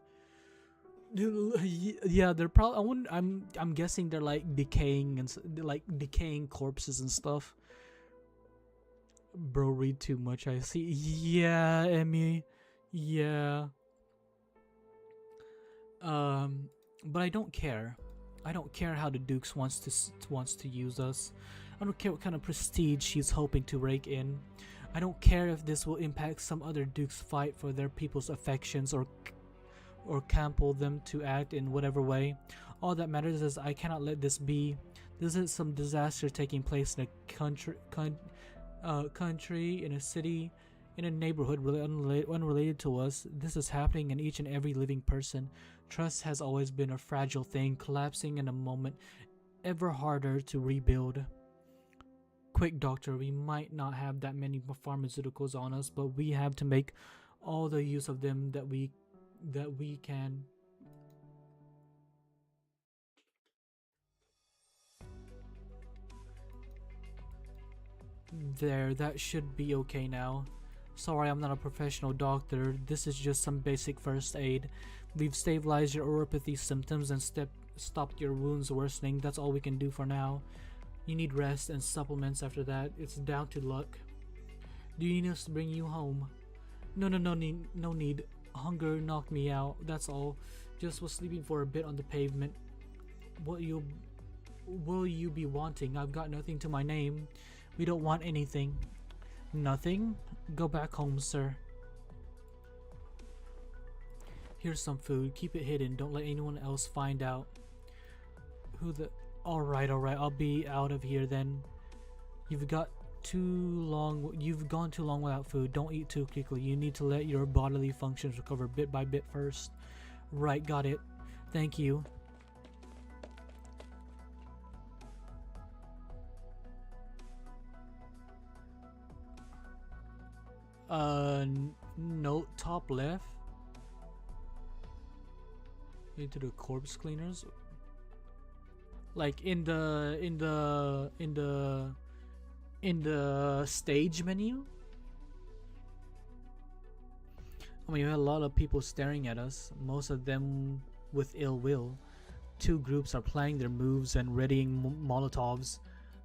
Yeah, they're probably. I'm guessing they're like decaying decaying corpses and stuff. Bro, read too much. I see. Yeah, Emmy. Yeah. But I don't care. I don't care how the Dukes wants to use us. I don't care what kind of prestige she's hoping to rake in. I don't care if this will impact some other Duke's fight for their people's affections or compel them to act in whatever way. All that matters is I cannot let this be. This is some disaster taking place in a country, in a city, in a neighborhood really unrelated to us. This is happening in each and every living person. Trust has always been a fragile thing, collapsing in a moment, ever harder to rebuild. Quick, Doctor, we might not have that many pharmaceuticals on us, but we have to make all the use of them that we can. There, that should be okay now. Sorry, I'm not a professional doctor. This is just some basic first aid. We've stabilized your oropathy symptoms and stopped your wounds worsening. That's all we can do for now. You need rest and supplements after that. It's down to luck. Do you need us to bring you home? No need. Hunger knocked me out, that's all. Just was sleeping for a bit on the pavement. What will you be wanting? I've got nothing to my name. We don't want anything. Nothing? Go back home, sir. Here's some food. Keep it hidden. Don't let anyone else find out. Alright, I'll be out of here then. You've gone too long without food. Don't eat too quickly. You need to let your bodily functions recover bit by bit first. Right, got it. Thank you. Note top left. Into the corpse cleaners. Like in the stage menu. I mean, you had a lot of people staring at us, most of them with ill will. two groups are planning their moves and readying Molotovs.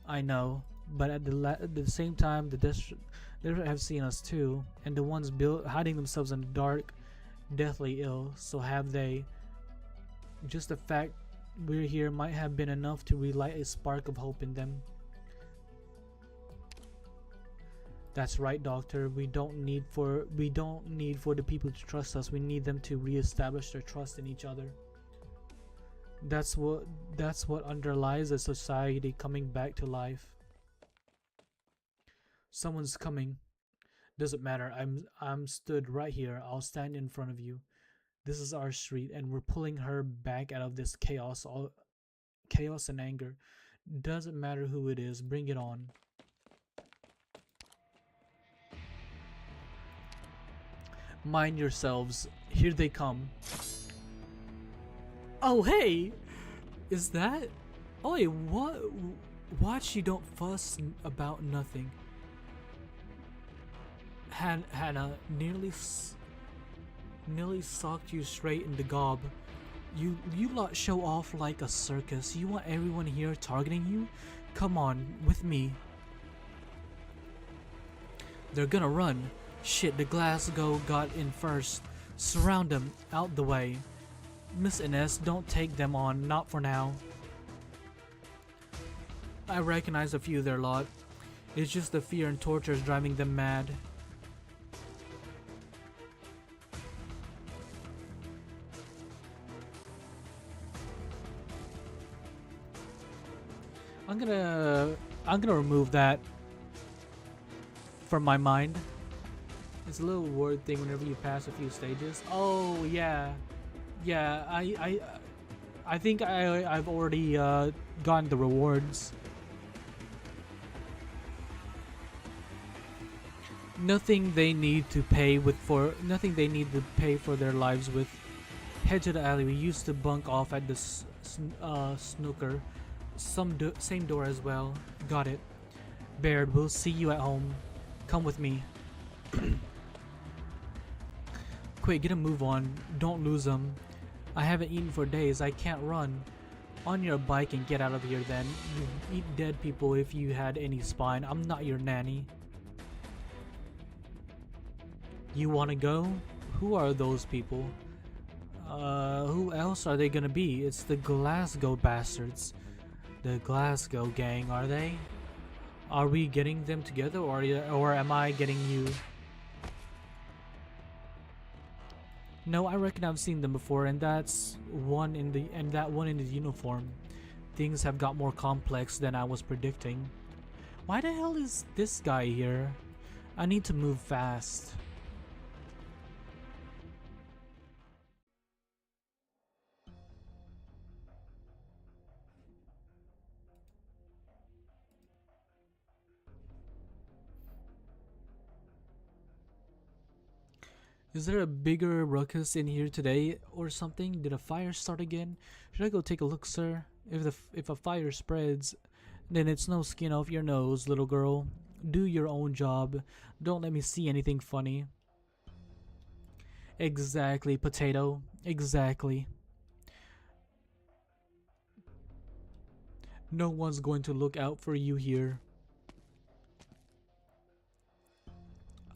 I know, but at the same time, they have seen us too, and the ones hiding themselves in the dark, deathly ill. So have they. Just the fact we're here might have been enough to relight a spark of hope in them. That's right, Doctor. We don't need for the people to trust us. We need them to reestablish their trust in each other. That's what underlies a society coming back to life. Someone's coming. Doesn't matter. I'm stood right here. I'll stand in front of you. This is our street, and we're pulling her back out of this chaos. All chaos and anger. Doesn't matter who it is. Bring it on. Mind yourselves. Here they come. Oh, hey! Is that? Oi, what? Watch you don't fuss about nothing. Hannah nearly socked you straight in the gob. You lot show off like a circus. You want everyone here targeting you? Come on, with me. They're gonna run. Shit, the Glasgow got in first. Surround them, out the way. Miss Ines, don't take them on, not for now. I recognize a few of their lot. It's just the fear and torture driving them mad. I'm gonna remove that from my mind. It's a little word thing whenever you pass a few stages. Oh yeah, yeah. I think I've already gotten the rewards. Nothing they need to pay for their lives with. Head to the alley. We used to bunk off at the snooker. Same door as well. Got it. Baird, we'll see you at home. Come with me. Quick, get a move on. Don't lose them. I haven't eaten for days. I can't run. On your bike and get out of here then. You eat dead people if you had any spine. I'm not your nanny. You wanna go? Who are those people? Who else are they gonna be? It's the Glasgow bastards. The Glasgow gang, are they? Are we getting them together, or am I getting you? No, I reckon I've seen them before, and that one in the uniform. Things have got more complex than I was predicting. Why the hell is this guy here? I need to move fast. Is there a bigger ruckus in here today or something? Did a fire start again? Should I go take a look, sir? If a fire spreads, then it's no skin off your nose, little girl. Do your own job. Don't let me see anything funny. Exactly, potato. Exactly. No one's going to look out for you here.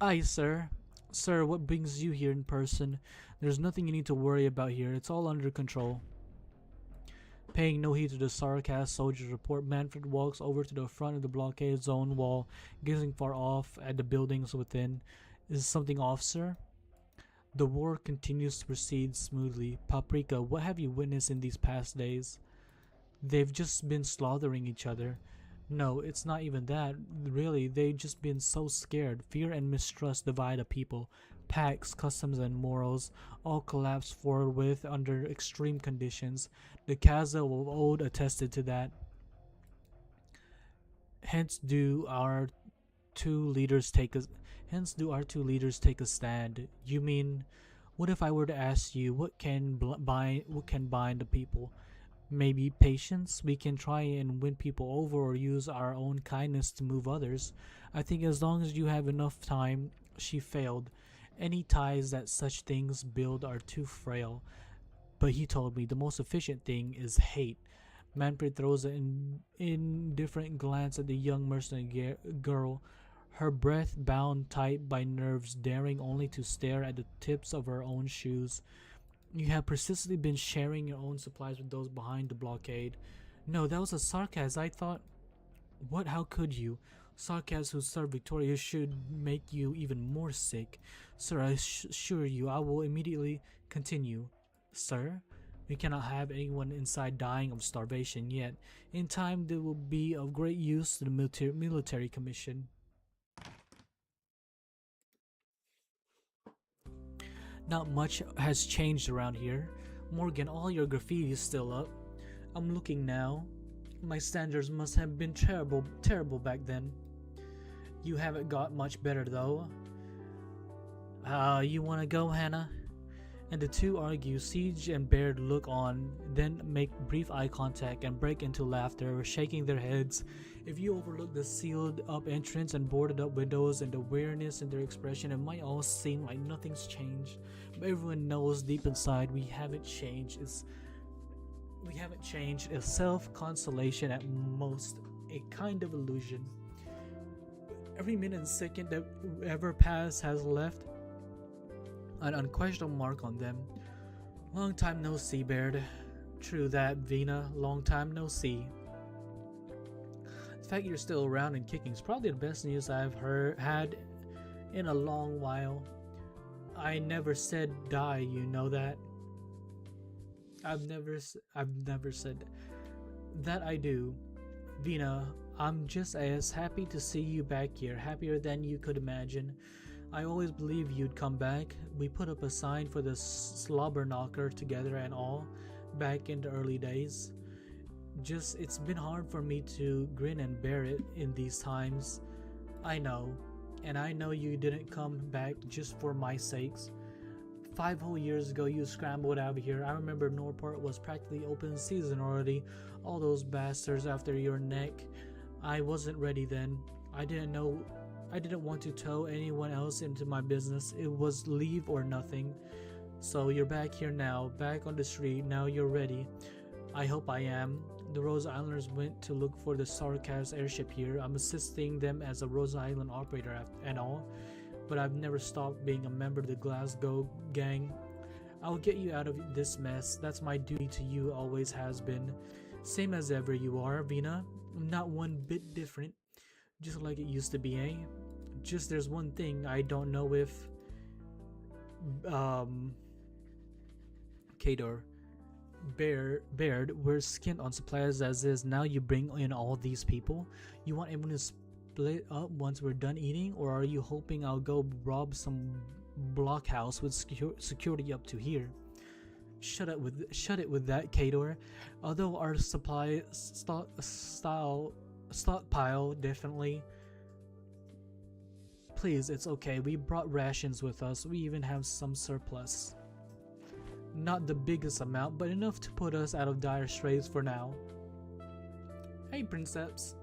Aye, sir. Sir, what brings you here in person? There's nothing you need to worry about here. It's all under control. Paying no heed to the sarcastic soldier's report, Manfred walks over to the front of the blockade zone wall, gazing far off at the buildings within. Is something off, sir? The war continues to proceed smoothly. Paprika, what have you witnessed in these past days? They've just been slaughtering each other. No, it's not even that. Really, they've just been so scared. Fear and mistrust divide a people. Pacts, customs, and morals all collapse forthwith under extreme conditions. The Kaza of old attested to that. Hence do our two leaders take a stand. You mean, what if I were to ask you, what can bind the people? Maybe patience. We can try and win people over or use our own kindness to move others. I think as long as you have enough time. She failed. Any ties that such things build are too frail. But he told me the most efficient thing is hate. Manfred throws an indifferent glance at the young mercenary girl, her breath bound tight by nerves, daring only to stare at the tips of her own shoes. You have persistently been sharing your own supplies with those behind the blockade. No, that was a sarcasm. I thought, what? How could you? Sarcasm who served Victoria should make you even more sick. Sir, I assure you, I will immediately continue. Sir? We cannot have anyone inside dying of starvation yet. In time, they will be of great use to the military commission. Not much has changed around here. Morgan, all your graffiti is still up. I'm looking now. My standards must have been terrible back then. You haven't got much better though. You wanna go, Hannah? And the two argue. Siege and Baird look on, then make brief eye contact and break into laughter, shaking their heads. If you overlook the sealed up entrance and boarded up windows and the weariness in their expression, it might all seem like nothing's changed. But everyone knows deep inside we haven't changed. It's self-consolation at most, a kind of illusion. Every minute and second that ever passed has left an unquestionable mark on them. Long time no see, Baird. True that, Vina. Long time no see. The fact you're still around and kicking is probably the best news I've had in a long while. I never said die, you know that? I've never said that. I do. Vina, I'm just as happy to see you back here, happier than you could imagine. I always believed you'd come back. We put up a sign for the slobber knocker together and all, back in the early days. It's been hard for me to grin and bear it in these times. I know, and I know you didn't come back just for my sakes. 5 whole years ago, you scrambled out of here. I remember Norport was practically open season already. All those bastards after your neck. I wasn't ready then. I didn't want to tow anyone else into my business. It was leave or nothing. So you're back here now, back on the street. Now you're ready. I hope I am. The Rose Islanders went to look for the Sarkaz airship here. I'm assisting them as a Rose Island operator and all. But I've never stopped being a member of the Glasgow gang. I'll get you out of this mess. That's my duty to you, always has been. Same as ever you are, Vina. Not one bit different. Just like it used to be, eh? Just there's one thing I don't know if Kador Baird, we're skint on supplies as is. Now you bring in all these people. You want everyone to split up once we're done eating, or are you hoping I'll go rob some blockhouse with security up to here? Shut it with that, Kador. Although our supply stockpile definitely. Please, it's okay. We brought rations with us. We even have some surplus. Not the biggest amount, but enough to put us out of dire straits for now. Hey, Princeps.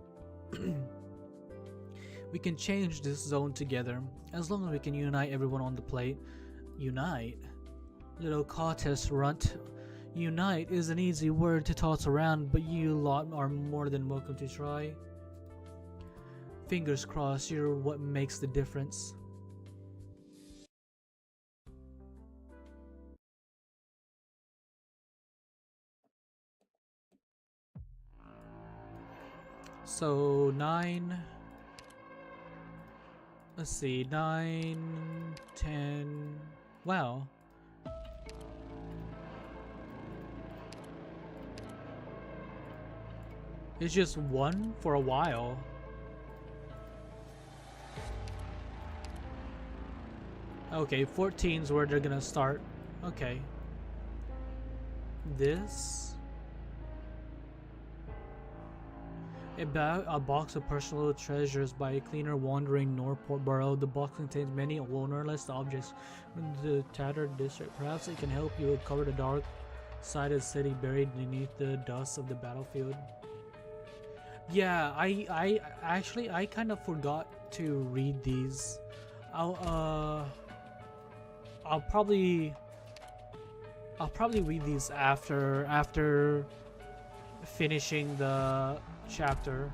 We can change this zone together, as long as we can unite everyone on the plate. Unite? Little Cortes runt. Unite is an easy word to toss around, but you lot are more than welcome to try. Fingers crossed, you're what makes the difference. So 9, let's see, 9, 10, wow. It's just 1 for a while. Okay, 14's where they're gonna start. Okay. This. About a box of personal treasures by a cleaner wandering Norport Borough. The box contains many ownerless objects in the tattered district. Perhaps it can help you recover the dark side of the city buried beneath the dust of the battlefield. Yeah, I actually kind of forgot to read these. I'll probably I'll probably read these after finishing the chapter.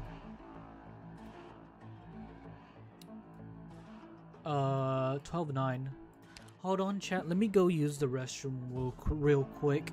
12:09. Hold on, chat. Let me go use the restroom real quick.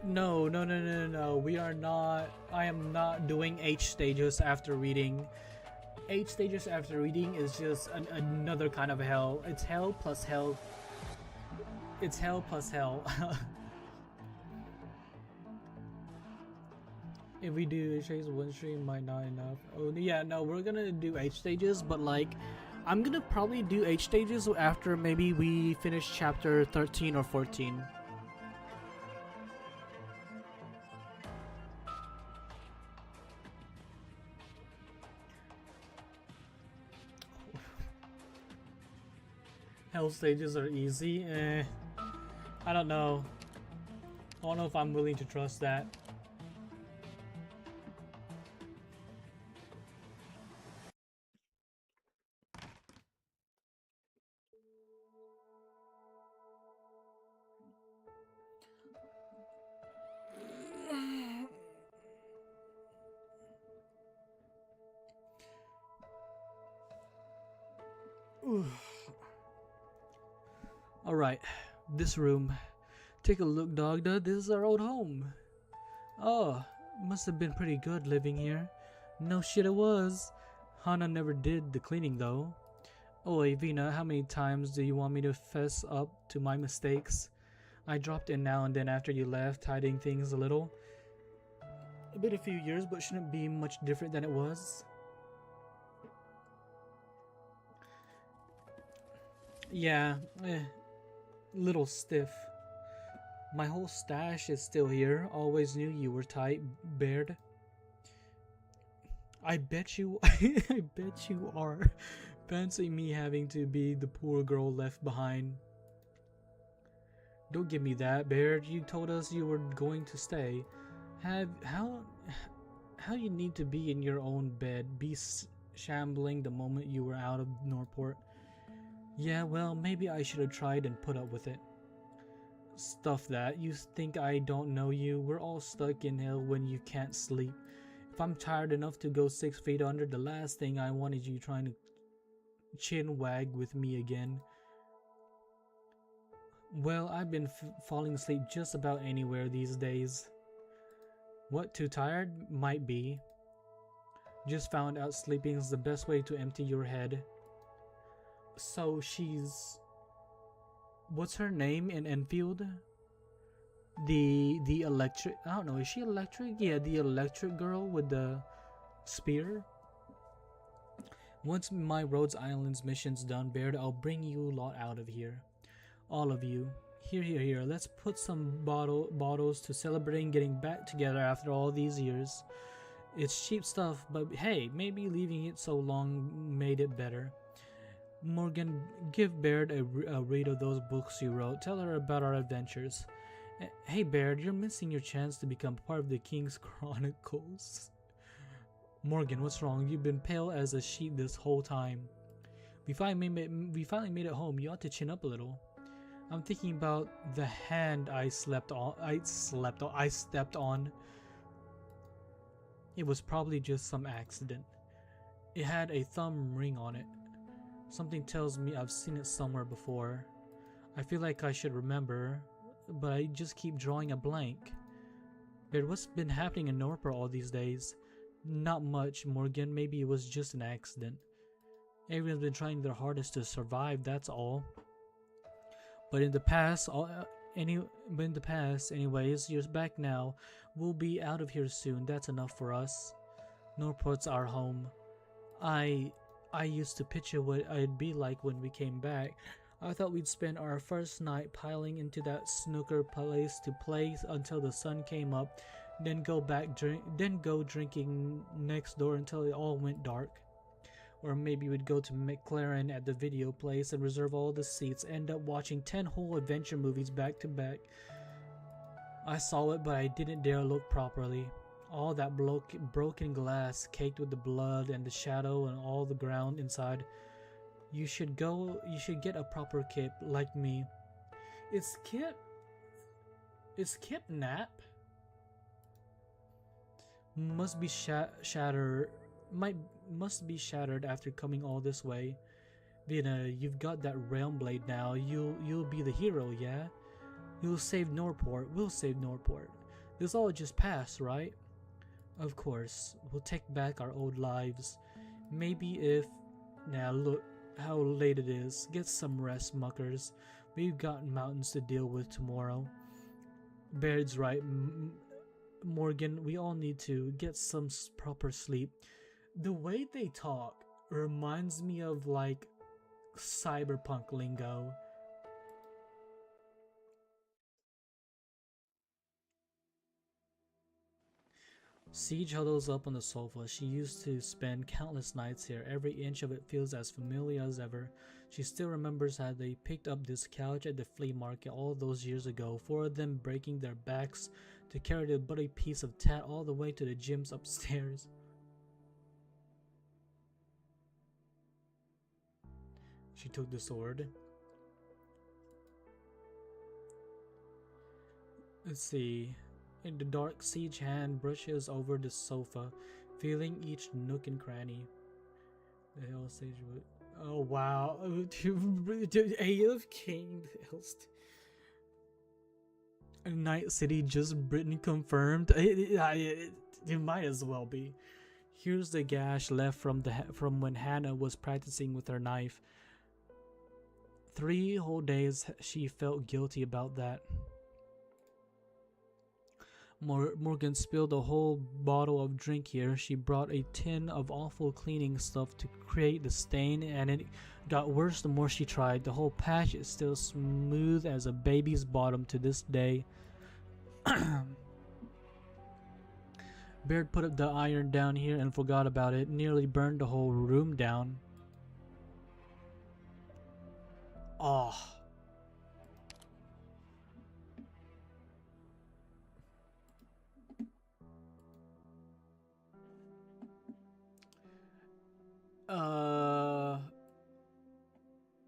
No, no, no, no, no, no. We are not. I am not doing H stages after reading. H stages after reading is just another kind of hell. It's hell plus hell. It's hell plus hell. If we do H stages, one stream might not enough. Oh yeah, no, we're gonna do H stages, but like, I'm gonna probably do H stages after maybe we finish chapter 13 or 14. Hell stages are easy. I don't know. I don't know if I'm willing to trust that. Alright, this room. Take a look, Dogda. This is our old home. Oh, must have been pretty good living here. No shit it was. Hana never did the cleaning though. Oh, Avina, how many times do you want me to fess up to my mistakes? I dropped in now and then after you left, hiding things a little. Been a few years, but shouldn't be much different than it was. Yeah, little stiff. My whole stash is still here. Always knew you were tight, Baird. I bet you I bet you are. Fancy me having to be the poor girl left behind. Don't give me that, Baird. You told us you were going to stay. How you need to be in your own bed, be shambling the moment you were out of Norport. Yeah, well, maybe I should have tried and put up with it. Stuff that. You think I don't know you? We're all stuck in hell when you can't sleep. If I'm tired enough to go 6 feet under, the last thing I want is you trying to chin wag with me again. Well, I've been falling asleep just about anywhere these days. What, too tired? Might be. Just found out sleeping is the best way to empty your head. So she's... What's her name in Enfield? The electric... I don't know, is she electric? Yeah, the electric girl with the spear. Once my Rhodes Islands mission's done, Baird, I'll bring you lot out of here. All of you. Here. Let's put some bottles to celebrating getting back together after all these years. It's cheap stuff, but hey, maybe leaving it so long made it better. Morgan, give Baird a read of those books you wrote. Tell her about our adventures. Hey Baird, you're missing your chance to become part of the King's Chronicles. Morgan, what's wrong? You've been pale as a sheet this whole time. We finally made it home. You ought to chin up a little. I'm thinking about the hand I stepped on. It was probably just some accident. It had a thumb ring on it. Something tells me I've seen it somewhere before. I feel like I should remember, but I just keep drawing a blank. But what's been happening in Norpor all these days? Not much, Morgan. Maybe it was just an accident. Everyone's been trying their hardest to survive, that's all. But in the past, anyways, you're back now. We'll be out of here soon. That's enough for us. Norport's our home. I used to picture what it'd be like when we came back. I thought we'd spend our first night piling into that snooker place to play until the sun came up, then go drinking next door until it all went dark. Or maybe we'd go to McLaren at the video place and reserve all the seats, end up watching 10 whole adventure movies back to back. I saw it, but I didn't dare look properly. All that broken glass caked with the blood and the shadow and all the ground inside. You should get a proper kip like me. Is Kip Nap? Must be shattered after coming all this way. Vina, you've got that realm blade now. You'll be the hero, yeah? You'll save Norport. We'll save Norport. This all just passed, right? Of course. We'll take back our old lives. Maybe if... Now look how late it is. Get some rest, muckers. We've got mountains to deal with tomorrow. Baird's right, Morgan. We all need to get some proper sleep. The way they talk reminds me of like cyberpunk lingo. Siege huddles up on the sofa. She used to spend countless nights here. Every inch of it feels as familiar as ever. She still remembers how they picked up this couch at the flea market all those years ago, 4 of them breaking their backs to carry the bloody piece of tat all the way to the gyms upstairs. She took the sword. Let's see. In the dark, Siege hand brushes over the sofa, feeling each nook and cranny. The hell Sage would. Oh wow. AF King. Night City just Britain confirmed. It might as well be. Here's the gash left from when Hannah was practicing with her knife. 3 whole days she felt guilty about that. Morgan spilled a whole bottle of drink here. She brought a tin of awful cleaning stuff to create the stain, and it got worse the more she tried. The whole patch is still smooth as a baby's bottom to this day. Baird put up the iron down here and forgot about it. Nearly burned the whole room down. Oh.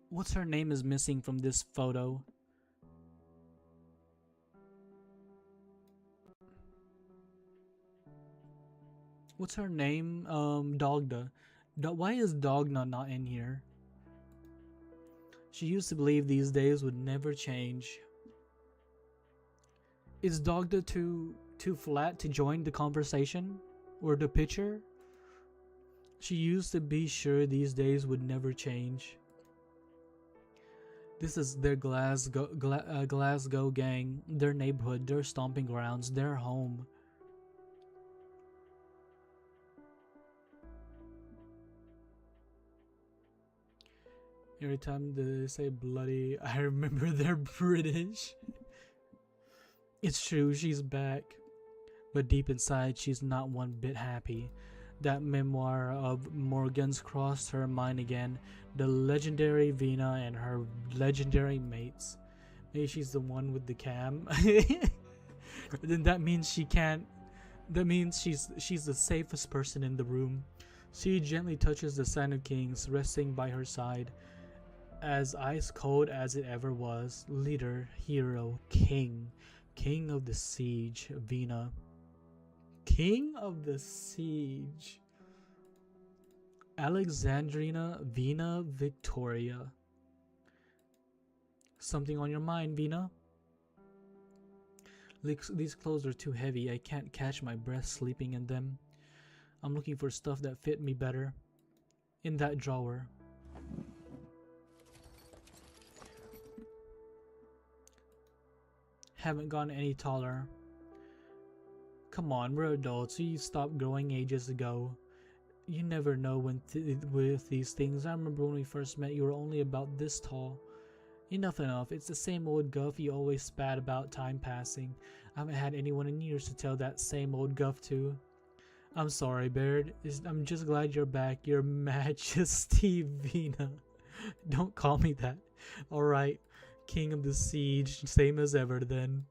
What's her name is missing from this photo? What's her name? Dogda. Why is Dogna not in here? She used to believe these days would never change. Is Dogda too flat to join the conversation? Or the picture? She used to be sure these days would never change. This is their Glasgow gang, their neighborhood, their stomping grounds, their home. Every time they say bloody, I remember they're British. It's true, she's back. but deep inside she's not one bit happy. That memoir of Morgan's crossed her mind again, the legendary Vina and her legendary mates. Maybe she's the one with the cam. Then that means she can't. That means she's the safest person in the room. She gently touches the Sign of Kings, resting by her side, as ice cold as it ever was. Leader, hero, king, king of the siege, Vina. King of the siege. Alexandrina Vina Victoria. Something on your mind, Vina? These clothes are too heavy. I can't catch my breath sleeping in them. I'm looking for stuff that fit me better. In that drawer. Haven't gotten any taller. Come on, we're adults. You stopped growing ages ago. You never know with these things. I remember when we first met, you were only about this tall. Enough. It's the same old guff you always spat about time passing. I haven't had anyone in years to tell that same old guff to. I'm sorry, Baird. I'm just glad you're back, Your Majesty Vina. Don't call me that. Alright, King of the Siege, same as ever then.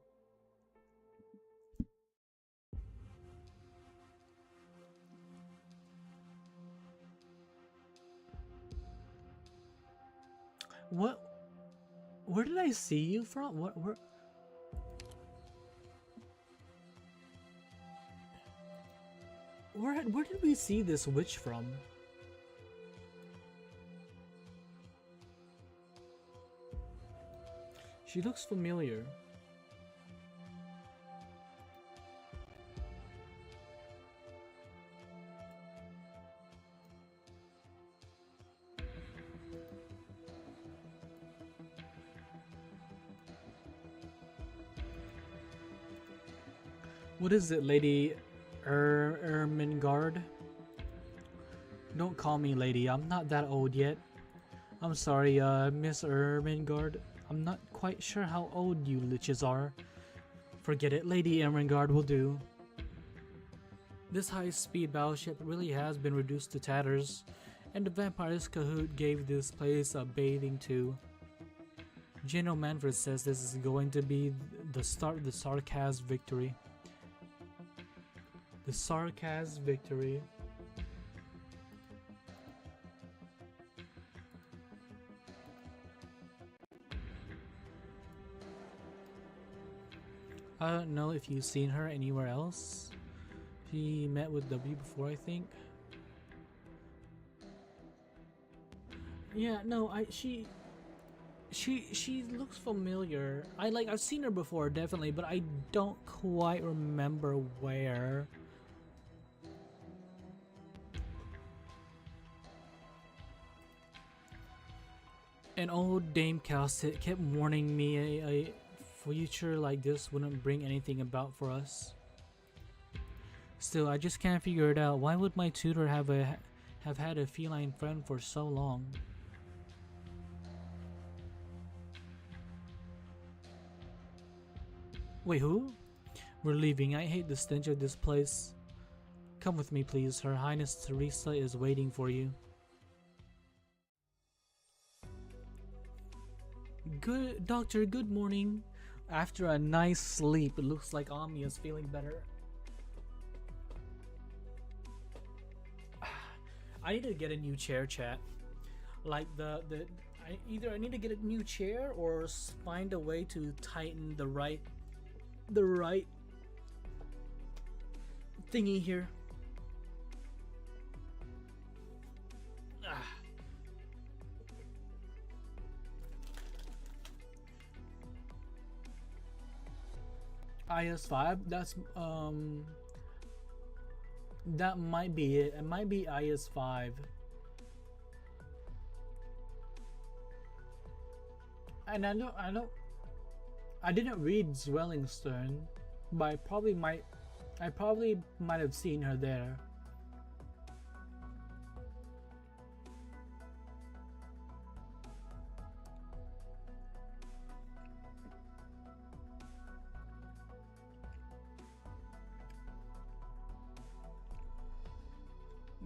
What? Where did I see you from? Where did we see this witch from? She looks familiar. What is it, Lady Ermengarde? Don't call me lady, I'm not that old yet. I'm sorry, Miss Ermengarde. I'm not quite sure how old you liches are. Forget it, Lady Ermengarde will do. This high-speed battleship really has been reduced to tatters, and the vampire's Kahoot gave this place a bathing too. General Manfred says this is going to be the start of the Sarkaz victory. The Sarkaz victory. I don't know if you've seen her anywhere else. She met with W before, I think. Yeah, no, she looks familiar. I've seen her before, definitely, but I don't quite remember where. An old Dame Calcit kept warning me a future like this wouldn't bring anything about for us. Still, I just can't figure it out. Why would my tutor have had a feline friend for so long? Wait, who? We're leaving. I hate the stench of this place. Come with me, please. Her Highness Teresa is waiting for you. Good, Doctor, good morning. After a nice sleep, it looks like Ami is feeling better. I need to get a new chair, chat. Like either I need to get a new chair or find a way to tighten the right thingy here. IS5, that's that might be it. It might be IS5. And I didn't read Zwellingstern, but I probably might have seen her there.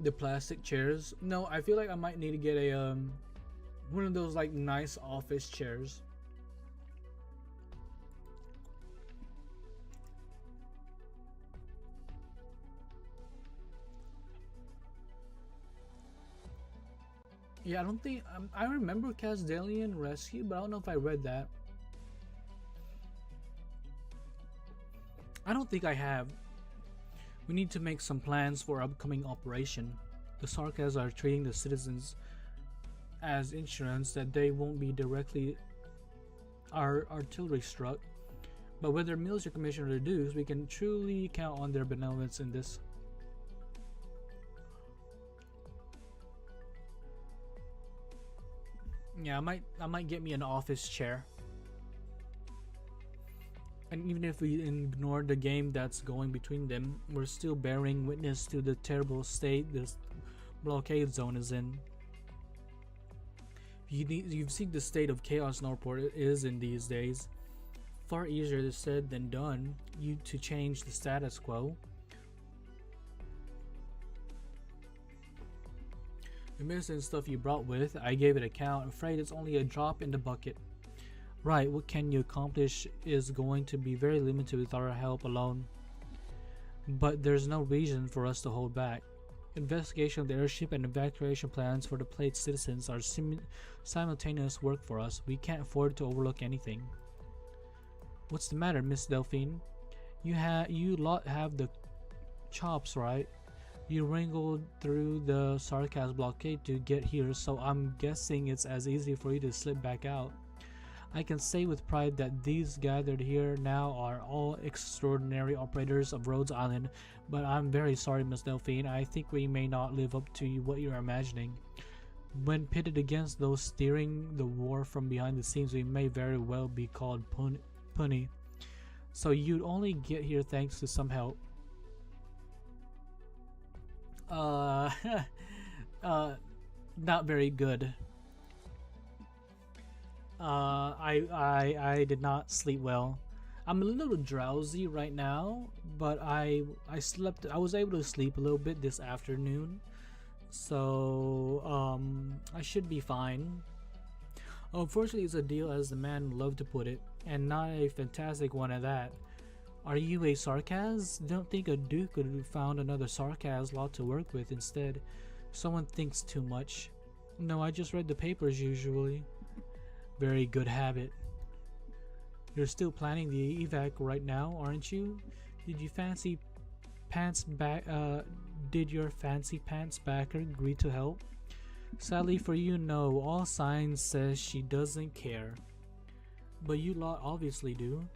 The plastic chairs. No, I feel like I might need to get a one of those like nice office chairs. Yeah, I don't think I remember Casdalian Rescue, but I don't know if I read that. I don't think I have. We need to make some plans for upcoming operation. The Sarkas are treating the citizens as insurance that they won't be directly artillery struck. But with their military commission reduced, we can truly count on their benevolence in this. Yeah, I might get me an office chair. And even if we ignore the game that's going between them, we're still bearing witness to the terrible state this blockade zone is in. You've seen the state of chaos Northport is in these days. Far easier said than done to change the status quo. The medicine stuff you brought with, I gave it a count. I'm afraid it's only a drop in the bucket. Right, what can you accomplish is going to be very limited with our help alone. But there's no reason for us to hold back. Investigation of the airship and evacuation plans for the plate citizens are simultaneous work for us. We can't afford to overlook anything. What's the matter, Miss Delphine? You lot have the chops, right? You wrangled through the Sarkas blockade to get here, so I'm guessing it's as easy for you to slip back out. I can say with pride that these gathered here now are all extraordinary operators of Rhodes Island, but I'm very sorry, Miss Delphine. I think we may not live up to what you're imagining. When pitted against those steering the war from behind the scenes, we may very well be called punny. So you'd only get here thanks to some help. Not very good. I did not sleep well. I'm a little drowsy right now, but I was able to sleep a little bit this afternoon, so I should be fine. Unfortunately, it's a deal as the man loved to put it, and not a fantastic one at that. Are you a Sarkaz? Don't think a duke could have found another Sarkaz lot to work with instead. Someone thinks too much. No, I just read the papers usually. Very good habit. You're still planning the evac right now, aren't you? Did your fancy pants backer agree to help? Sadly for you, no. All signs says she doesn't care. But you lot obviously do.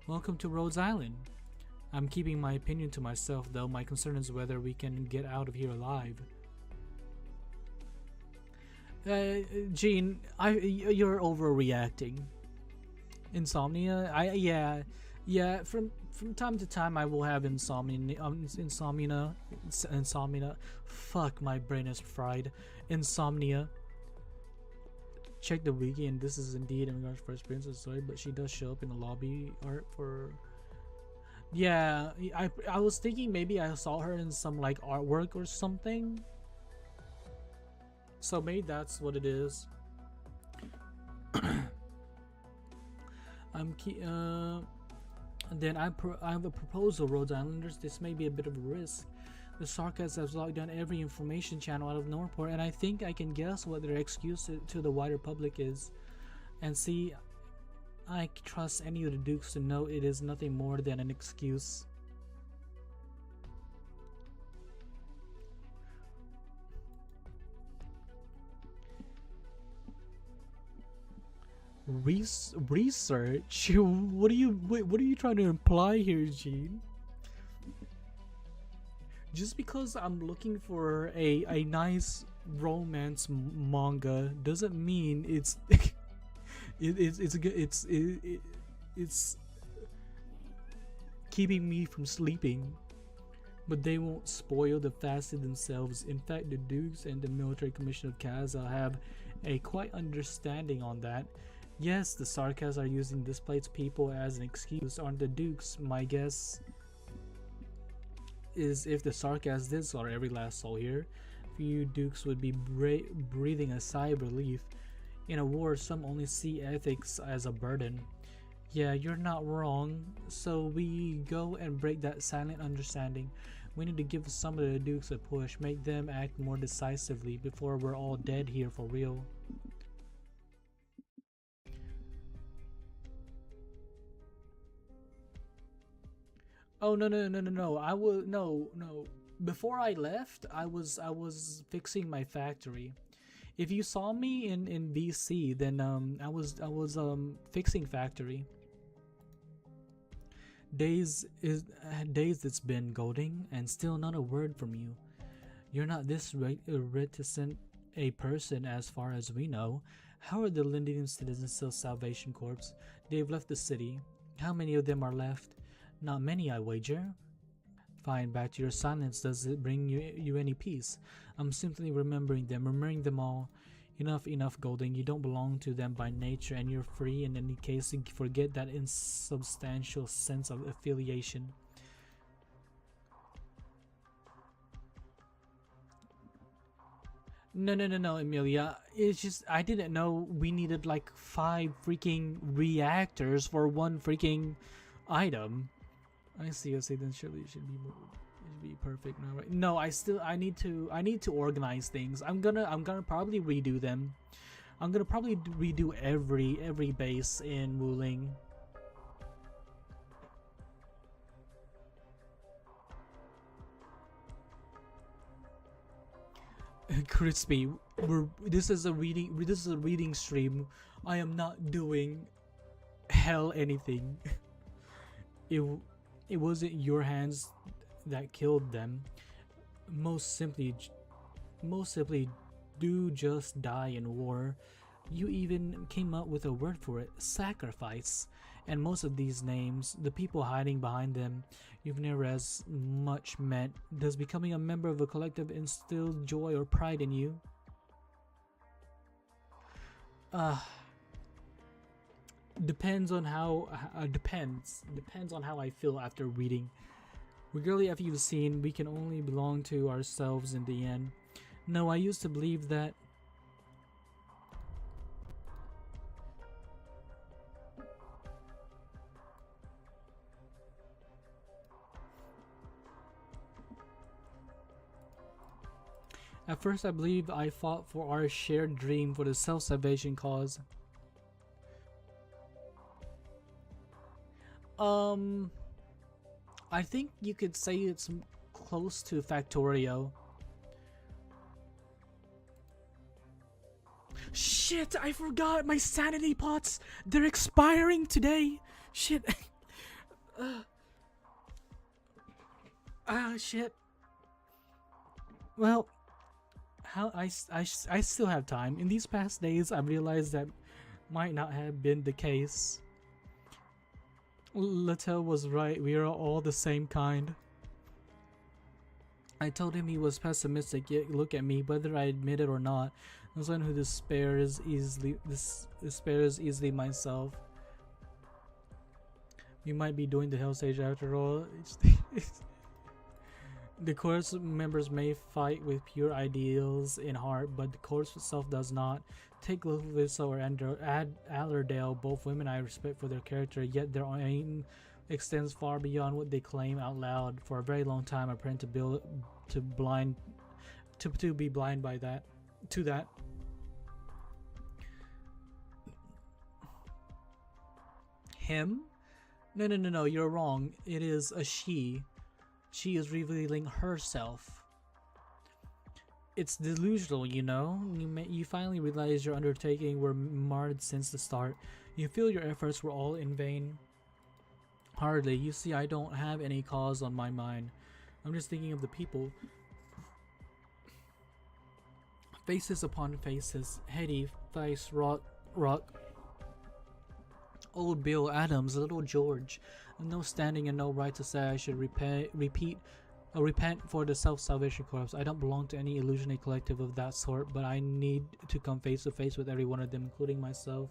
Welcome to Rhodes Island. I'm keeping my opinion to myself though. My concern is whether we can get out of here alive. Jean, you're overreacting. Insomnia? Yeah. From time to time, I will have insomnia. Fuck, my brain is fried. Insomnia. Check the wiki, and this is indeed in regards to first experience. Sorry, but she does show up in the lobby art for. Yeah, I was thinking maybe I saw her in some like artwork or something. So maybe that's what it is. Then I have a proposal, Rhodes Islanders. This may be a bit of a risk. The Sarkas have locked down every information channel out of Northport, and I think I can guess what their excuse to the wider public is. And see, I trust any of the dukes to know it is nothing more than an excuse. Research? What are you trying to imply here, Gene? Just because I'm looking for a nice romance manga doesn't mean it's it's keeping me from sleeping. But they won't spoil the facet themselves. In fact, the Dukes and the Military Commission of Kaza have a quite understanding on that. Yes, the Sarkas are using displaced people as an excuse. Aren't the Dukes? My guess is if the Sarkas did slaughter every last soul here, few dukes would be breathing a sigh of relief. In a war, some only see ethics as a burden. Yeah, you're not wrong. So we go and break that silent understanding. We need to give some of the dukes a push, make them act more decisively before we're all dead here for real. Oh no! No. Before I left, I was fixing my factory. If you saw me in BC, then I was fixing factory. Days it's been, Golding, and still not a word from you. You're not this reticent a person as far as we know. How are the Lindian Citizens Still Salvation Corps? They've left the city. How many of them are left? Not many, I wager. Fine, back to your silence. Does it bring you any peace? I'm simply remembering them all. Enough, Golding. You don't belong to them by nature, and you're free in any case to forget that insubstantial sense of affiliation. No, Emilia. It's just I didn't know we needed like 5 freaking reactors for one freaking item. I see. Then surely it should be perfect now, right? No, I need to organize things. I'm gonna probably redo them. I'm gonna probably redo every base in Wuling. Crispy, this is a reading stream. I am not doing hell anything. It wasn't your hands that killed them. Most simply, do just die in war. You even came up with a word for it: sacrifice. And most of these names, the people hiding behind them, you've never as much meant. Does becoming a member of a collective instill joy or pride in you? Depends on how depends on how I feel after reading. Regardless of you've seen, we can only belong to ourselves in the end. No, I used to believe that. At first I believed I fought for our shared dream, for the self-salvation cause. I think you could say it's close to Factorio. Shit, I forgot my sanity pots. They're expiring today. Shit. Shit. Well, I still have time. In these past days, I realized that might not have been the case. Littell was right. We are all the same kind. I told him he was pessimistic, yet look at me, whether I admit it or not. I'm someone who despairs easily myself. We might be doing the Hell Stage after all. The Corps members may fight with pure ideals in heart, but the Corps itself does not. Take Lithissa or Allerdale, both women I respect for their character, yet their aim extends far beyond what they claim out loud. For a very long time, I planned to be blind by that. To that. Him? No, you're wrong. It is a she. She is revealing herself. It's delusional, you know? You finally realize your undertaking were marred since the start. You feel your efforts were all in vain. Hardly. You see, I don't have any cause on my mind. I'm just thinking of the people. Faces upon faces. Hetty, Face, Rock. Old Bill, Adams, Little George. No standing and no right to say I should repent for the Self-Salvation Corps. I don't belong to any illusionary collective of that sort, but I need to come face to face with every one of them, including myself.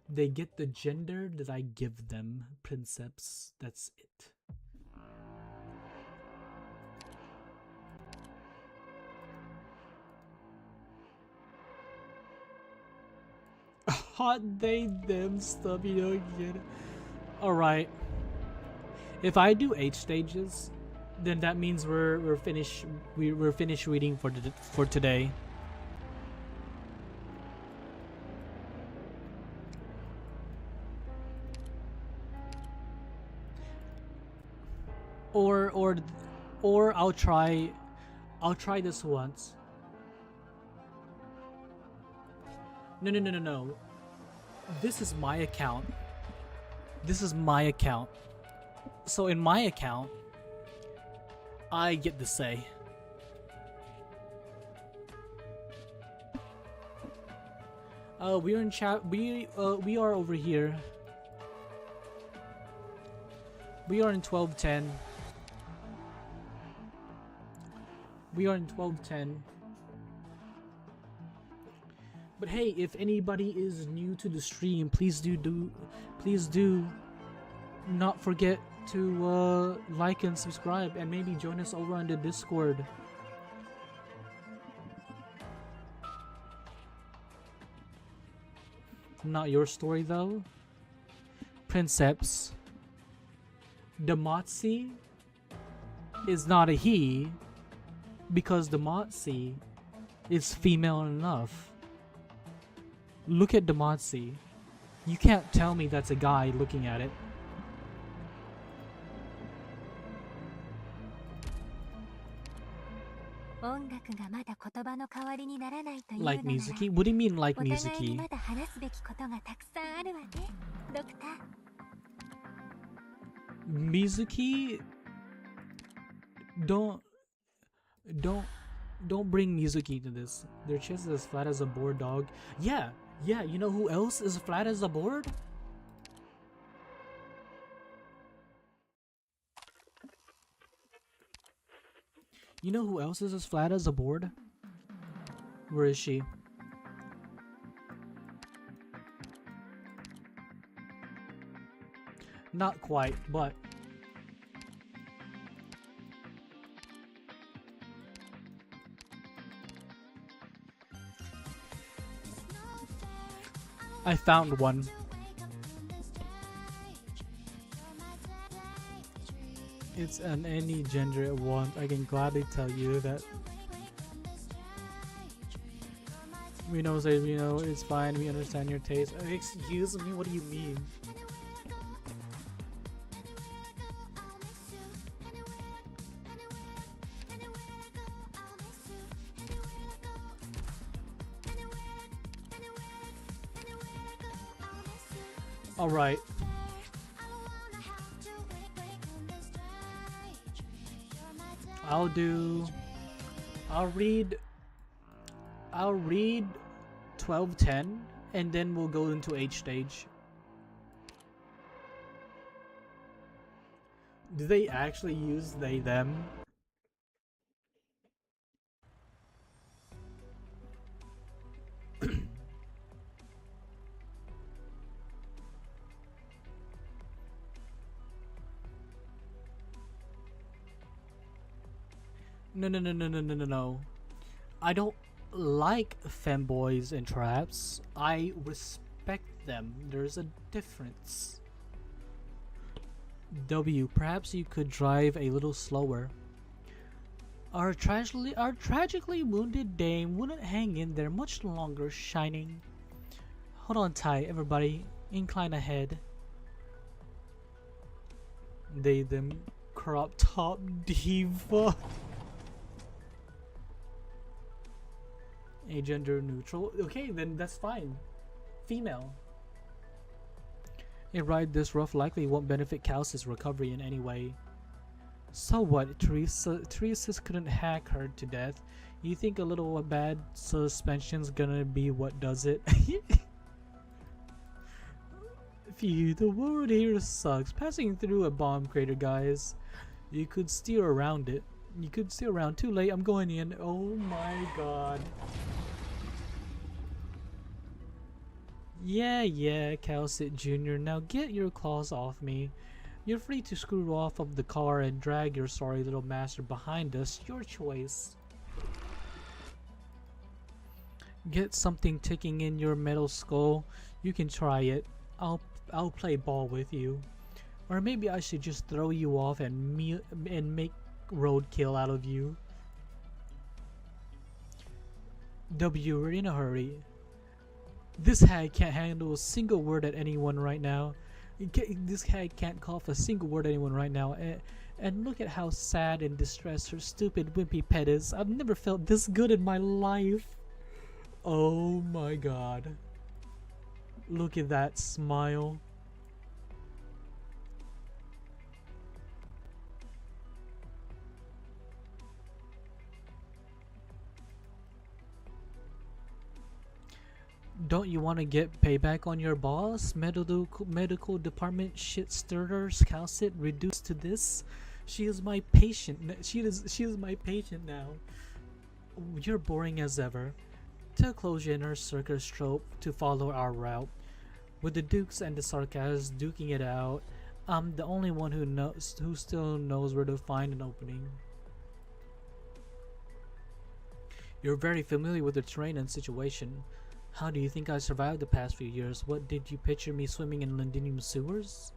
They get the gender that I give them, princeps. That's it. hot they them stuff, you don't get it. Alright. If I do 8 stages, then that means we're finished reading for today. Or I'll try this once. No. This is my account. So in my account, I get to say. We're in chat. We are over here. We are in 1210. We are in 1210. But hey, if anybody is new to the stream, please do not forget to like and subscribe, and maybe join us over on the Discord. Not your story though. Princeps. Demotzi is not a he because Demotzi is female enough. Look at Demotzi. You can't tell me that's a guy looking at it. Like Mizuki? What do you mean like Mizuki? Mizuki? Don't bring Mizuki into this. Their chest is as flat as a board, dog. Yeah, you know who else is flat as a board? You know who else is as flat as a board? Where is she? Not quite, but I found one. It's an any gender it wants. I can gladly tell you that. We know, say, we know, it's fine. We understand your taste. Excuse me, what do you mean? All right. I'll read 1210 and then we'll go into H stage. Do they actually use they them? No. I don't like femboys and traps. I respect them. There's a difference. W, perhaps you could drive a little slower. Our tragically wounded dame wouldn't hang in there much longer, shining. Hold on tight, everybody. Incline ahead. They, them, crop top diva. A gender neutral. Okay, then that's fine. Female. A ride this rough likely won't benefit Kelsey's recovery in any way. So what? Teresa's couldn't hack her to death. You think a little bad suspension's gonna be what does it? Phew, the world here sucks. Passing through a bomb crater, guys. You could steer around it. You could steer around. Too late, I'm going in. Oh my god. Yeah, Calcit Jr. Now get your claws off me. You're free to screw off of the car and drag your sorry little master behind us. Your choice. Get something ticking in your metal skull. You can try it. I'll play ball with you. Or maybe I should just throw you off and make roadkill out of you. W, we're in a hurry. This hag can't handle a single word at anyone right now. This hag can't cough a single word at anyone right now. And look at how sad and distressed her stupid wimpy pet is. I've never felt this good in my life. Oh my god. Look at that smile. Don't you want to get payback on your boss? Medical department shit stirrer Calcit reduced to this? She is my patient. She is my patient now. You're boring as ever. Tell Closure and her circus trope to follow our route. With the Dukes and the Sarkas duking it out, I'm the only one who still knows where to find an opening. You're very familiar with the terrain and situation. How do you think I survived the past few years? What did you picture me swimming in Londinium sewers?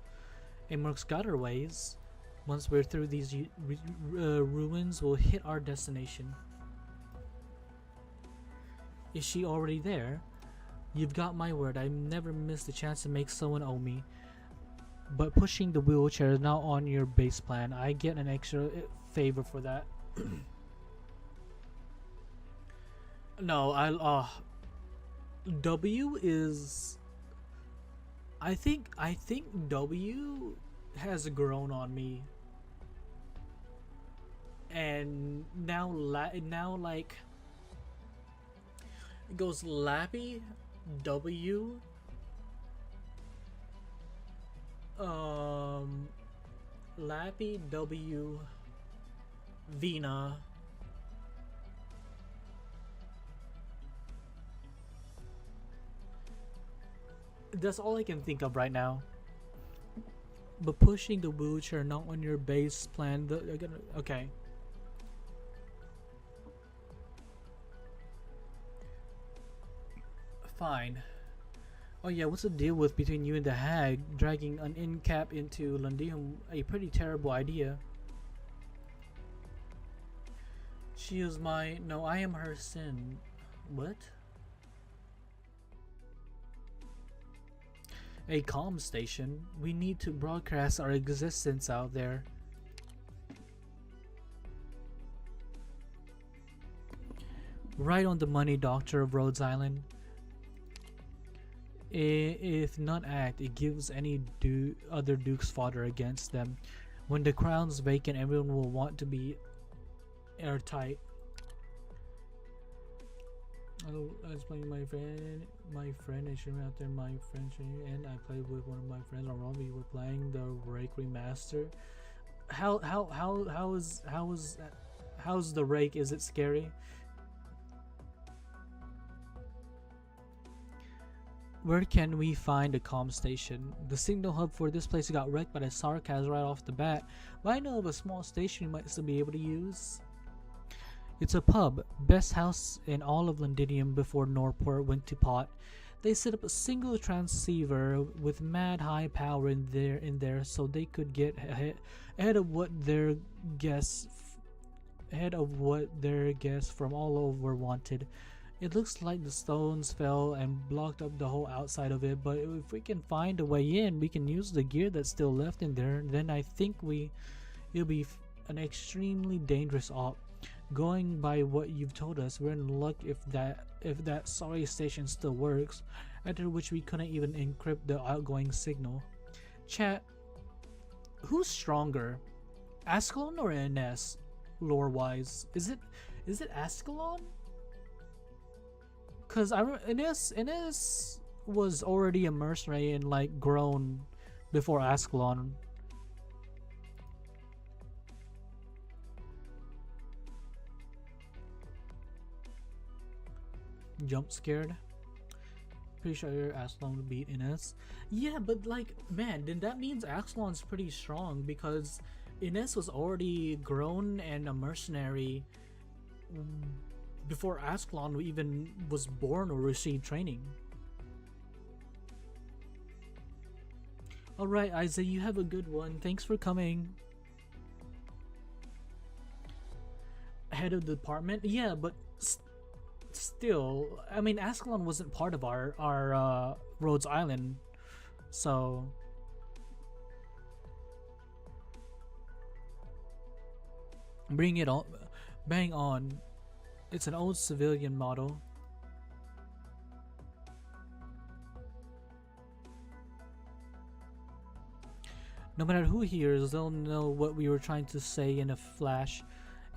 Amork's got her ways. Once we're through these ruins, we'll hit our destination. Is she already there? You've got my word, I've never missed a chance to make someone owe me. But pushing the wheelchair is not on your base plan. I get an extra favor for that. No, W is... I think W has grown on me. And now like... It goes Lappy, W, Lappy, W, Vina, that's all I can think of right now. But pushing the wheelchair not on your base plan, okay. Fine. Oh yeah, what's the deal with between you and the hag? Dragging an incap into Londinium, a pretty terrible idea. She is my... No, I am her sin. What? A comm station? We need to broadcast our existence out there. Right on the money, Doctor of Rhodes Island. If not act, it gives any other Duke's fodder against them. When the crown's vacant, everyone will want to be airtight. I was playing my friend and streaming out there. My friend and I played with one of my friends on Rumble. We were playing the Rake remaster. How's the Rake? Is it scary? Where can we find a comm station? The signal hub for this place got wrecked by the Sarkas right off the bat, but I know of a small station you might still be able to use. It's a pub, best house in all of Londinium before Norport went to pot. They set up a single transceiver with mad high power in there so they could get ahead of what their guests from all over wanted. It looks like the stones fell and blocked up the whole outside of it, but if we can find a way in, we can use the gear that's still left in there. Then I think it'll be an extremely dangerous op. Going by what you've told us, we're in luck if that sorry station still works. After which we couldn't even encrypt the outgoing signal. Chat, who's stronger, Ascalon or Ines, lore-wise? Is it Ascalon? Cause Ines was already a mercenary and like grown before Ascalon. Jump scared. Pretty sure Ascalon would beat Ines. Yeah, but like, man, then that means Ascalon's pretty strong because Ines was already grown and a mercenary before Ascalon even was born or received training. Alright, Isaac, you have a good one. Thanks for coming. Head of the department? Yeah, but still, I mean, Ascalon wasn't part of our Rhodes Island, so bring it on, bang on. It's an old civilian model. No matter who hears, they'll know what we were trying to say in a flash,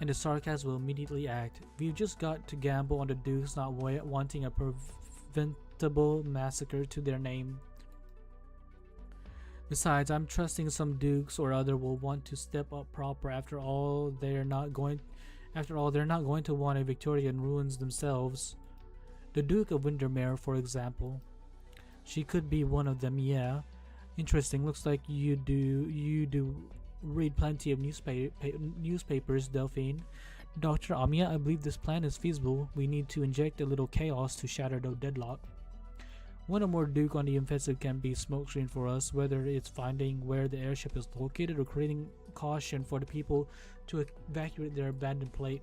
and the sarcasm will immediately act. We've just got to gamble on the Dukes not wanting a preventable massacre to their name. Besides, I'm trusting some Dukes or other will want to step up proper. After all, they're not going to want a Victorian ruins themselves. The Duke of Windermere, for example. She could be one of them, yeah. Interesting. Looks like you do read plenty of newspapers, Delphine. Dr. Amia, I believe this plan is feasible. We need to inject a little chaos to shatter the deadlock. One or more Duke on the offensive can be smokescreen for us, whether it's finding where the airship is located or creating caution for the people to evacuate their abandoned plate.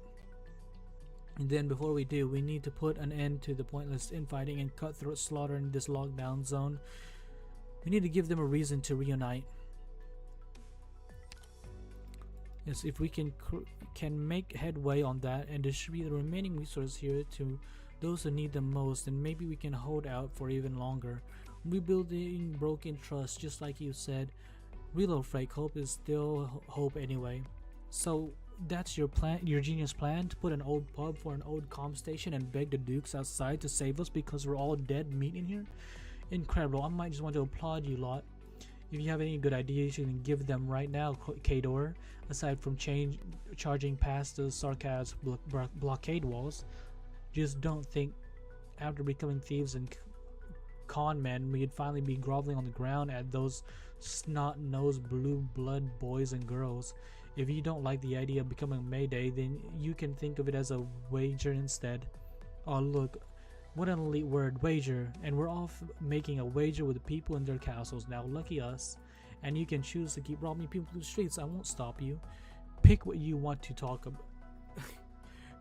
And then before we do, we need to put an end to the pointless infighting and cutthroat slaughter in this lockdown zone. We need to give them a reason to reunite. Yes, if we can make headway on that and distribute the remaining resources here to those who need them most, then maybe we can hold out for even longer. Rebuilding broken trust, just like you said. Reload Frank, hope is still hope anyway. So that's your plan, your genius plan, to put an old pub for an old comm station and beg the Dukes outside to save us because we're all dead meat in here? Incredible. I might just want to applaud you lot. If you have any good ideas, you can give them right now, Kador. Aside from charging past the sarcasm blockade walls, just don't think after becoming thieves and con men, we'd finally be groveling on the ground at those snot-nosed blue blood boys and girls. If you don't like the idea of becoming Mayday, then you can think of it as a wager instead. Oh look, what an elite word, wager. And we're off making a wager with the people in their castles now. Lucky us. And you can choose to keep robbing people through the streets. I won't stop you. Pick what you want to talk about.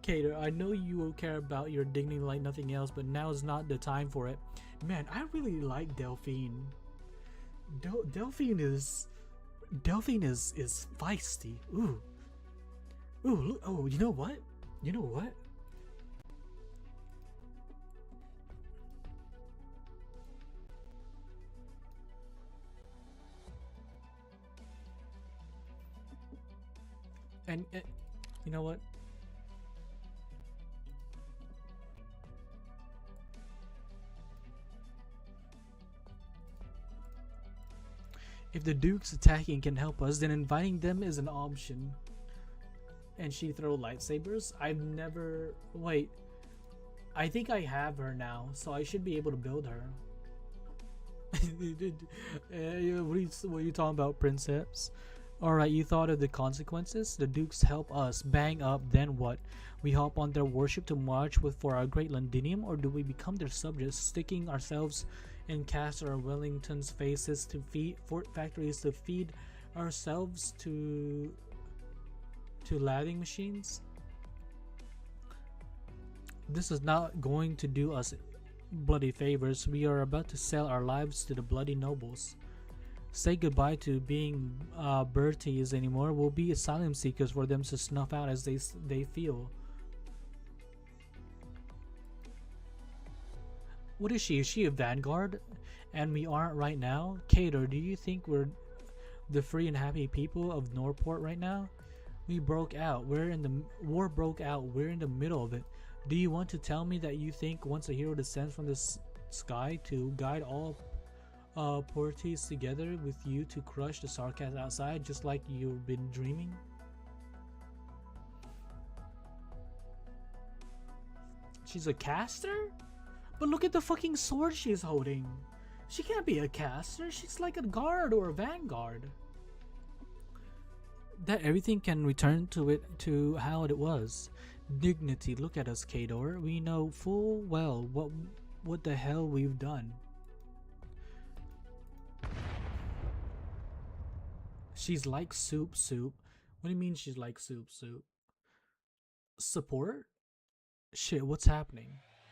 Cater, I know you will care about your dignity like nothing else, but now is not the time for it. Man, I really like Delphine. Delphine is feisty. Ooh. Ooh, look, oh, you know what? You know what? And you know what? If the Dukes attacking can help us, then inviting them is an option. And she throw lightsabers? I've never... Wait. I think I have her now, so I should be able to build her. What are you talking about, princess? Alright, you thought of the consequences? The Dukes help us, bang up, then what? We hop on their warship to march with for our great Londinium, or do we become their subjects, sticking ourselves and cast our Wellington's faces to feed fort factories to feed ourselves to lathing machines? This is not going to do us bloody favors. We are about to sell our lives to the bloody nobles. Say goodbye to being Berties anymore. We'll be asylum seekers for them to snuff out as they feel. What is she? Is she a vanguard? And we aren't right now? Cater, do you think we're the free and happy people of Norport right now? We broke out. War broke out. We're in the middle of it. Do you want to tell me that you think once a hero descends from the sky to guide all Porties together with you to crush the sarcasm outside, just like you've been dreaming? She's a caster? But look at the fucking sword she's holding. She can't be a caster. She's like a guard or a vanguard. That everything can return to how it was. Dignity. Look at us, Kador. We know full well what the hell we've done. She's like soup. What do you mean she's like soup? Support? Shit, what's happening?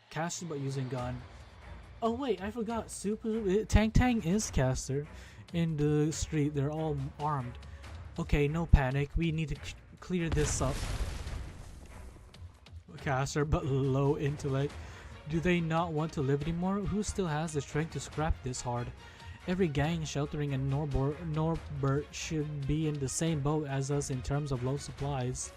Caster but using gun. Oh wait, I forgot. Tang is caster. In the street, they're all armed. Okay, no panic. We need to clear this up. Caster but low intellect. Do they not want to live anymore? Who still has the strength to scrap this hard? Every gang sheltering in Norbert should be in the same boat as us in terms of low supplies.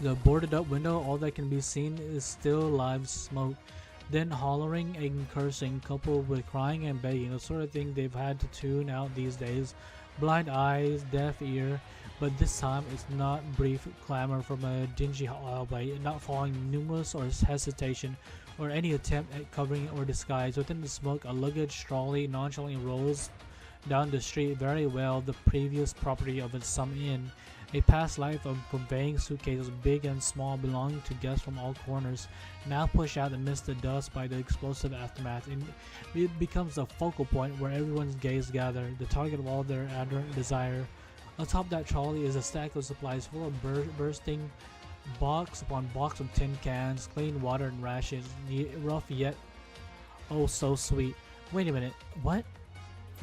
The boarded up window, all that can be seen is still live smoke. Then hollering and cursing, coupled with crying and begging, the sort of thing they've had to tune out these days. Blind eyes, deaf ear, but this time it's not brief clamor from a dingy hallway, not following numerous or hesitation or any attempt at covering or disguise. Within the smoke, a luggage trolley nonchalantly rolls down the street, very well the previous property of some inn. A past life of conveying suitcases, big and small, belonging to guests from all corners, now pushed out amidst the dust by the explosive aftermath. And it becomes a focal point where everyone's gaze gather, the target of all their ardent desire. Atop that trolley is a stack of supplies full of bursting box upon box of tin cans, clean water and rations, rough yet oh so sweet. Wait a minute, what?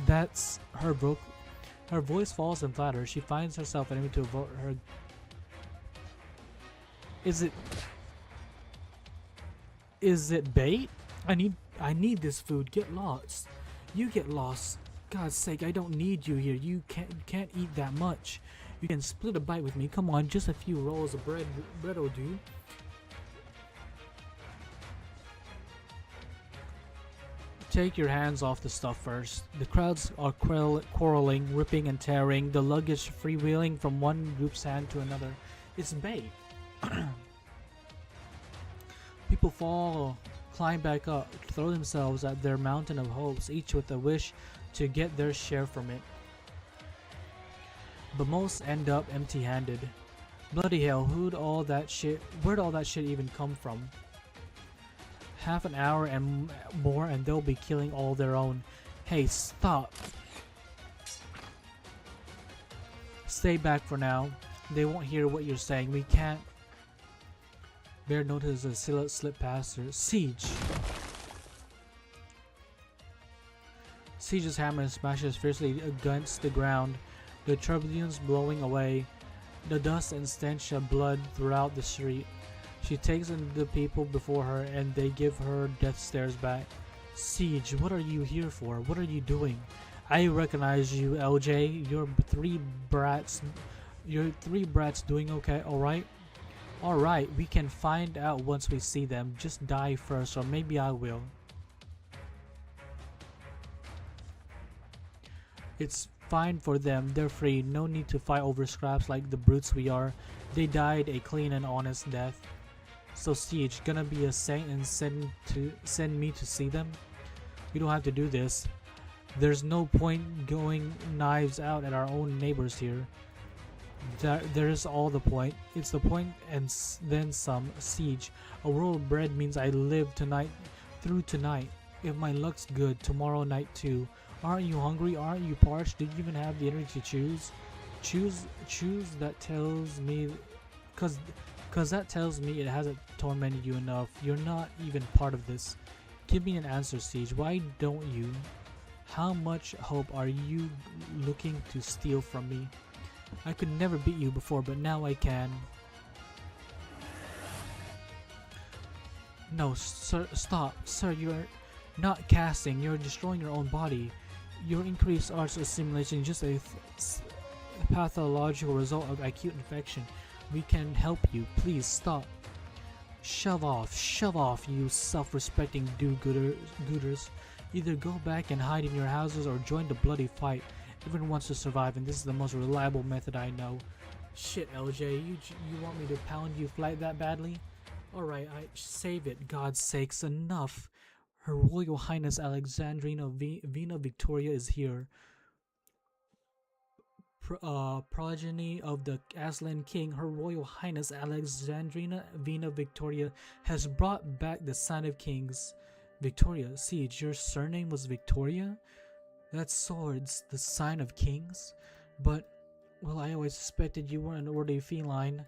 That's her vocal. Her voice falls and flatters. She finds herself unable to avert her. Is it bait? I need this food. Get lost. You get lost. God's sake, I don't need you here. You can't eat that much. You can split a bite with me. Come on, just a few rolls of bread will do. Take your hands off the stuff first. The crowds are quarreling, ripping and tearing, the luggage freewheeling from one group's hand to another. It's bait. People fall, climb back up, throw themselves at their mountain of hopes, each with a wish to get their share from it. But most end up empty-handed. Bloody hell, where'd all that shit even come from? Half an hour and more and they'll be killing all their own. Hey, stop. Stay back for now. They won't hear what you're saying. We can't. Bear notices a silhouette slip past her. Siege. Siege's hammer smashes fiercely against the ground, the turbulence blowing away, the dust and stench of blood throughout the street. She takes in the people before her and they give her death stares back. Siege, what are you here for? What are you doing? I recognize you, LJ. Your three brats doing okay, alright? Alright, we can find out once we see them. Just die first, or maybe I will. It's fine for them. They're free. No need to fight over scraps like the brutes we are. They died a clean and honest death. So Siege, gonna be a saint and send me to see them? We don't have to do this. There's no point going knives out at our own neighbors here. There's all the point. It's the point and then some. Siege, a roll of bread means I live tonight through tonight. If my luck's good, tomorrow night too. Aren't you hungry? Aren't you parched? Do you even have the energy to choose? Choose that tells me, cause that tells me it hasn't tormented you enough. You're not even part of this. Give me an answer, Siege. Why don't you? How much hope are you looking to steal from me? I could never beat you before, but now I can. No, sir, stop. Sir, you're not casting. You're destroying your own body. Your increased arts assimilation is just a pathological result of acute infection. We can help you. Please stop. Shove off, you self-respecting do-gooders. Either go back and hide in your houses or join the bloody fight. Everyone wants to survive, and this is the most reliable method I know. Shit, LJ, you want me to pound you flat that badly? Alright, save it. God's sakes, enough. Her Royal Highness Alexandrina Vina Victoria is here. Progeny of the Aslan King, Her Royal Highness Alexandrina Vina Victoria has brought back the Sign of Kings. Victoria, Siege, your surname was Victoria? That's swords, the sign of kings? But, well, I always suspected you were an orderly feline.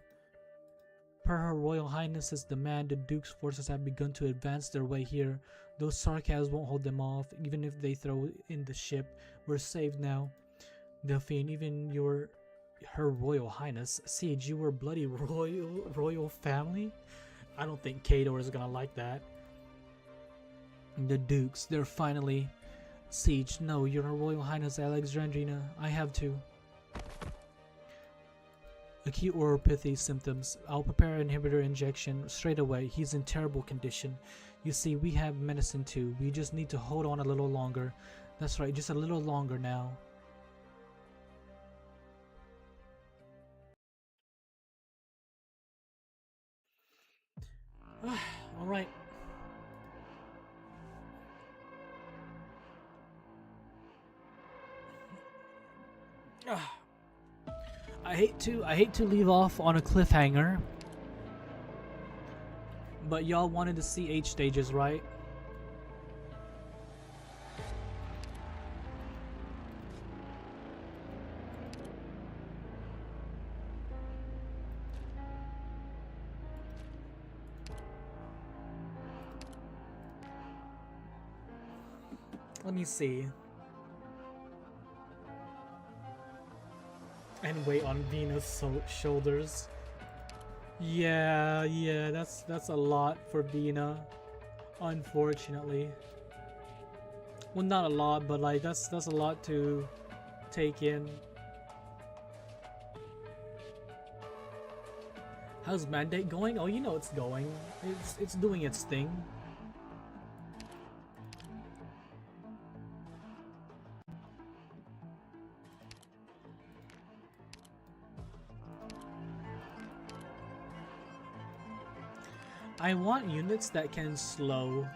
Per Her Royal Highness's demand, the Duke's forces have begun to advance their way here. Those sarcasms won't hold them off, even if they throw in the ship. We're saved now. Delphine, even Her Royal Highness, Siege, you were bloody royal family? I don't think Kador is gonna like that. The Dukes, they're finally... Siege, no, Your Royal Highness Alexandrina, I have to. Acute oropathy symptoms. I'll prepare an inhibitor injection straight away. He's in terrible condition. You see, we have medicine too. We just need to hold on a little longer. That's right, just a little longer now. Alright. I hate to leave off on a cliffhanger, but y'all wanted to see H stages, right? Let me see. And weight on Venus' shoulders. Yeah, that's a lot for Vina, unfortunately. Well, not a lot, but like that's a lot to take in. How's Mandate going? Oh, you know it's going. It's doing its thing. I want units that can slow.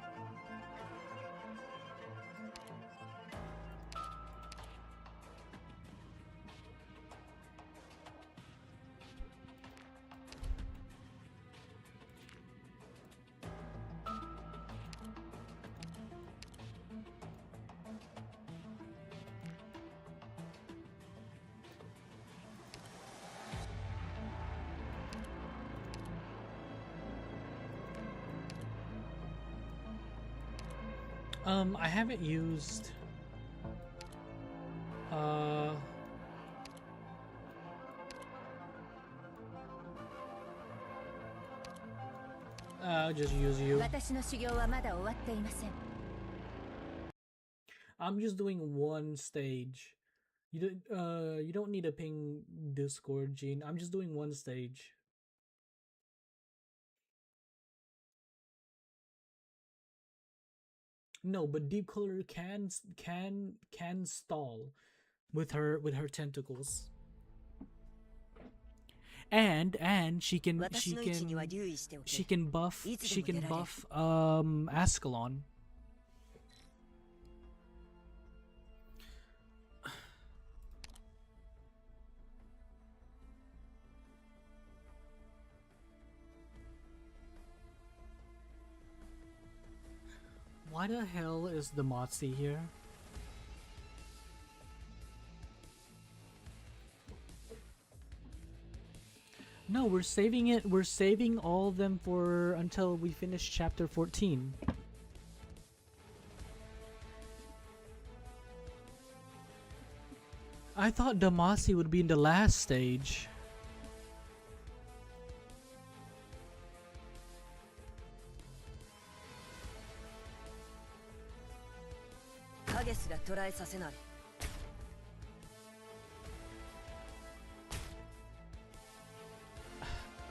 I haven't used I'll just use you. I'm just doing one stage. You don't need a ping Discord, Gene. I'm just doing one stage. No, but Deep Color can stall with her tentacles. And she can buff Ascalon. Why the hell is the Motzi here? No, we're saving it. We're saving all of them for until we finish chapter 14. I thought Damacy would be in the last stage.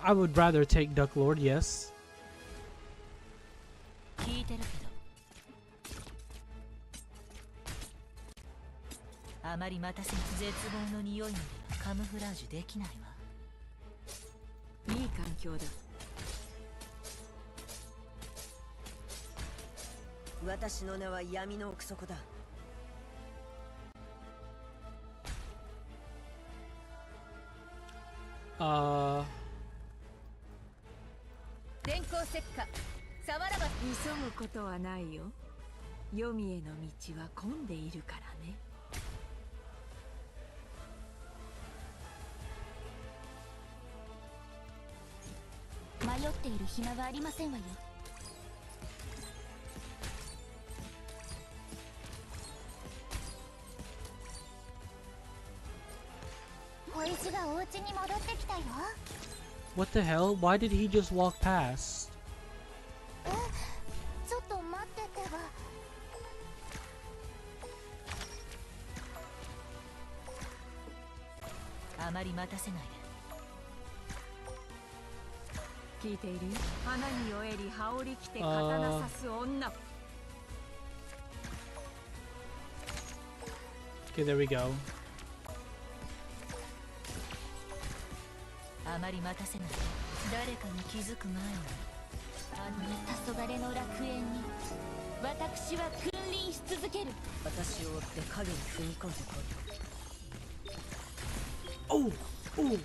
I would rather take Duck Lord, yes. っている暇はありませんわよ。小石がお家に戻ってきたよ。 What the hell? Why did he just walk past? ちょっと待っててば。あまり待たせないで。聞いているよ。花に酔えり羽織着て刀刺す女。Okay, there we go. あまり待たせない。誰かに気づく前に、あの黄昏の楽園に私は君臨し続ける。私を追って影に踏み込んでこい。Oh! Oh!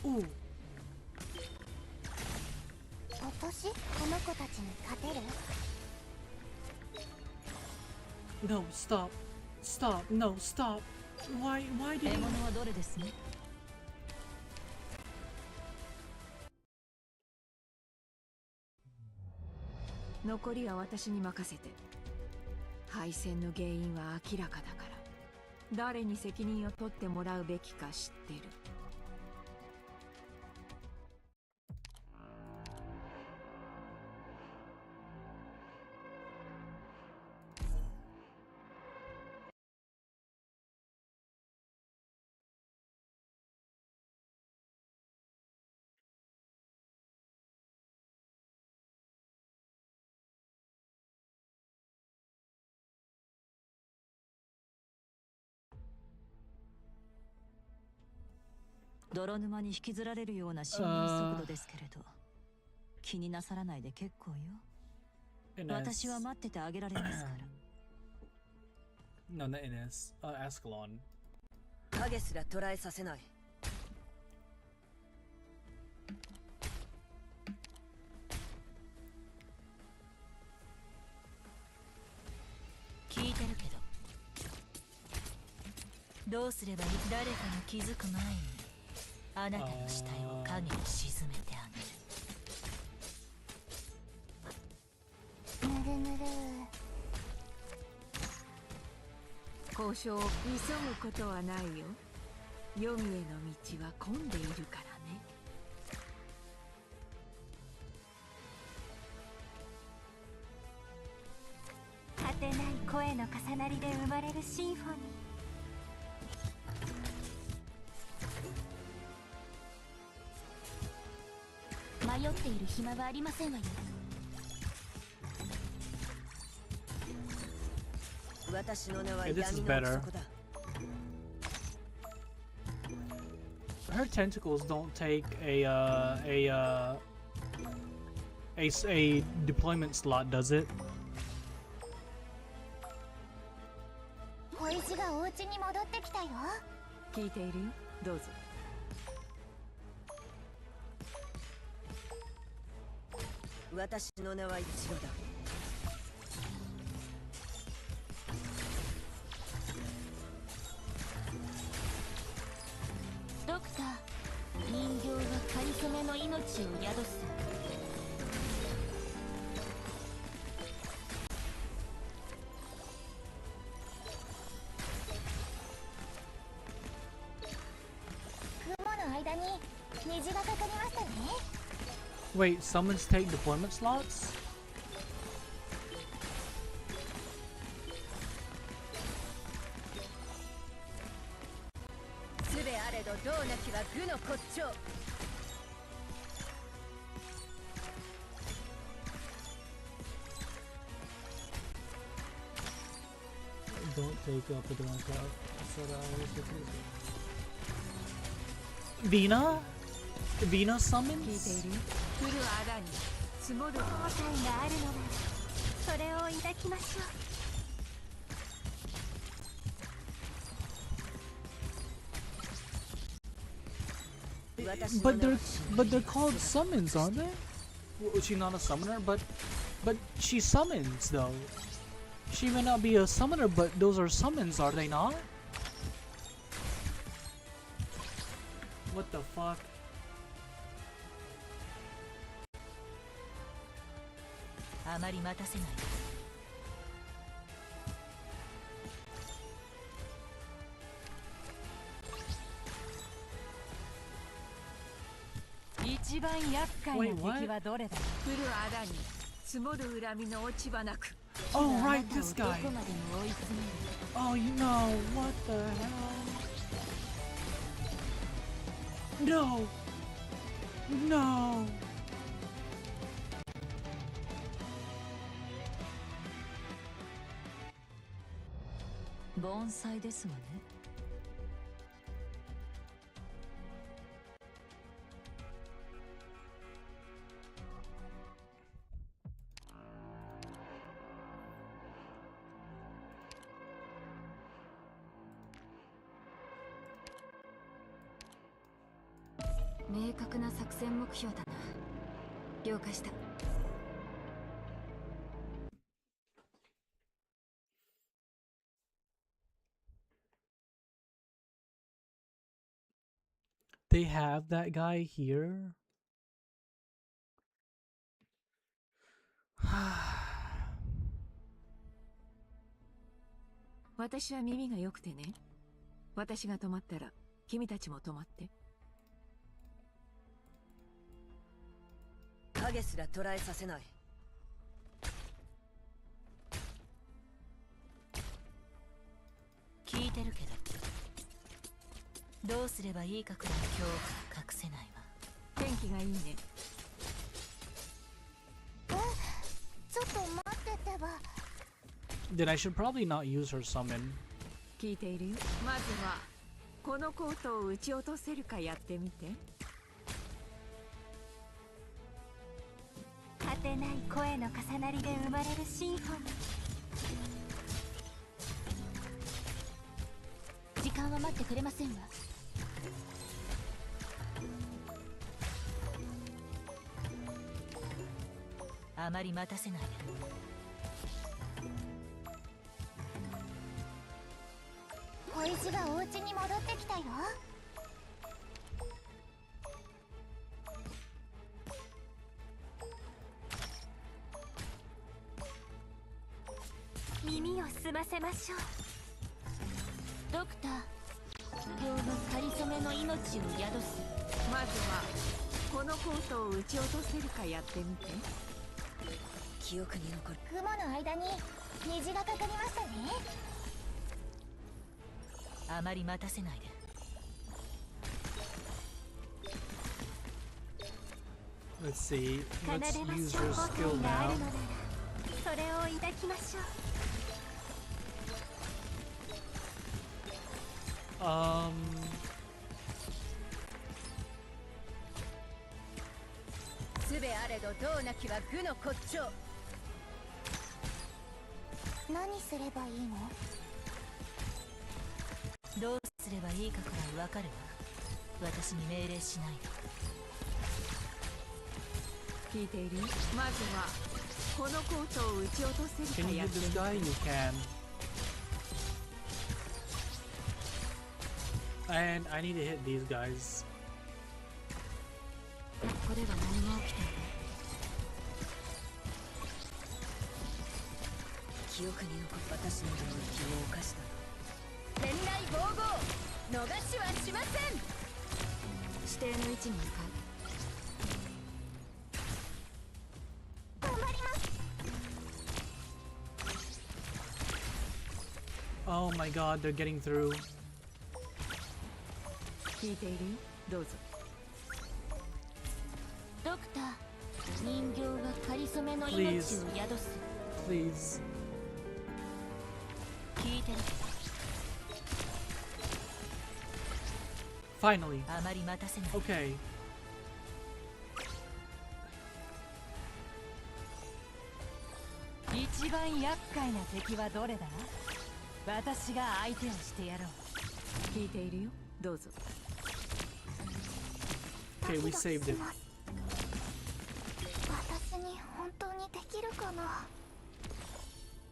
Oh! 私この子たちに勝てる？ No, stop. Stop. No, stop. Why did 獲 he... 物はどれですね？残りは私に任せて。敗戦の原因は明らかだから、誰に責任を取ってもらうべきか知ってる。泥沼に引きずられるような進入速度ですけれど、気になさらないで結構よ。私は待っててあげられますから。No, not Ines. Ascalon. 影すら捕らえさせない。聞いてるけど、どうすればいい？誰かに気づく前にあなたの死体を影に沈めてあげる。ぬるぬる。交渉を急ぐことはないよ。黄泉への道は混んでいるからね。果てない声の重なりで生まれるシンフォニー。迷っている暇はありませんわよ。私の名は Hey, this 闇 is の better. 底だ。 Her tentacles don't take a deployment slot, does it? 小石がお家に戻ってきたよ。聞いているよ。どうぞ。私の名は一郎だ。ドクター、人形がかりそめの命を宿す。雲の間に虹がかかりましたね。Wait, summons take deployment slots? すべあれどどうなきは愚の骨頂。Don't take up the deployment slot. Vina? Vina 聞いて summons? いるよ。降る穴に積もる後悔があるのなら、それを抱きましょう。 But they're called summons, aren't they? Well, she's not a summoner, but she summons though. She may not be a summoner, but those are summons, are they not? What the fuck? あまり待たせない。一番厄介な敵はどれだ。来るあらに積もる恨みの落ち葉なく。 Oh, right, this ど guy. こまでも追い詰める。 Oh, you know, what the hell? No! No! 盆栽ですわね。明確な作戦目標だな。了解した。They have that guy here? 私は耳が良くてね。私が止まったら君たちも止まって。影すら捕らえさせない。聞いてるけど、どうすればいいかくらい恐怖が隠せないわ。天気がいいね。ちょっと待っててば。 Then I should probably not use her summon. 聞いているよ。まずはこのコートを撃ち落とせるかやってみて。果てない声の重なりで生まれるシンフォニー。時間は待ってくれませんわ。あまり待たせないで。小石がお家に戻ってきたよ。耳を澄ませましょう。ドクター、今日のかりそめの命を宿す。まずはこのコートを撃ち落とせるかやってみて。記憶に残る。雲の間に虹がかかりましたね。あまり待たせないで。Let's see. 奏 Let's でま use しょう。 her ご skill 縁があ now. るのならそれを抱きましょう。すべあれどどうなきは愚の骨頂。何すればいいの？どうすればいいかくらいわかるわ。私に命令しないで。聞いているよ。まずはこのコートを撃ち落とせる Can か you や hit って this みて。 guy? You can. And I need to hit these guys. ここでは何も起きていない。記憶に残る。私の領域を犯した。天雷防護、逃しはしません。指定の位置に向かう。頑張ります。 Oh my god, they're getting through. 聞いているよ。どうぞ。ドクター、人形がかりそめの命を宿す。 Please. 聞いてる。 Finally. あまり待たせない。 Okay. 一番厄介な敵はどれだ？私が相手をしてやろう。聞いているよ。どうぞ。 Okay, we saved it. 私に本当にできるかな。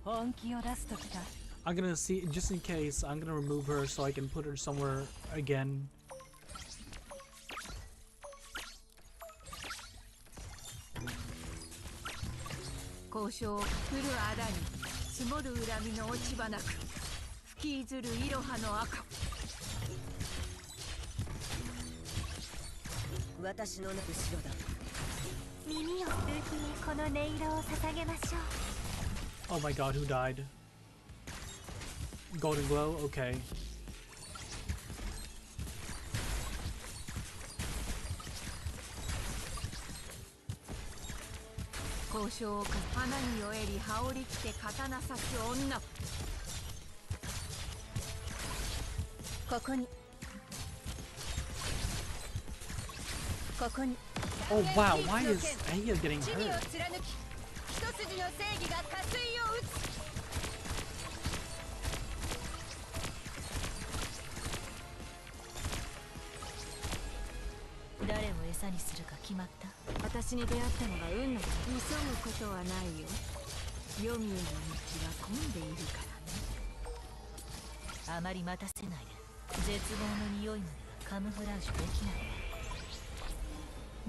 本気を出すときか。 I'm gonna see, just in case, I'm gonna remove her so I can put her somewhere again. 交渉を来るあらに積もる恨みの落ち葉なく吹きずるいろはの赤。私の後ろだ。耳をルーキにこの音色を捧げましょう。 Oh my god, who died? Golden glow? Okay. 交渉を花に酔えり羽織り着て刀刺す女。ここに。ここに。 Oh wow, why is Aya getting 地義を hurt? 貫き一筋の正義が加水を打つ。誰を餌にするか決まった？私に出会ったのが運の急ぐことはないよ。黄泉の道は混んでいるからね。あまり待たせないで。絶望の匂いまではカムフラージュできない。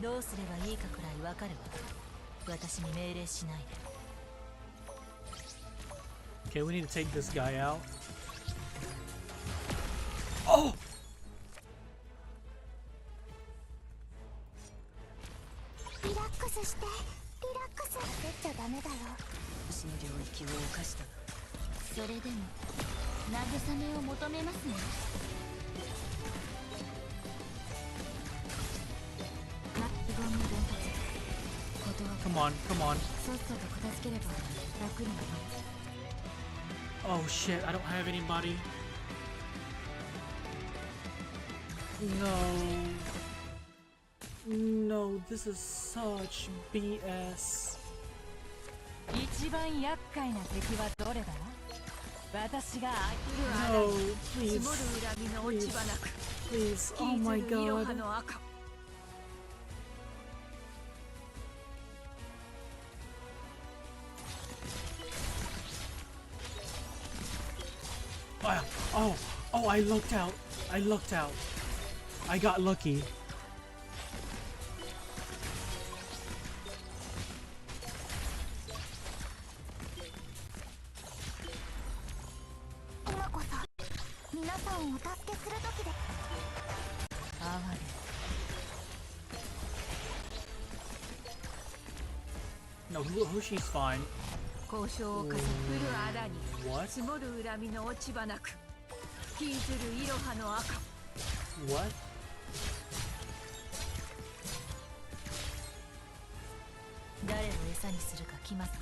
どうすればいいかくらいわかるわ。私に命令しないで。 Okay, we need to take this guy out. Oh! リラックスして、リラックス。焦っちゃダメだよ。私の領域を犯したが。それでも慰めを求めますね。無言の伝達。断る。 Come on, come on. さっさと片付ければ楽になる。 Oh shit, I don't have anybody. No, this is such BS. 一番厄介な敵はどれだ？私が来るあら No, に積 please, もる恨みの落ち葉なく please. Oh my 吹きずるいろは god. の赤。Oh, I looked out. I looked out. I got lucky. No, who she's fine. 交渉を重ねるあらに What? 積もる恨みの落ち葉なく吹きずるいろはの赤。 What? 誰を餌にするか決まった？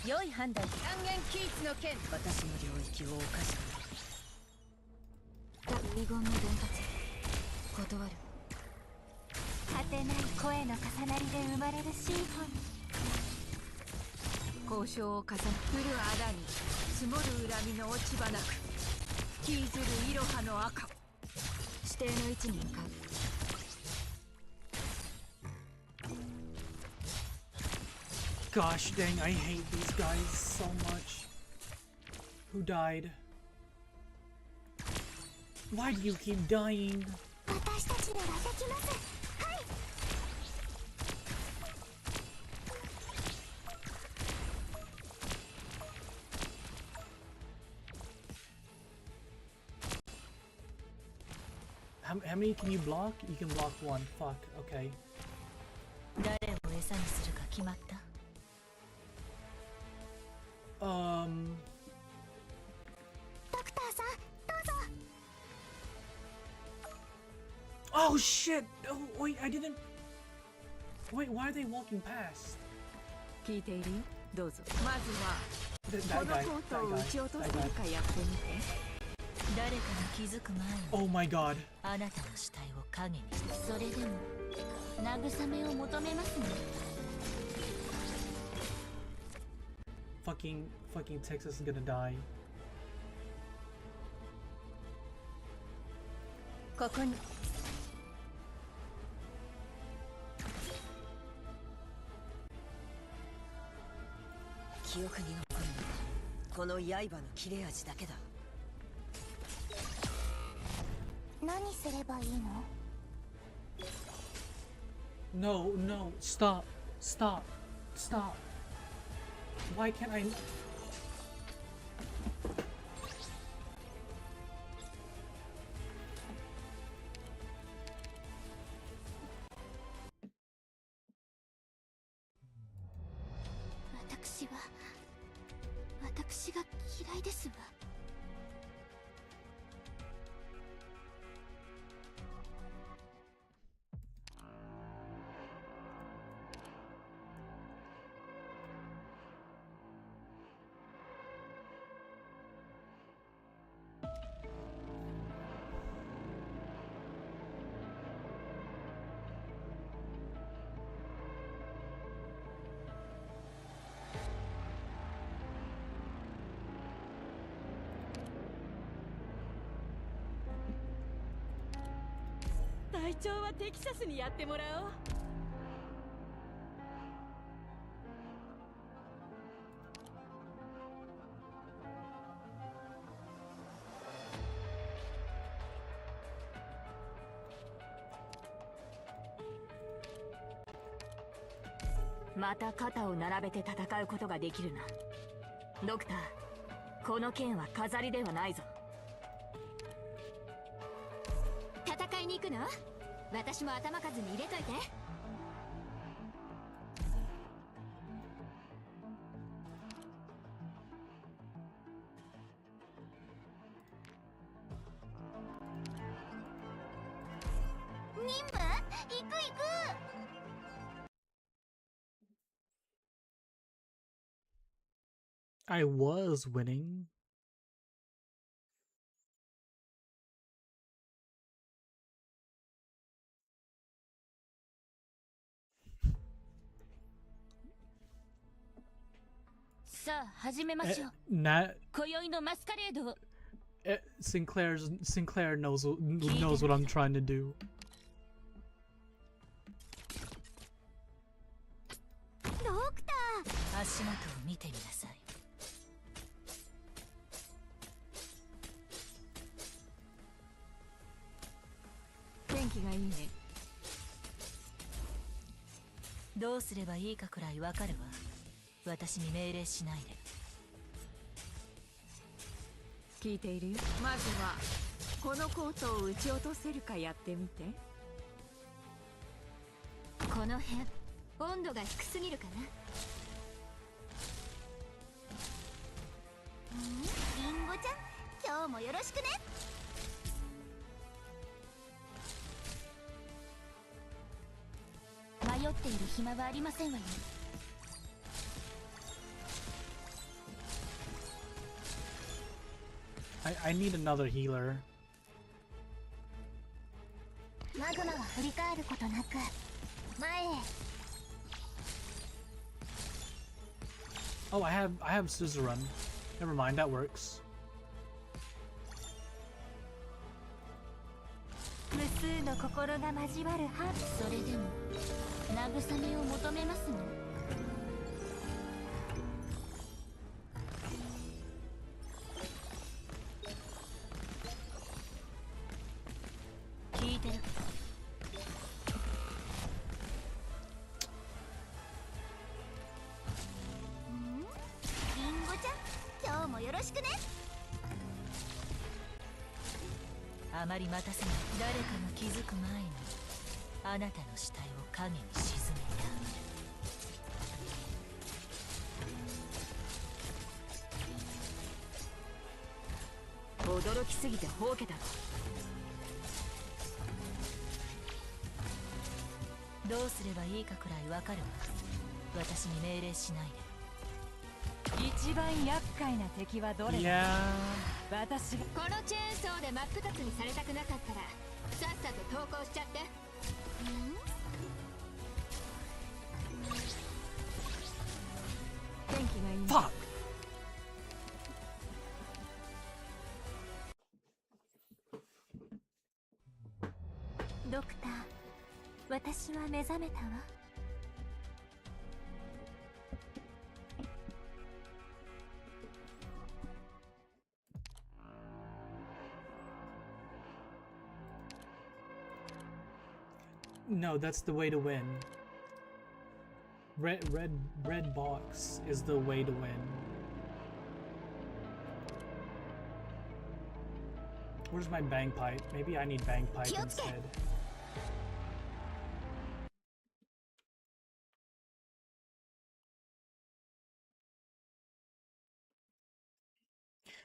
良い判断。単元キーツの剣。私の領域を犯した。遺言の伝達。断る。果てない声の重なりで生まれるシンフォニー。交渉を重ねるあらに積もる恨みの落ち葉なく吹きずるいろはの赤。指定の位置に向かう。Gosh dang, I hate these guys so much. Who died? Why do you keep dying? 私たちならできます。はい。How many can you block? You can block one. Fuck, okay. 誰を餌にするか決まった？ドクターさん、どうぞ。 Oh shit! Oh wait, I didn't. Wait, why are they walking past? 聞いているよ。どうぞ。まず That はこの guy, コートを that 撃ち guy, 落と that せる guy. かやってみて。誰かが気づく前に Oh my god. あなたの死体を影にして。それでも慰めを求めますね。 Fucking Texas is gonna die. ここに。記憶に残るのはこの刃の切れ味だけだ。何何すればいいの？ No, no, stop, stop, stop. Why can't I? 私が嫌いですわ。隊長はテキサスにやってもらおう。また肩を並べて戦うことができるな。ドクター、この剣は飾りではないぞ。戦いに行くの？私も頭数に入れといて。任務？行く行く。I was winning. Sa, 始めましょう。 Not 今宵のマスカレードを。 Sinclair knows what I'm trying to do. ドクター。足元を見てみなさい。天気がいいね。どうすればいいかくらいわかるわ。私に命令しないで。聞いているよ。まずはこのコートを撃ち落とせるかやってみて。この辺温度が低すぎるかな。リンゴちゃん、今日もよろしくね。迷っている暇はありませんわよ。I need another healer. マグマは振り返ることなく前へ。 Oh, I have scissor run. Never mind, that works. 無数の心が交わるハーブ。それでも慰めを求めますの。聞いてる。リンゴちゃん、今日もよろしくね。あまり待たせない。誰かが気づく前にあなたの死体を影に沈め驚きすぎてほうけたろ。どうすればいいかくらいわかるわ。私に命令しないで。一番厄介な敵はどれ？ Yeah. 私が。このチェーンソーで真っ二つにされたくなかったらさっさと投降しちゃって。天気がいいね。 Fuck. ドクター、私は目覚めたわ。No, that's the way to win. Red box is the way to win. Where's my bagpipe? Maybe I need bagpipe instead.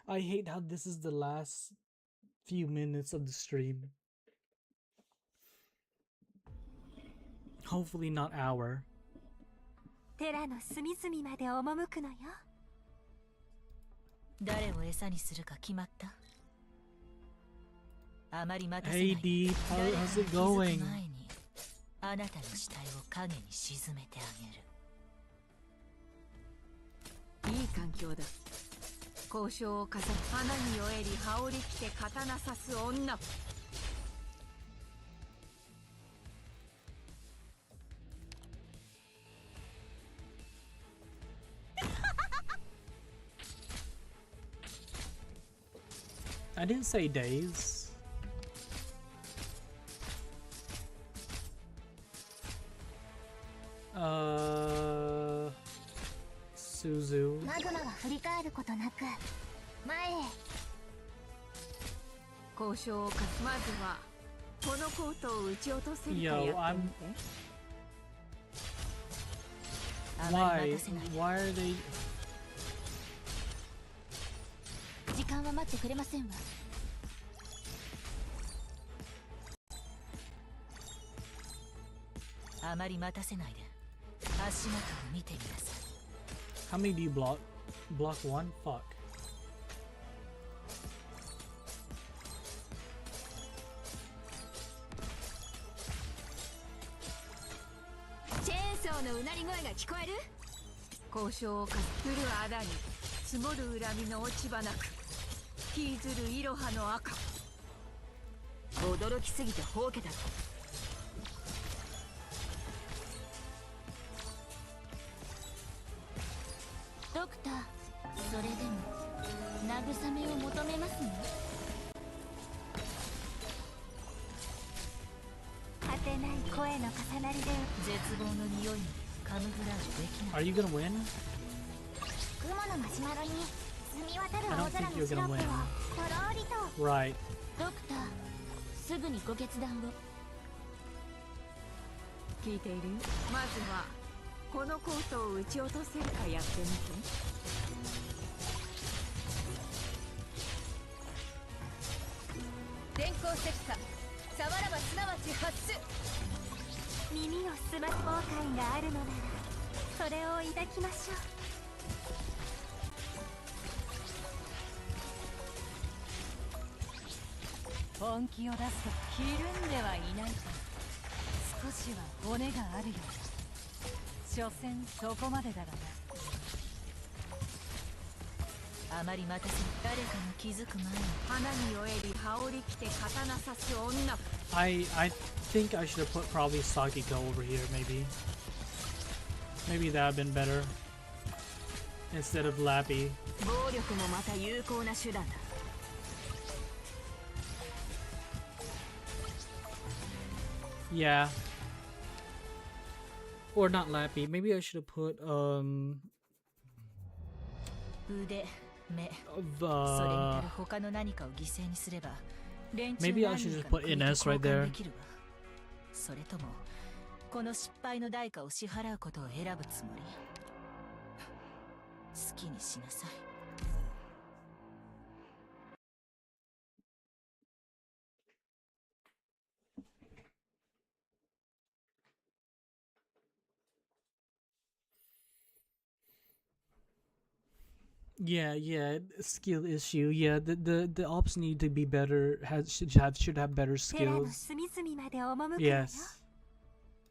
I hate how this is the last few minutes of the stream. Hopefully not hour. 寺の隅々まで赴くのよ。誰を餌にするか決まった？あまり待たせない。Hey D, how's it 誰かが気づく going? 前にあなたの死体を影に沈めてあげる。いい環境だ。交渉を重ね、花に酔えり羽織着て刀刺す女。I didn't say days. Suzu. マグマは振り返ることなく前へ。交渉をかまずはこのコートを撃ち落とせるか Yo, やってみ I'm. て。あま Why? り待たせないで。 Why are they? 時間は待ってくれませんわ。あまり待たせないで。足元を見てみなさい。How many do you block? Block one? Fuck. チェーンソーのうなり声が聞こえる？交渉をかするあだに積もる恨みの落ち葉なく引きずるいろはの赤。驚きすぎてほうけた。ドクター、それでも慰めを求めますね。果てない声の重なりで絶望の匂いにカムフラージュできな Are い。 you gonna win? 雲のマシュマロに澄み渡る I 青 don't 空 think の you're シロッ gonna プを win. とろりと。 Right. ドクター、すぐにご決断を。聞いている？まずはこのコートを撃ち落とせるかやってみて。電光石火、サワラはすなわち発出。耳を澄ます後悔があるのならそれを抱きましょう。本気を出すとひるんではいないか。少しは骨があるよ。所詮そこまでだがな。あまり待たせない。誰かが気づく前に。花に酔えり羽織着て刀刺す女。I think I should have put probably Sakiko over here. Maybe that would have been better instead of Lappy. 暴力もまた有効な手段だ。Yeah. Or not Lappy. Maybe I should have put 腕、目、それに足 the る他の何かを犠牲にすれば連中 Maybe I 何 should 人 just かの put 首と NS right 交換 there. できるわ。それともこの失敗の代価を支払うことを選ぶつもり？好きにしなさい。Yeah, skill issue. Yeah, the ops need to be better. Should have better 寺の skills. 隅々まで赴くのよ。 Yes.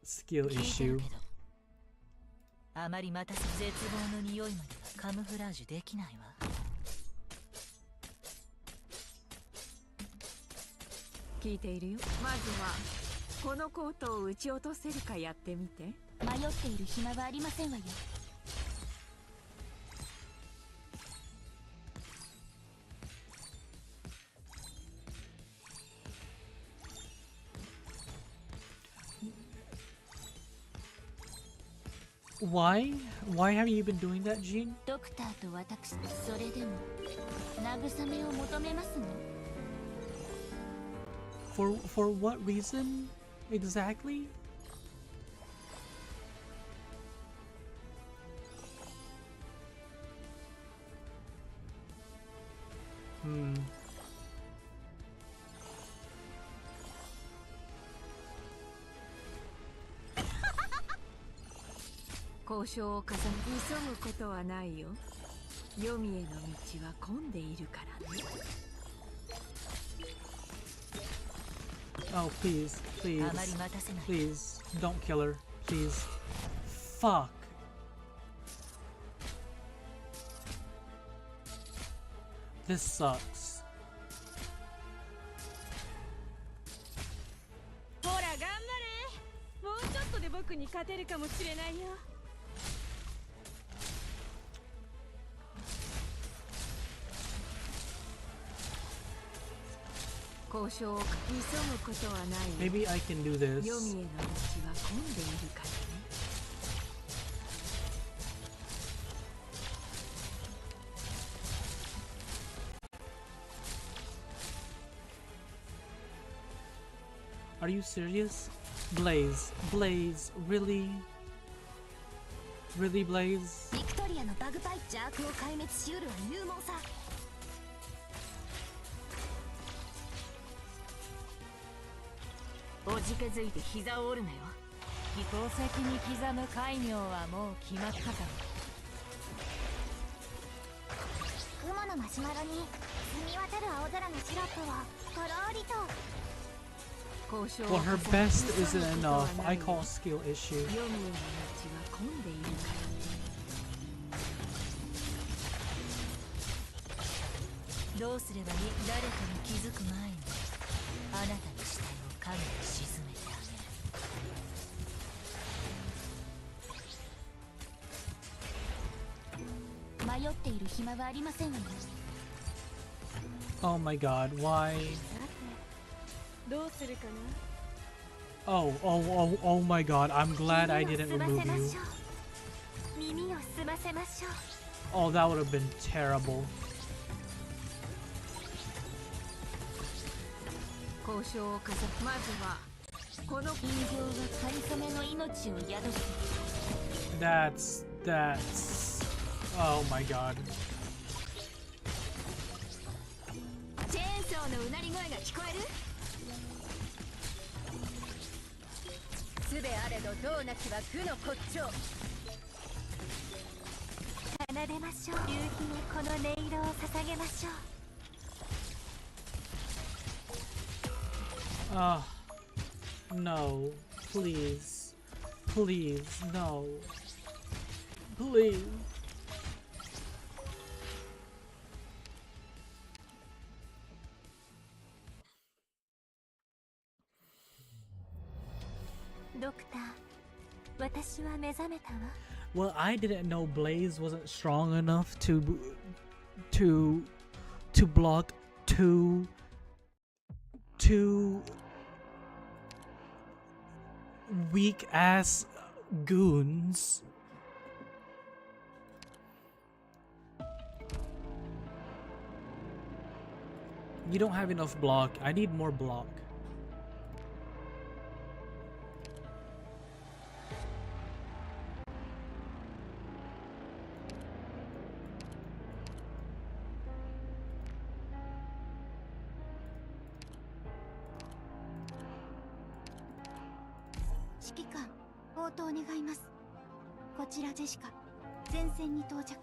Skill 聞いてる issue. けど、あまり待たせ絶望の匂いまではカムフラージュできないわ。聞いているよ。まずはこのコートを撃ち落とせるかやってみて。迷っている暇はありませんわよ。Why? Why have you been doing that, Jean? ドクターと私、それでも慰めを求めますの。For what reason exactly? Hmm. 交渉を重ね急ぐことはないよ。黄泉への道は混んでいるからね。Oh, please, please, あまり待たせない。 please, don't kill her, please. Fuck. This sucks. ほら頑張れ。もうちょっとで僕に勝てるかもしれないよ。交渉を急ぐことはないよ。 Maybe I can do 黄 this. 泉への道は混んでいるからね。Are you serious? Blaze, Blaze, really? Really, Blaze? ビクトリアのバグパイ邪悪を壊滅しうるは勇猛さ。おじけづいて膝を折るなよ。宝石に刻む戒名はもう決まったか。雲のマシュマロに澄み渡る青空のシロップをとろりと。 交渉 Well, を her 重ね best 急ぐ isn't ことは enough. な I いよ。 call skill issue. 黄泉への道は混んでいるからね。どうすればいい？誰かに気づく前にあなたの死体を影に沈めてあげる。迷っている暇はありませんわよ。 Oh my god, why? どうするかな。 Oh my god, I'm glad I didn't 耳を remove 澄ませま you. しょう。耳を澄ませましょう。 Oh, that would have been terrible. 交渉を重ねまずはこの人形はかりそめの命を宿している。 That's... Oh my god. チェーンソーのうなり声が聞こえる。すべあれどどうなきは苦の骨頂。奏でましょう。夕日にこの音色を捧げましょう。 No. Please. Please, no. Please. ドクター、私は目覚めたわ。 Well, I didn't know Blaze wasn't strong enough to block two weak ass goons. You don't have enough block. I need more block.指揮官、応答願います。こちらジェシカ、前線に到着。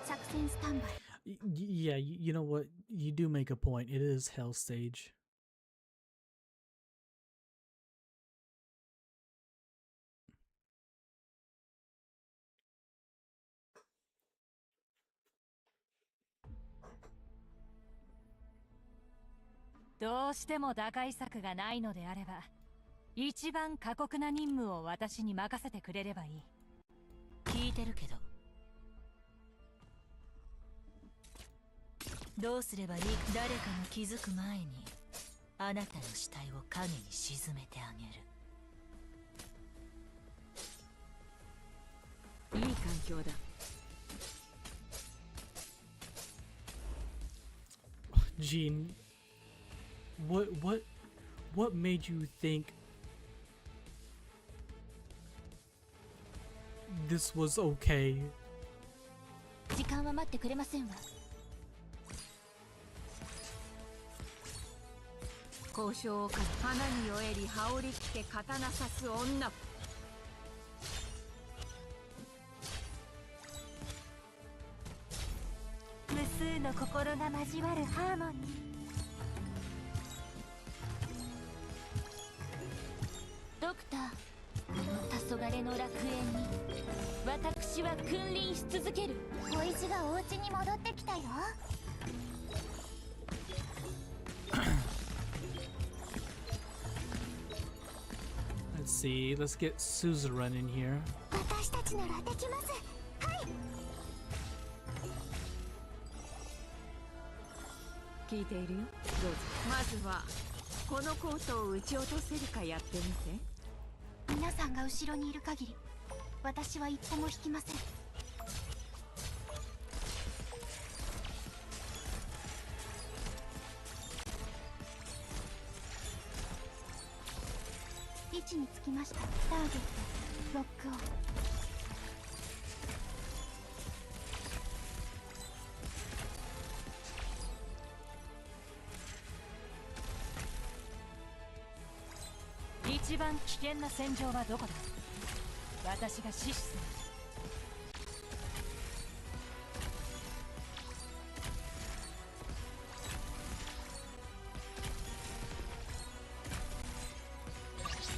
作戦スタンバイ。Yeah, you know what? You do make a point. It is Hell Stage.「どうしても打開策がないのであれば、一番過酷な任務を私に任せてくれればいい。聞いてるけど。どうすればいい？誰かが気づく前にあなたの死体を影に沈めてあげる。強だ。 Gene, what made you think this was okay? 時間は待ってくれませんわ。交渉をか花に酔えり羽織着て刀刺す女。無数の心が交わるハーモニー。ドクター、この黄昏の楽園に私は君臨し続ける。小石がお家に戻ってきたよ。Let's see. Let's get Suzerain in here. 私たちならできます。はい。聞いているよ。どうぞ。まずはこのコートを撃ち落とせるかやってみて。皆さんが後ろにいる限り私は一歩も引きません。位置につきました。ターゲットロックオン。一番危険な戦場はどこだ。私が指示する。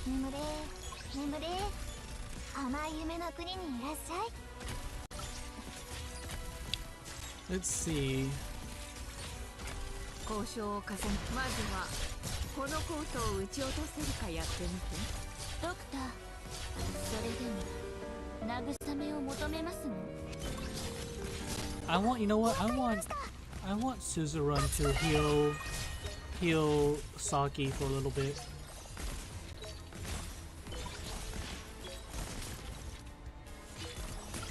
眠れ眠れ、甘い夢の国にいらっしゃい。 Let's see. 交渉を重ね、まずはこのコートを撃ち落とせるかやってみて。ドクター、それでも慰めを求めますの。 I want, you know what? I want Suzerain to heal Saki for a little bit.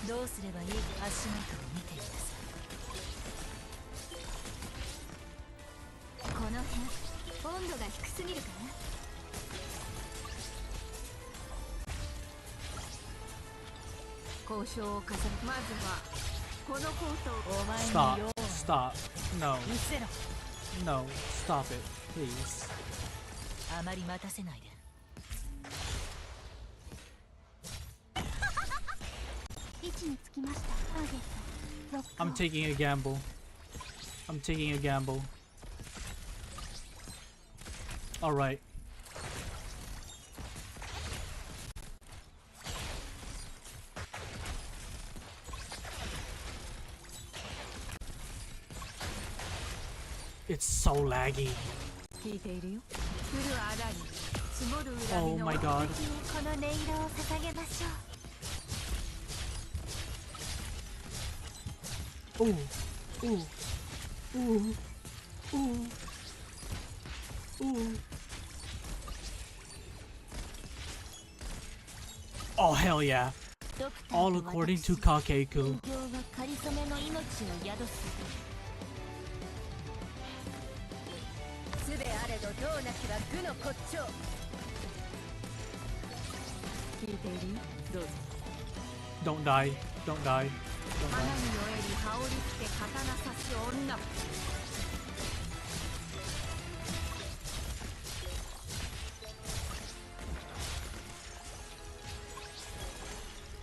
どうすればいい。足元を見ています。この辺温度が低すぎるか交渉を重ね、まずはこのコートを。お前に Stop. 用は Stop. No. 見せろ。 No. Stop it. Please. あまり待たせないで。位置につきました。ターゲットロックオン。 I'm taking a gamble. I'm taking a gamble. All right. It's so laggy. 聞いているよ。降るあらに積もる恨 Oh みの。 my god. この音色を捧げましょう。 Ooh. Ooh. Ooh. Ooh. Ooh. Oh hell yeah. ドクター All と according 私 to Kakeku. 勉強はかりそめの命を宿す。術あれどどうなきは愚の骨頂。聞いているよ。どうぞ。 Don't die. Don't die. Don't 花に die. 酔えり羽織着て刀刺す女。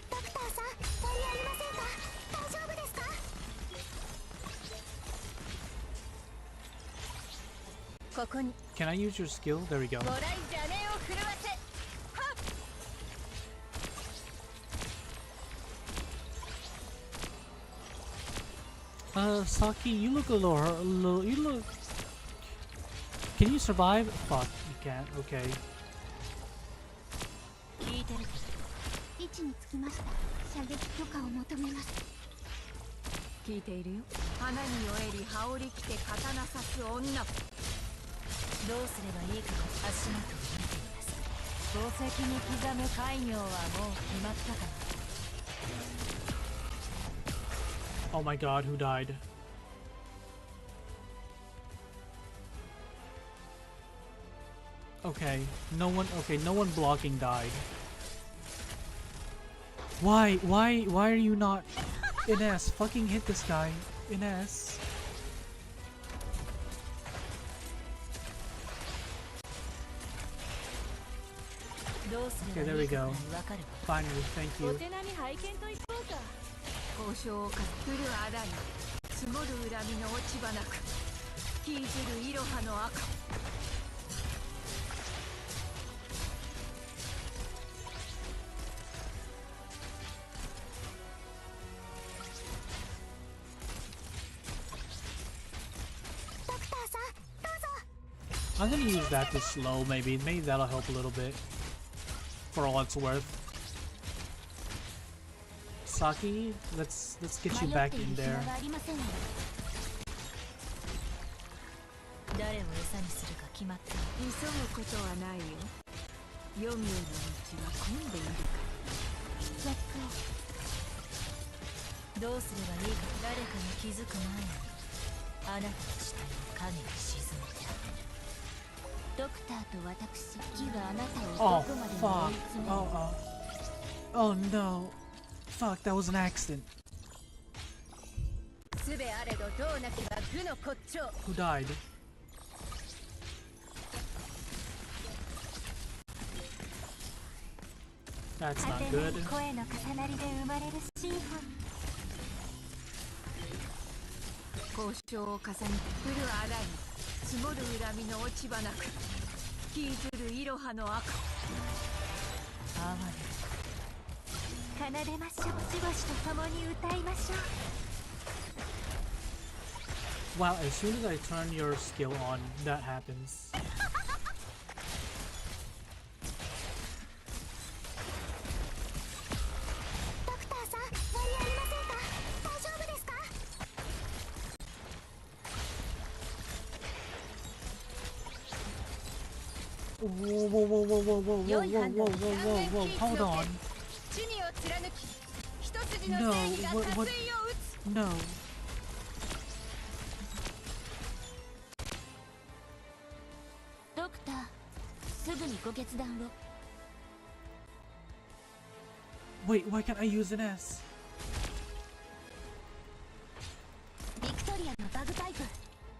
ドクターさん、問題ありませんか？大丈夫ですか？ ここに Can I use your skill? There we go. もらい邪念を震わせ。 Saki, you look a little, you look... Can you survive? Fuck, you can't, okay. 聞いてるけど。位置につきました。射撃許可を求めます。聞いているよ。花に酔えり羽織着て刀刺す女。どうすればいいか足元を見ています。宝石に刻む戒名はもう決まったかな。Oh my god, who died? Okay, no one blocking died. Why are you not? Ines, fucking hit this guy. Ines. Okay, there we go. Finally, thank you. 交渉をかするあだに積もる恨みの落ち葉なく引いずるいろはの赤 I'm gonna use that to slow, maybe that'll help a little bit. For all it's worth. Saki, let's get you back in there. 誰を餌にするか決まった急ぐことはないよ読むの道は混んでいるからやっとどうすればいいか誰かに気づく前にあなたの死体を影に沈めたドクターと私木があなたを Oh どこまでも fuck. 追い詰める Oh no. Fuck, that was an accident. すべあれどどうなきは愚の骨頂 Who died? That's not good. 声の重なりで生まれるシンフォニー交渉を重ねて降るあだに積もる恨みの落ち葉なく引いずるいろはの赤哀れ奏でましょうしばしと共に歌いましょう Wow, as soon as I turn your skill on, that happens. ドクターさん間に合いませんか大丈夫ですか Whoa, whoa, whoa, whoa, whoa, whoa, whoa, whoa, whoa, whoa, whoa, hold on. 地にを貫き一筋の No, 正義が what, 殺 what? 意を打つ No. Doctor, すぐにご決断を Wait, why can't I use an S? ビクトリアのバグパイプ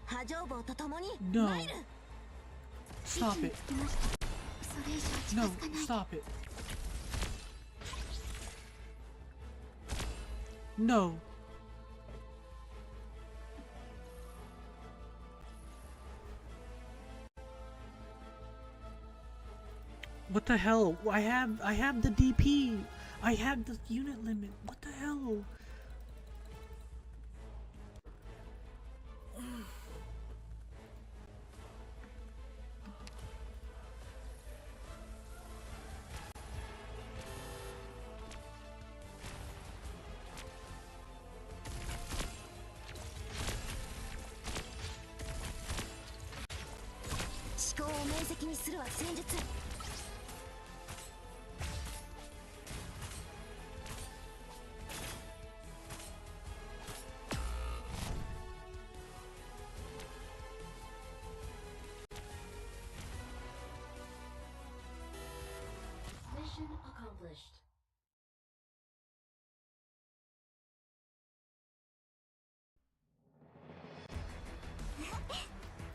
波状棒と共に No. 参る Stop it. つきましたそれ以上近 No, づかない stop it. No. What the hell? I have the DP. I have the unit limit. What the hell? Mission accomplished.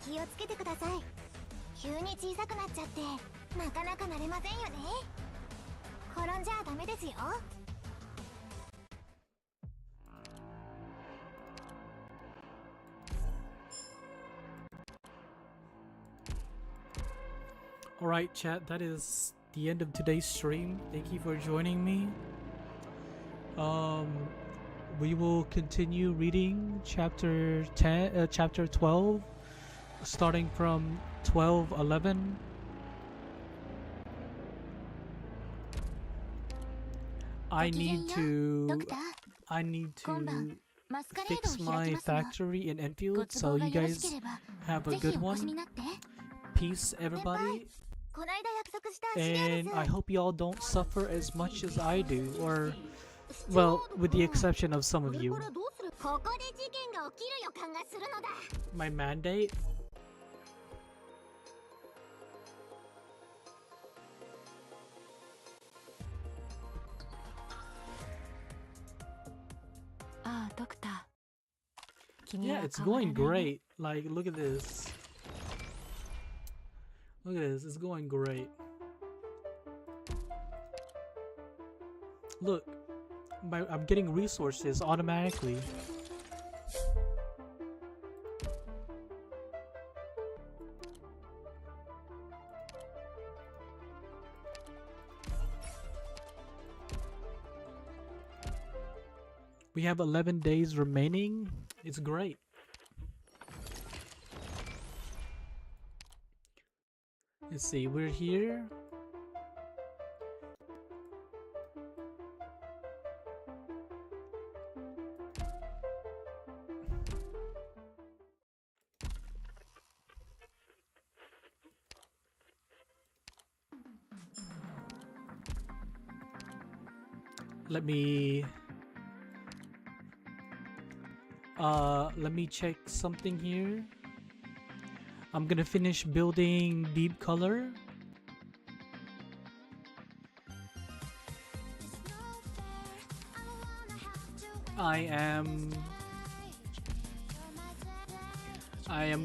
気をつけてください急に小さくなっちゃってなかなか慣れませんよね転んじゃダメですよ Alright, chat, that is the end of today's stream. Thank you for joining me. We will continue reading chapter 12, starting from 12:11. I need to fix my factory in Enfield, so you guys have a good one. Peace, everybody. And I hope y'all don't suffer as much as I do, or, well, with the exception of some of you. ここで事件が起きる予感がするのだ。 My mandate? Doctor. Yeah, it's going great. Like, look at this. Look at this, it's going great. Look, I'm getting resources automatically. We have 11 days remaining. It's great. Let's see, we're here. Let me check something here. I'm gonna finish building deep color. I am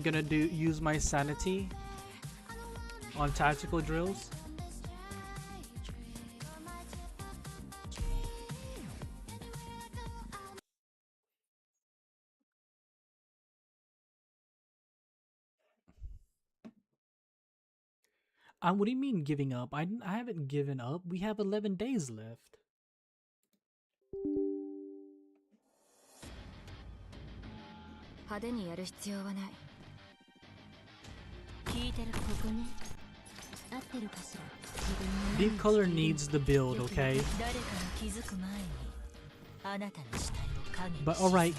gonna use my sanity on tactical drills. What do you mean giving up? I haven't given up. We have 11 days left. Deep color needs the build, okay? But alright,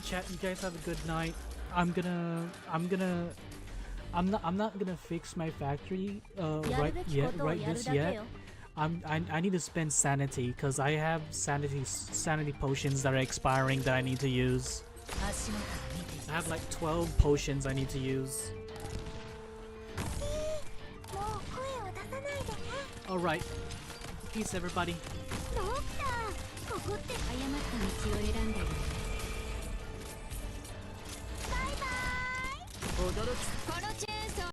chat, you guys have a good night. I'm not gonna fix my factory right this yet. I need to spend sanity because I have sanity potions that are expiring that I need to use. I have like 12 potions I need to use. Alright. Peace, everybody. 驚きこの